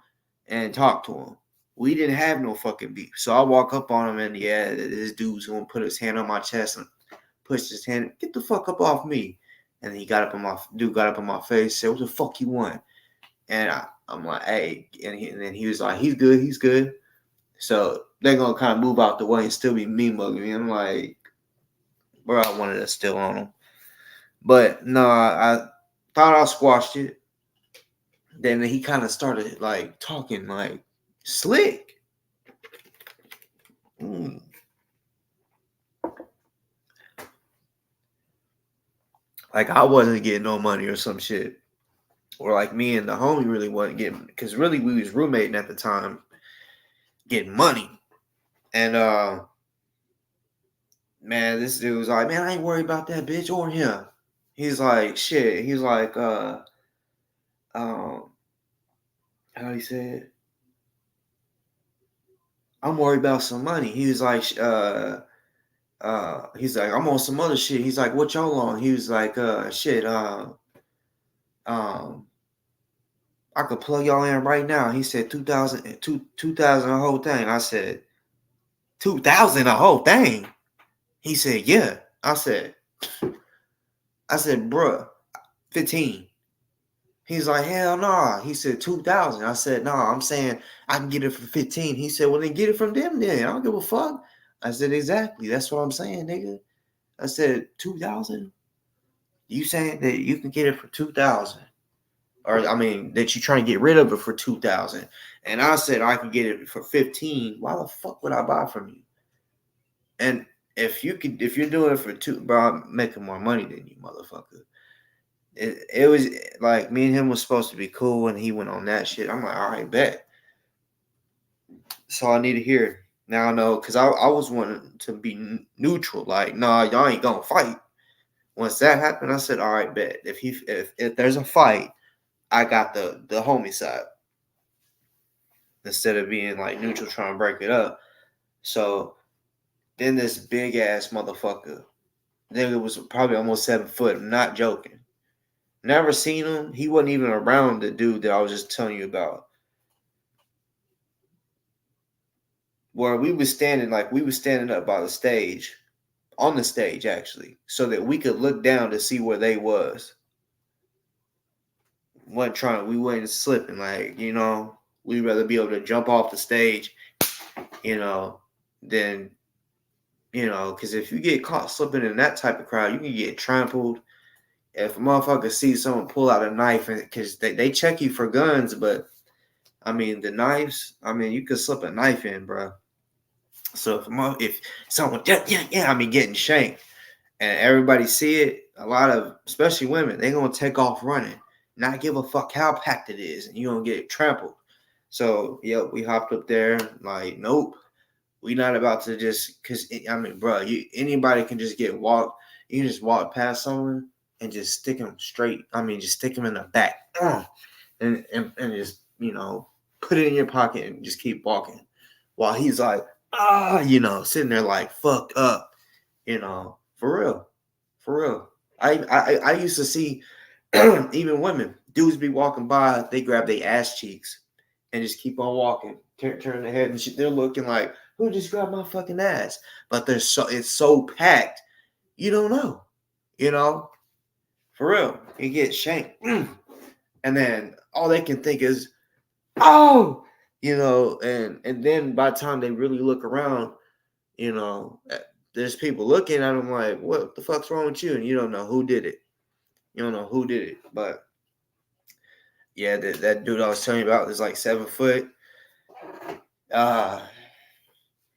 Speaker 1: and talk to him. We didn't have no fucking beef. So I walk up on him, and yeah, this dude's gonna put his hand on my chest and pushed his hand, get the fuck up off me. And he got up on my face, said, what the fuck you want? And I'm like, hey, and then he was like, he's good. So they're gonna kind of move out the way and still be me mugging me. I'm like, bro, I wanted to steal on him. But no, I thought I squashed it. Then he kind of started like talking like slick. Like I wasn't getting no money or some shit. Or like me and the homie really wasn't getting, because really we was roommating at the time, getting money. And man, this dude was like, man, I ain't worried about that bitch or him. He's like, shit. He's like, how he said, I'm worried about some money. He was like, he's like, I'm on some other shit. He's like, what y'all on? He was like, shit, I could plug y'all in right now. He said 2,000, 2,000 a whole thing. I said, 2,000 a whole thing? He said, yeah. I said, bruh, 15. He's like, hell nah. He said 2,000. I said, nah, I'm saying I can get it for 15. He said, well then get it from them then. I don't give a fuck. I said, exactly. That's what I'm saying, nigga. I said, 2,000? You saying that you can get it for 2,000? Or I mean that you trying to get rid of it for 2,000. And I said I could get it for 15. Why the fuck would I buy from you? And if you're doing it for 2, bro, I'm making more money than you, motherfucker. It was like me and him was supposed to be cool, and he went on that shit. I'm like, all right, bet. That's all I need to hear. Now, no, because I was wanting to be neutral. Like, nah, y'all ain't gonna fight. Once that happened, I said, all right, bet. If there's a fight, I got the homie side instead of being like neutral trying to break it up. So then this big ass motherfucker, nigga was probably almost 7 foot. I'm not joking. Never seen him. He wasn't even around the dude that I was just telling you about. Where we was standing up by the stage, on the stage actually, so that we could look down to see where they was. We wasn't slipping, like, we'd rather be able to jump off the stage, you know, than, because if you get caught slipping in that type of crowd, you can get trampled. If a motherfucker sees someone pull out a knife, because they check you for guns, but I mean, the knives, I mean, you could slip a knife in, bro. So if someone, I mean, getting shanked, and everybody see it, a lot of, especially women, they gonna take off running, not give a fuck how packed it is, and you gonna get trampled. So, yep, we hopped up there, like, nope, we not about to just, because, I mean, bro, anybody can just you can just walk past someone and just stick them straight, I mean, just stick them in the back, and just, put it in your pocket and just keep walking. While he's like, sitting there like fucked up, for real. For real. I used to see even women, dudes be walking by, they grab their ass cheeks and just keep on walking, turn their head, and they're looking like, who just grabbed my fucking ass? But it's so packed, you don't know, you know, for real. You get shanked, and then all they can think is, oh, and then by the time they really look around, there's people looking at them like, what the fuck's wrong with you? And you don't know who did it. You don't know who did it. But yeah, that dude I was telling you about is like 7 foot. Uh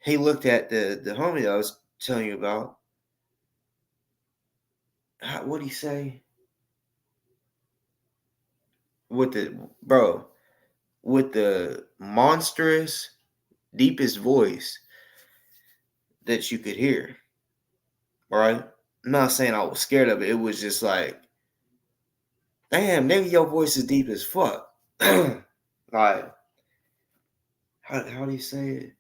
Speaker 1: he looked at the homie I was telling you about. What'd he say? With the bro, with the monstrous, deepest voice that you could hear. Right? I'm not saying I was scared of it. It was just like, damn, nigga, your voice is deep as fuck. Like, how do you say it?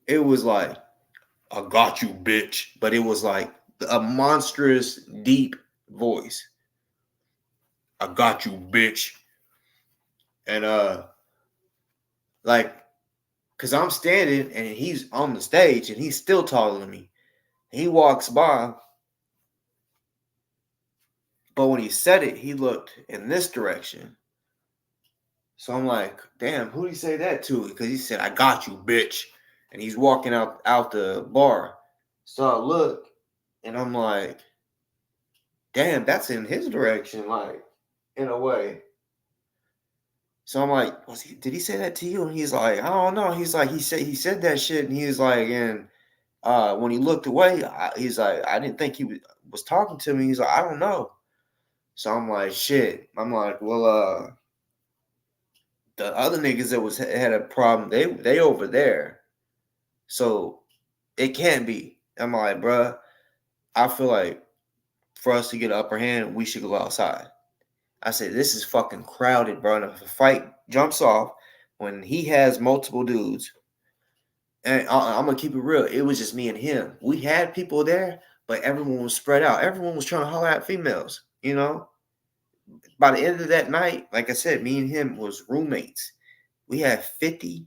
Speaker 1: It was like, I got you, bitch. But it was like a monstrous, deep voice. I got you, bitch. And like, cause I'm standing and he's on the stage and he's still taller than me. He walks by, but when he said it, he looked in this direction. So I'm like, damn, who did he say that to? Because he said, I got you, bitch. And he's walking out the bar. So I look and I'm like, damn, that's in his direction, like, in a way. So I'm like, did he say that to you? And he's like, I don't know. He's like, he said that shit, and he's like, and when he looked away, he's like, I didn't think he was talking to me. He's like, I don't know. So I'm like, shit. I'm like, well, the other niggas that had a problem, they over there. So it can't be. I'm like, bruh, I feel like for us to get an upper hand, we should go outside. I said, this is fucking crowded, bro. And if a fight jumps off, when he has multiple dudes, and I'm gonna keep it real, it was just me and him. We had people there, but everyone was spread out. Everyone was trying to holler at females, By the end of that night, like I said, me and him was roommates. We had 50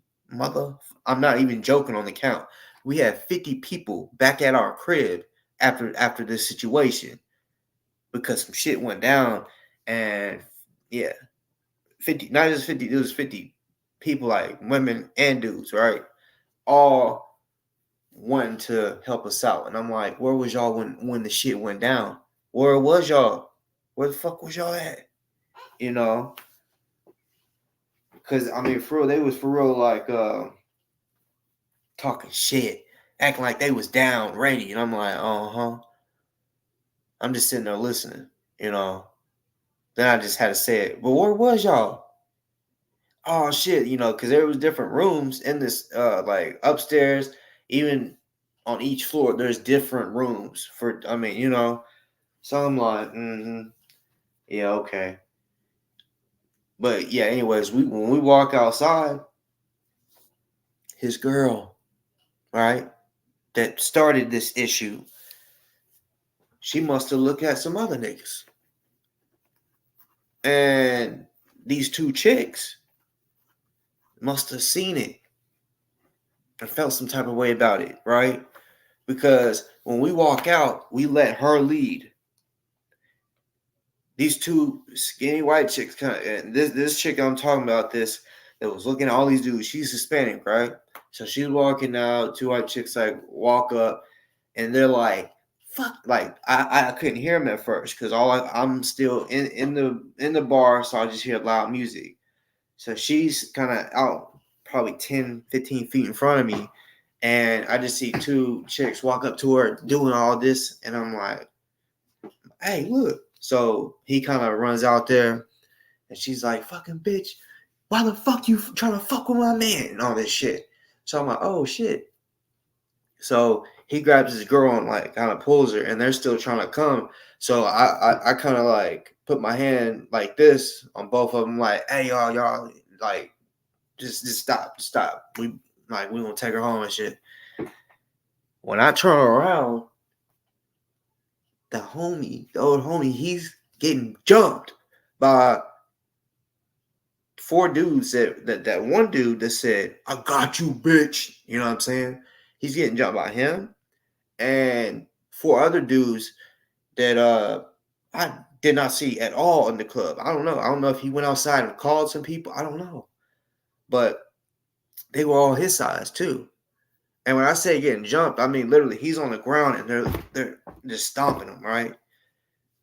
Speaker 1: I'm not even joking on the count. We had 50 people back at our crib after this situation because some shit went down, and yeah, 50, not just 50, it was 50 people, like women and dudes, right? All wanting to help us out. And I'm like, where was y'all when the shit went down? Where was y'all? Where the fuck was y'all at? You know? Because, I mean, for real, they was for real, like, talking shit, acting like they was down, ready. And I'm like, uh-huh. I'm just sitting there listening, Then I just had to say it. But where was y'all? oh shit, because there was different rooms in this, like upstairs, even on each floor, there's different rooms for. I mean, so I'm like, yeah, okay. But yeah, anyways, when we walk outside, his girl, right, that started this issue, she must have looked at some other niggas, and these two chicks must have seen it and felt some type of way about it, right? Because when we walk out, we let her lead. These two skinny white chicks, and this chick I'm talking about, this that was looking at all these dudes. She's Hispanic, right? So she's walking out. Two white chicks like walk up, and they're like, "Fuck!" Like I couldn't hear them at first because I'm still in the bar, so I just hear loud music. So she's kind of out, probably 10, 15 feet in front of me, and I just see two chicks walk up to her doing all this, and I'm like, "Hey, look!" So he kind of runs out there, and she's like, "Fucking bitch, why the fuck you trying to fuck with my man?" and all this shit. So I'm like, "Oh shit." So he grabs his girl and like kind of pulls her, and they're still trying to come. So I kind of like put my hand like this on both of them, like, "Hey y'all, like just stop. We gonna take her home and shit." When I turn around, the old homie, he's getting jumped by four dudes that one dude that said, "I got you, bitch." You know what I'm saying? He's getting jumped by him and four other dudes that I did not see at all in the club. I don't know. I don't know if he went outside and called some people. I don't know. But they were all his size too. And when I say getting jumped, I mean literally he's on the ground and they're just stomping him, right?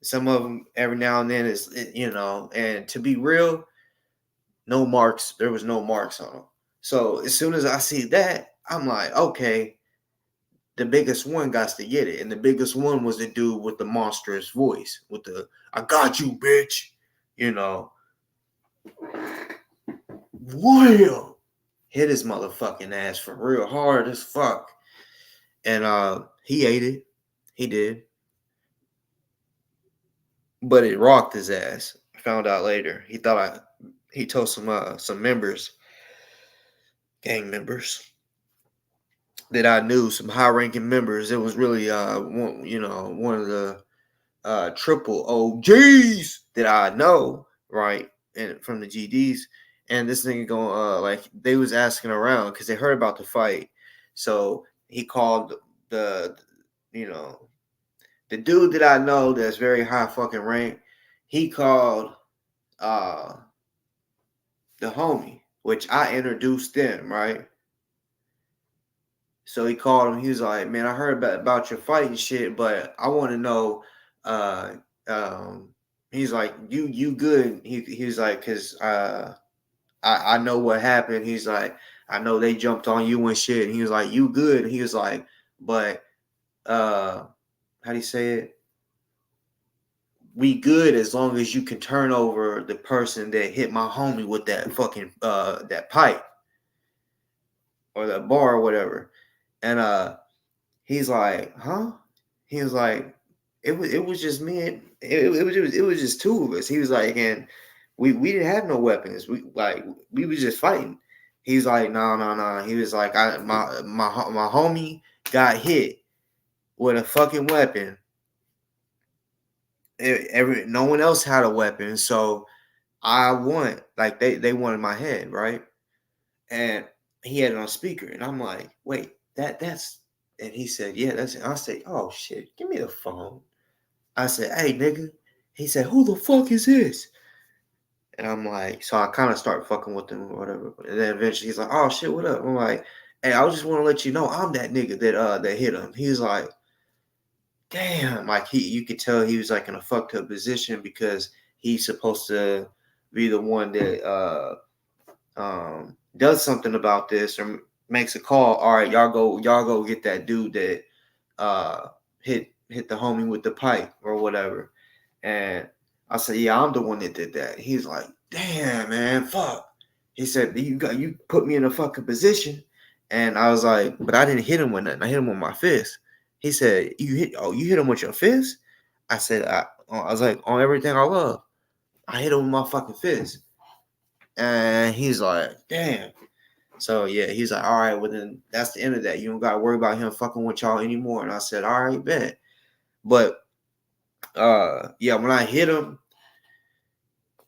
Speaker 1: Some of them every now and then and to be real, no marks. There was no marks on him. So as soon as I see that, I'm like, okay, the biggest one got to get it. And the biggest one was the dude with the monstrous voice, with the "I got you, bitch." You know, Wham! Hit his motherfucking ass for real hard as fuck. And he ate it. He did. But it rocked his ass. I found out later. He told some members, gang members, that I knew, some high ranking members. It was really one of the triple OGs that I know, right? And from the GDs. And this nigga going like they was asking around because they heard about the fight. So he called the you know the dude that I know that's very high fucking rank. He called uh the homie, which I introduced them, right? So he called him. He was like, "Man, I heard about your fight and shit, but I want to know." Uh, he's like, "You good?" He was like, "Cause I know what happened." He's like, "I know they jumped on you and shit." And he was like, "You good?" And he was like, "But how do you say it? We good as long as you can turn over the person that hit my homie with that fucking that pipe or that bar or whatever." And he's like, "Huh?" He was like, "It was just me. It was just two of us." He was like, "And we didn't have no weapons. We was just fighting." He's like, "No, no, no." He was like, My homie got hit with a fucking weapon. No one else had a weapon, so I want like they wanted my head, right?" And he had it on speaker, and I'm like, "Wait, that's." And he said, "Yeah, that's it." I said, "Oh shit, give me the phone." I said, "Hey, nigga." He said, "Who the fuck is this?" And I'm like, so I kind of start fucking with him or whatever. And then eventually he's like, "Oh shit, what up?" I'm like, "Hey, I just want to let you know I'm that nigga that hit him." He's like, "Damn!" Like you could tell he was like in a fucked up position because he's supposed to be the one that does something about this or makes a call. All right, y'all go get that dude that uh hit the homie with the pipe or whatever. And I said, "Yeah, I'm the one that did that." He's like, "Damn, man, fuck." He said, you put me in a fucking position. And I was like, but I didn't hit him with nothing. I hit him with my fist. He said, you hit him with your fist? I said, I was like, on everything I love. I hit him with my fucking fist. And he's like, damn. So yeah, he's like, all right, well then that's the end of that. You don't gotta worry about him fucking with y'all anymore. And I said, all right, bet. But yeah, when I hit him,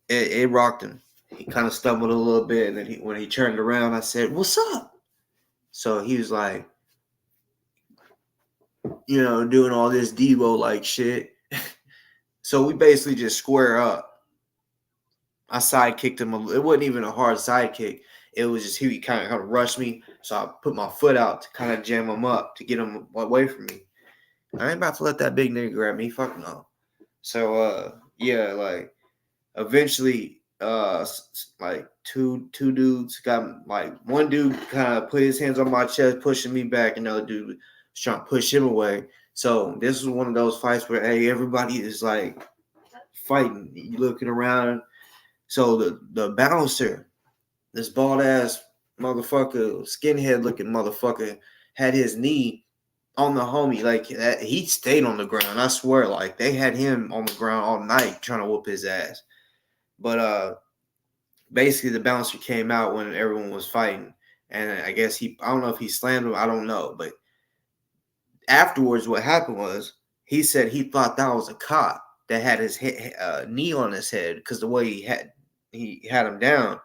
Speaker 1: it rocked him. He kind of stumbled a little bit, and then when he turned around, I said, "What's up?" So he was like, doing all this Devo like shit. So we basically just square up. I side kicked him. It wasn't even a hard side kick. It was just he kind of rushed me, so I put my foot out to kind of jam him up to get him away from me. I ain't about to let that big nigga grab me. Fuck no. So yeah, like eventually like two dudes got, like, one dude kind of put his hands on my chest pushing me back, another dude was trying to push him away. So this was one of those fights where, hey, everybody is like fighting, you looking around. So the bouncer, this bald ass motherfucker, skinhead looking motherfucker, had his knee on the homie. Like, he stayed on the ground, I swear. Like, they had him on the ground all night trying to whoop his ass. But basically the bouncer came out when everyone was fighting, and I guess I don't know if he slammed him, I don't know, but afterwards what happened was he said he thought that was a cop that had his knee on his head, because the way he had him down,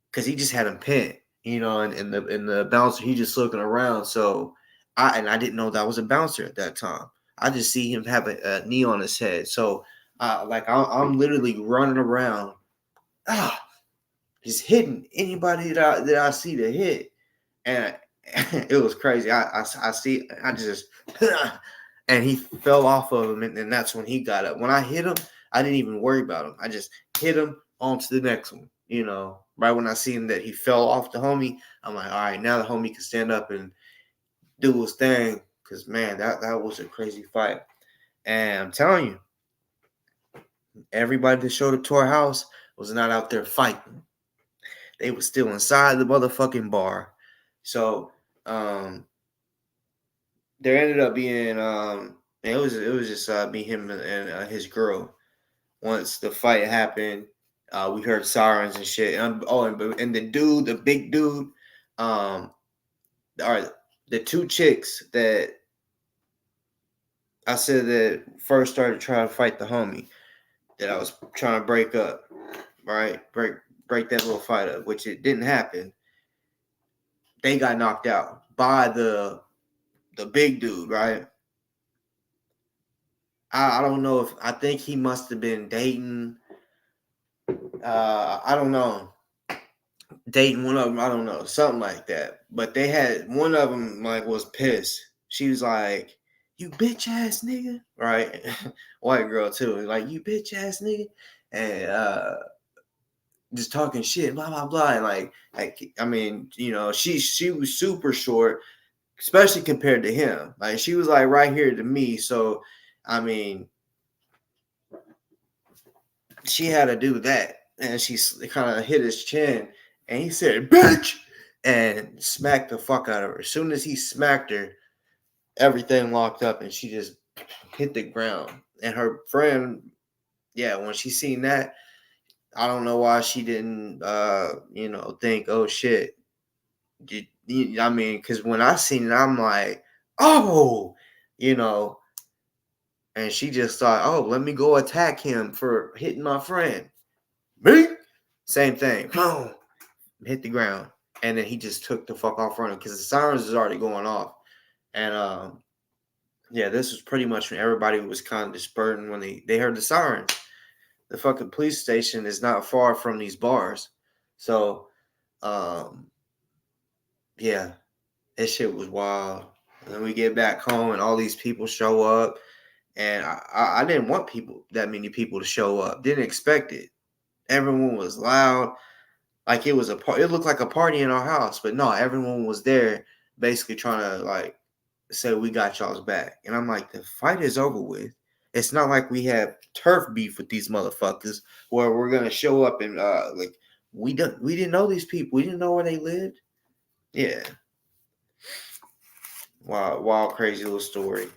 Speaker 1: because he just had him pinned, and the bouncer, he just looking around. So I didn't know that was a bouncer at that time. I just see him have a knee on his head. So I'm literally running around, just hitting anybody that I see to hit, and it was crazy. I see, I just and he fell off of him, and that's when he got up. When I hit him, I didn't even worry about him. I just hit him on to the next one. Right when I seen that he fell off the homie, I'm like, all right, now the homie can stand up and do his thing. Cause man, that was a crazy fight, and I'm telling you, everybody that showed up to our house was not out there fighting. They was still inside the motherfucking bar. So there ended up being it was just me, him, and his girl. Once the fight happened, we heard sirens and shit. And the dude, the big dude, or the two chicks that I said that first started trying to fight the homie that I was trying to break up, right? Break that little fight up, which it didn't happen. They got knocked out by the big dude, right? I don't know if, I think he must have been dating. I don't know, dating one of them. I don't know, something like that. But they had one of them, like, was pissed. She was like, "You bitch ass nigga," right? White girl too, like, "You bitch ass nigga," and just talking shit, blah blah blah, and like I mean, she was super short, especially compared to him. Like, she was like right here to me. So I mean, she had to do that, and she kind of hit his chin, and he said, "Bitch," and smacked the fuck out of her. As soon as he smacked her, everything locked up, and she just hit the ground. And her friend, yeah, when she seen that, I don't know why she didn't, think, oh shit. I mean, because when I seen it, I'm like, oh, you know, and she just thought, oh, let me go attack him for hitting my friend. Me? Same thing. Boom. Hit the ground. And then he just took the fuck off running, because the sirens is already going off. And yeah, this was pretty much when everybody was kind of dispersing when they heard the sirens. The fucking police station is not far from these bars. So yeah, that shit was wild. And then we get back home and all these people show up. And I didn't want that many people to show up. Didn't expect it. Everyone was loud. Like, it was it looked like a party in our house, but no, everyone was there basically trying to, like, say we got y'all's back. And I'm like, the fight is over with. It's not like we have turf beef with these motherfuckers where we're gonna show up and like we didn't know these people. We didn't know where they lived. Yeah. Wow, wild, crazy little story.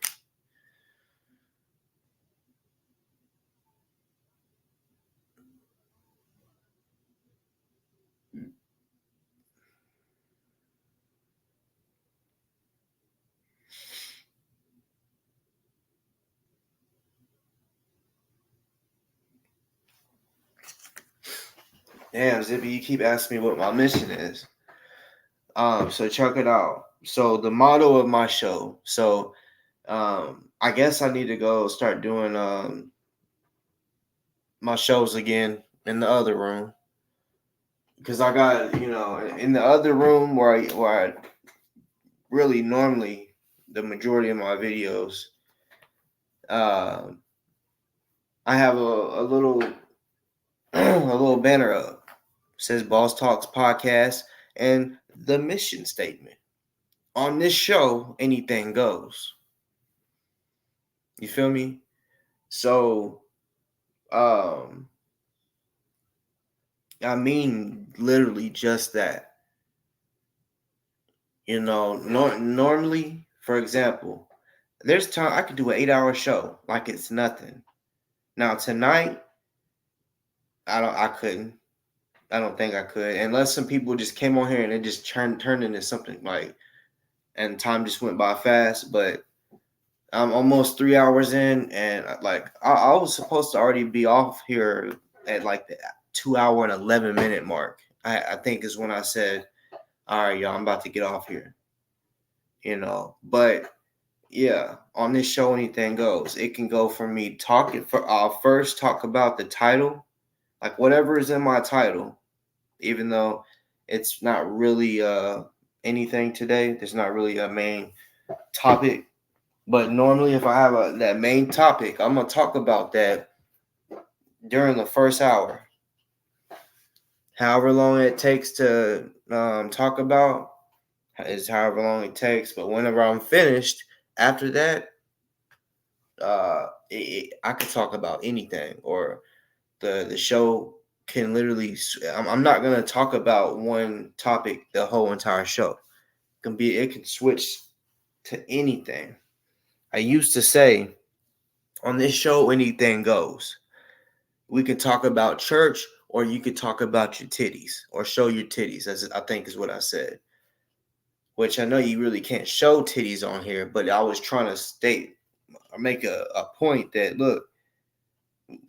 Speaker 1: Damn, Zippy, you keep asking me what my mission is. So check it out. So the motto of my show. So I guess I need to go start doing my shows again in the other room. Because I got, in the other room where I really normally the majority of my videos, uh, I have a little a little banner up. It says Boss Talks Podcast and the mission statement. On this show, anything goes. You feel me? So, um, I mean literally just that. Normally, for example, there's time I could do an 8-hour show like it's nothing. Now tonight, I couldn't. I don't think I could, unless some people just came on here and it just turned into something like, and time just went by fast. But I'm almost 3 hours in, and like I was supposed to already be off here at like the 2 hour and 11 minute mark. I think is when I said, "All right, y'all, I'm about to get off here." But yeah, on this show, anything goes. It can go from me talking for. I'll first talk about the title, like whatever is in my title, even though it's not really anything today. There's not really a main topic. But normally, if I have that main topic, I'm gonna talk about that during the first hour. However long it takes to talk about is however long it takes. But whenever I'm finished, after that, I could talk about anything, or the show can literally. I'm not gonna talk about one topic the whole entire show. It can switch to anything. I used to say on this show, anything goes. We could talk about church, or you could talk about your titties, or show your titties, as I think is what I said. Which I know you really can't show titties on here, but I was trying to state or make a point that, look,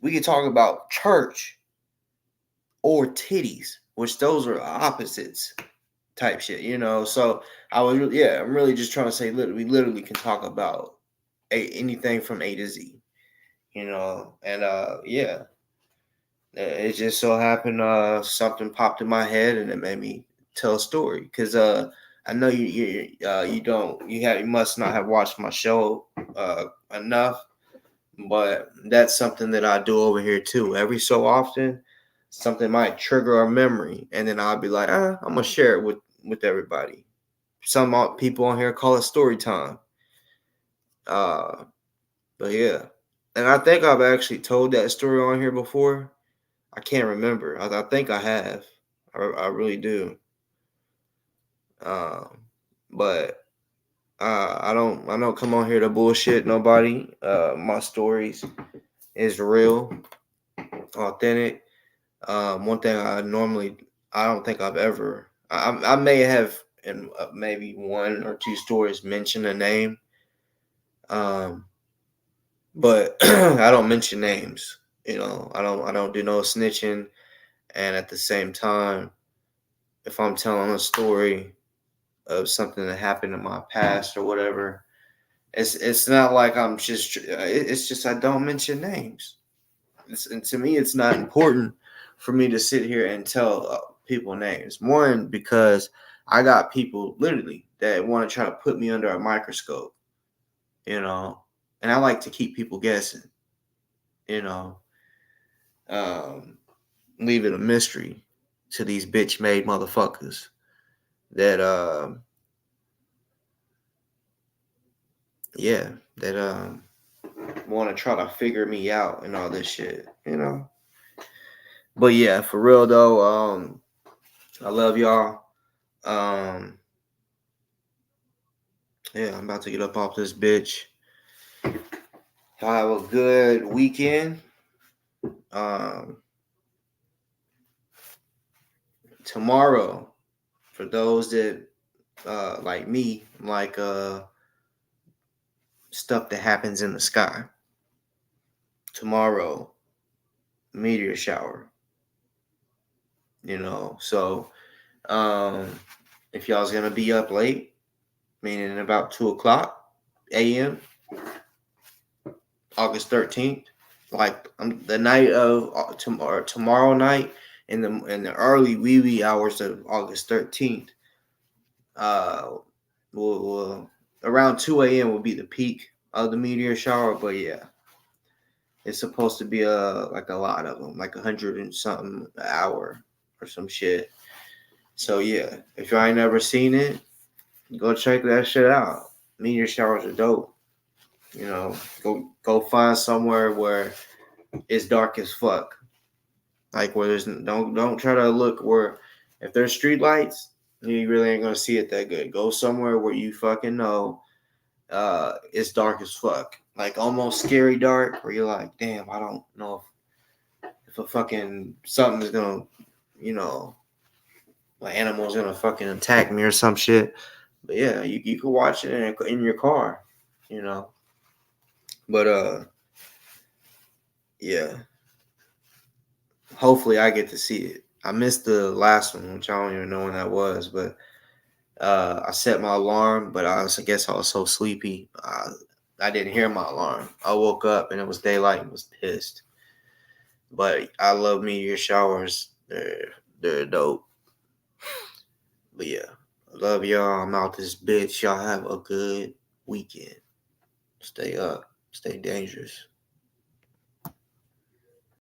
Speaker 1: we could talk about church or titties, which those are opposites type shit. So I'm really just trying to say, we literally can talk about anything from A to Z, and yeah. It just so happened something popped in my head and it made me tell a story, because I know you must not have watched my show enough, but that's something that I do over here too. Every so often, something might trigger a memory, and then I'll be like, I'm gonna share it with everybody. Some people on here call it story time. Uh, but yeah, and I think I've actually told that story on here before. I can't remember. I think I have. I really do. Um, but I don't come on here to bullshit nobody. My stories is real, authentic. One thing I don't think I've ever. I may have in maybe one or two stories mentioned a name. Um, but I don't mention names. I don't do no snitching. And at the same time, if I'm telling a story of something that happened in my past or whatever, it's not like I'm just. It's just I don't mention names. And to me, it's not important for me to sit here and tell people names. One, because I got people literally that want to try to put me under a microscope, you know, and I like to keep people guessing, you know, um, leave it a mystery to these bitch made motherfuckers that yeah, that want to try to figure me out and all this shit. But yeah, for real though, I love y'all. Um, yeah, I'm about to get up off this bitch. Y'all have a good weekend. Um, Tomorrow, for those that like me, like stuff that happens in the sky. Tomorrow, meteor shower. So if y'all's gonna be up late, meaning about 2 o'clock a.m. August 13th, like the night of tomorrow night, in the early wee wee hours of August 13th, uh, will around 2 a.m. will be the peak of the meteor shower. But yeah, it's supposed to be like a lot of them, like 100 and something an hour or some shit. So yeah, if y'all ain't never seen it, go check that shit out. Meteor showers are dope. Go find somewhere where it's dark as fuck. Like where there's don't try to look where if there's street lights, you really ain't gonna see it that good. Go somewhere where you fucking know it's dark as fuck. Like almost scary dark where you're like, damn, I don't know if a fucking something's gonna, you know, an animal's gonna fucking attack me or some shit. But yeah, you can watch it in your car, you know. But yeah, hopefully I get to see it. I missed the last one, which I don't even know when that was, but I set my alarm, but I guess I was so sleepy, I didn't hear my alarm. I woke up and it was daylight and was pissed. But I love meteor showers. They're dope. But yeah, I love y'all. I'm out this bitch. Y'all have a good weekend. Stay up. Stay dangerous.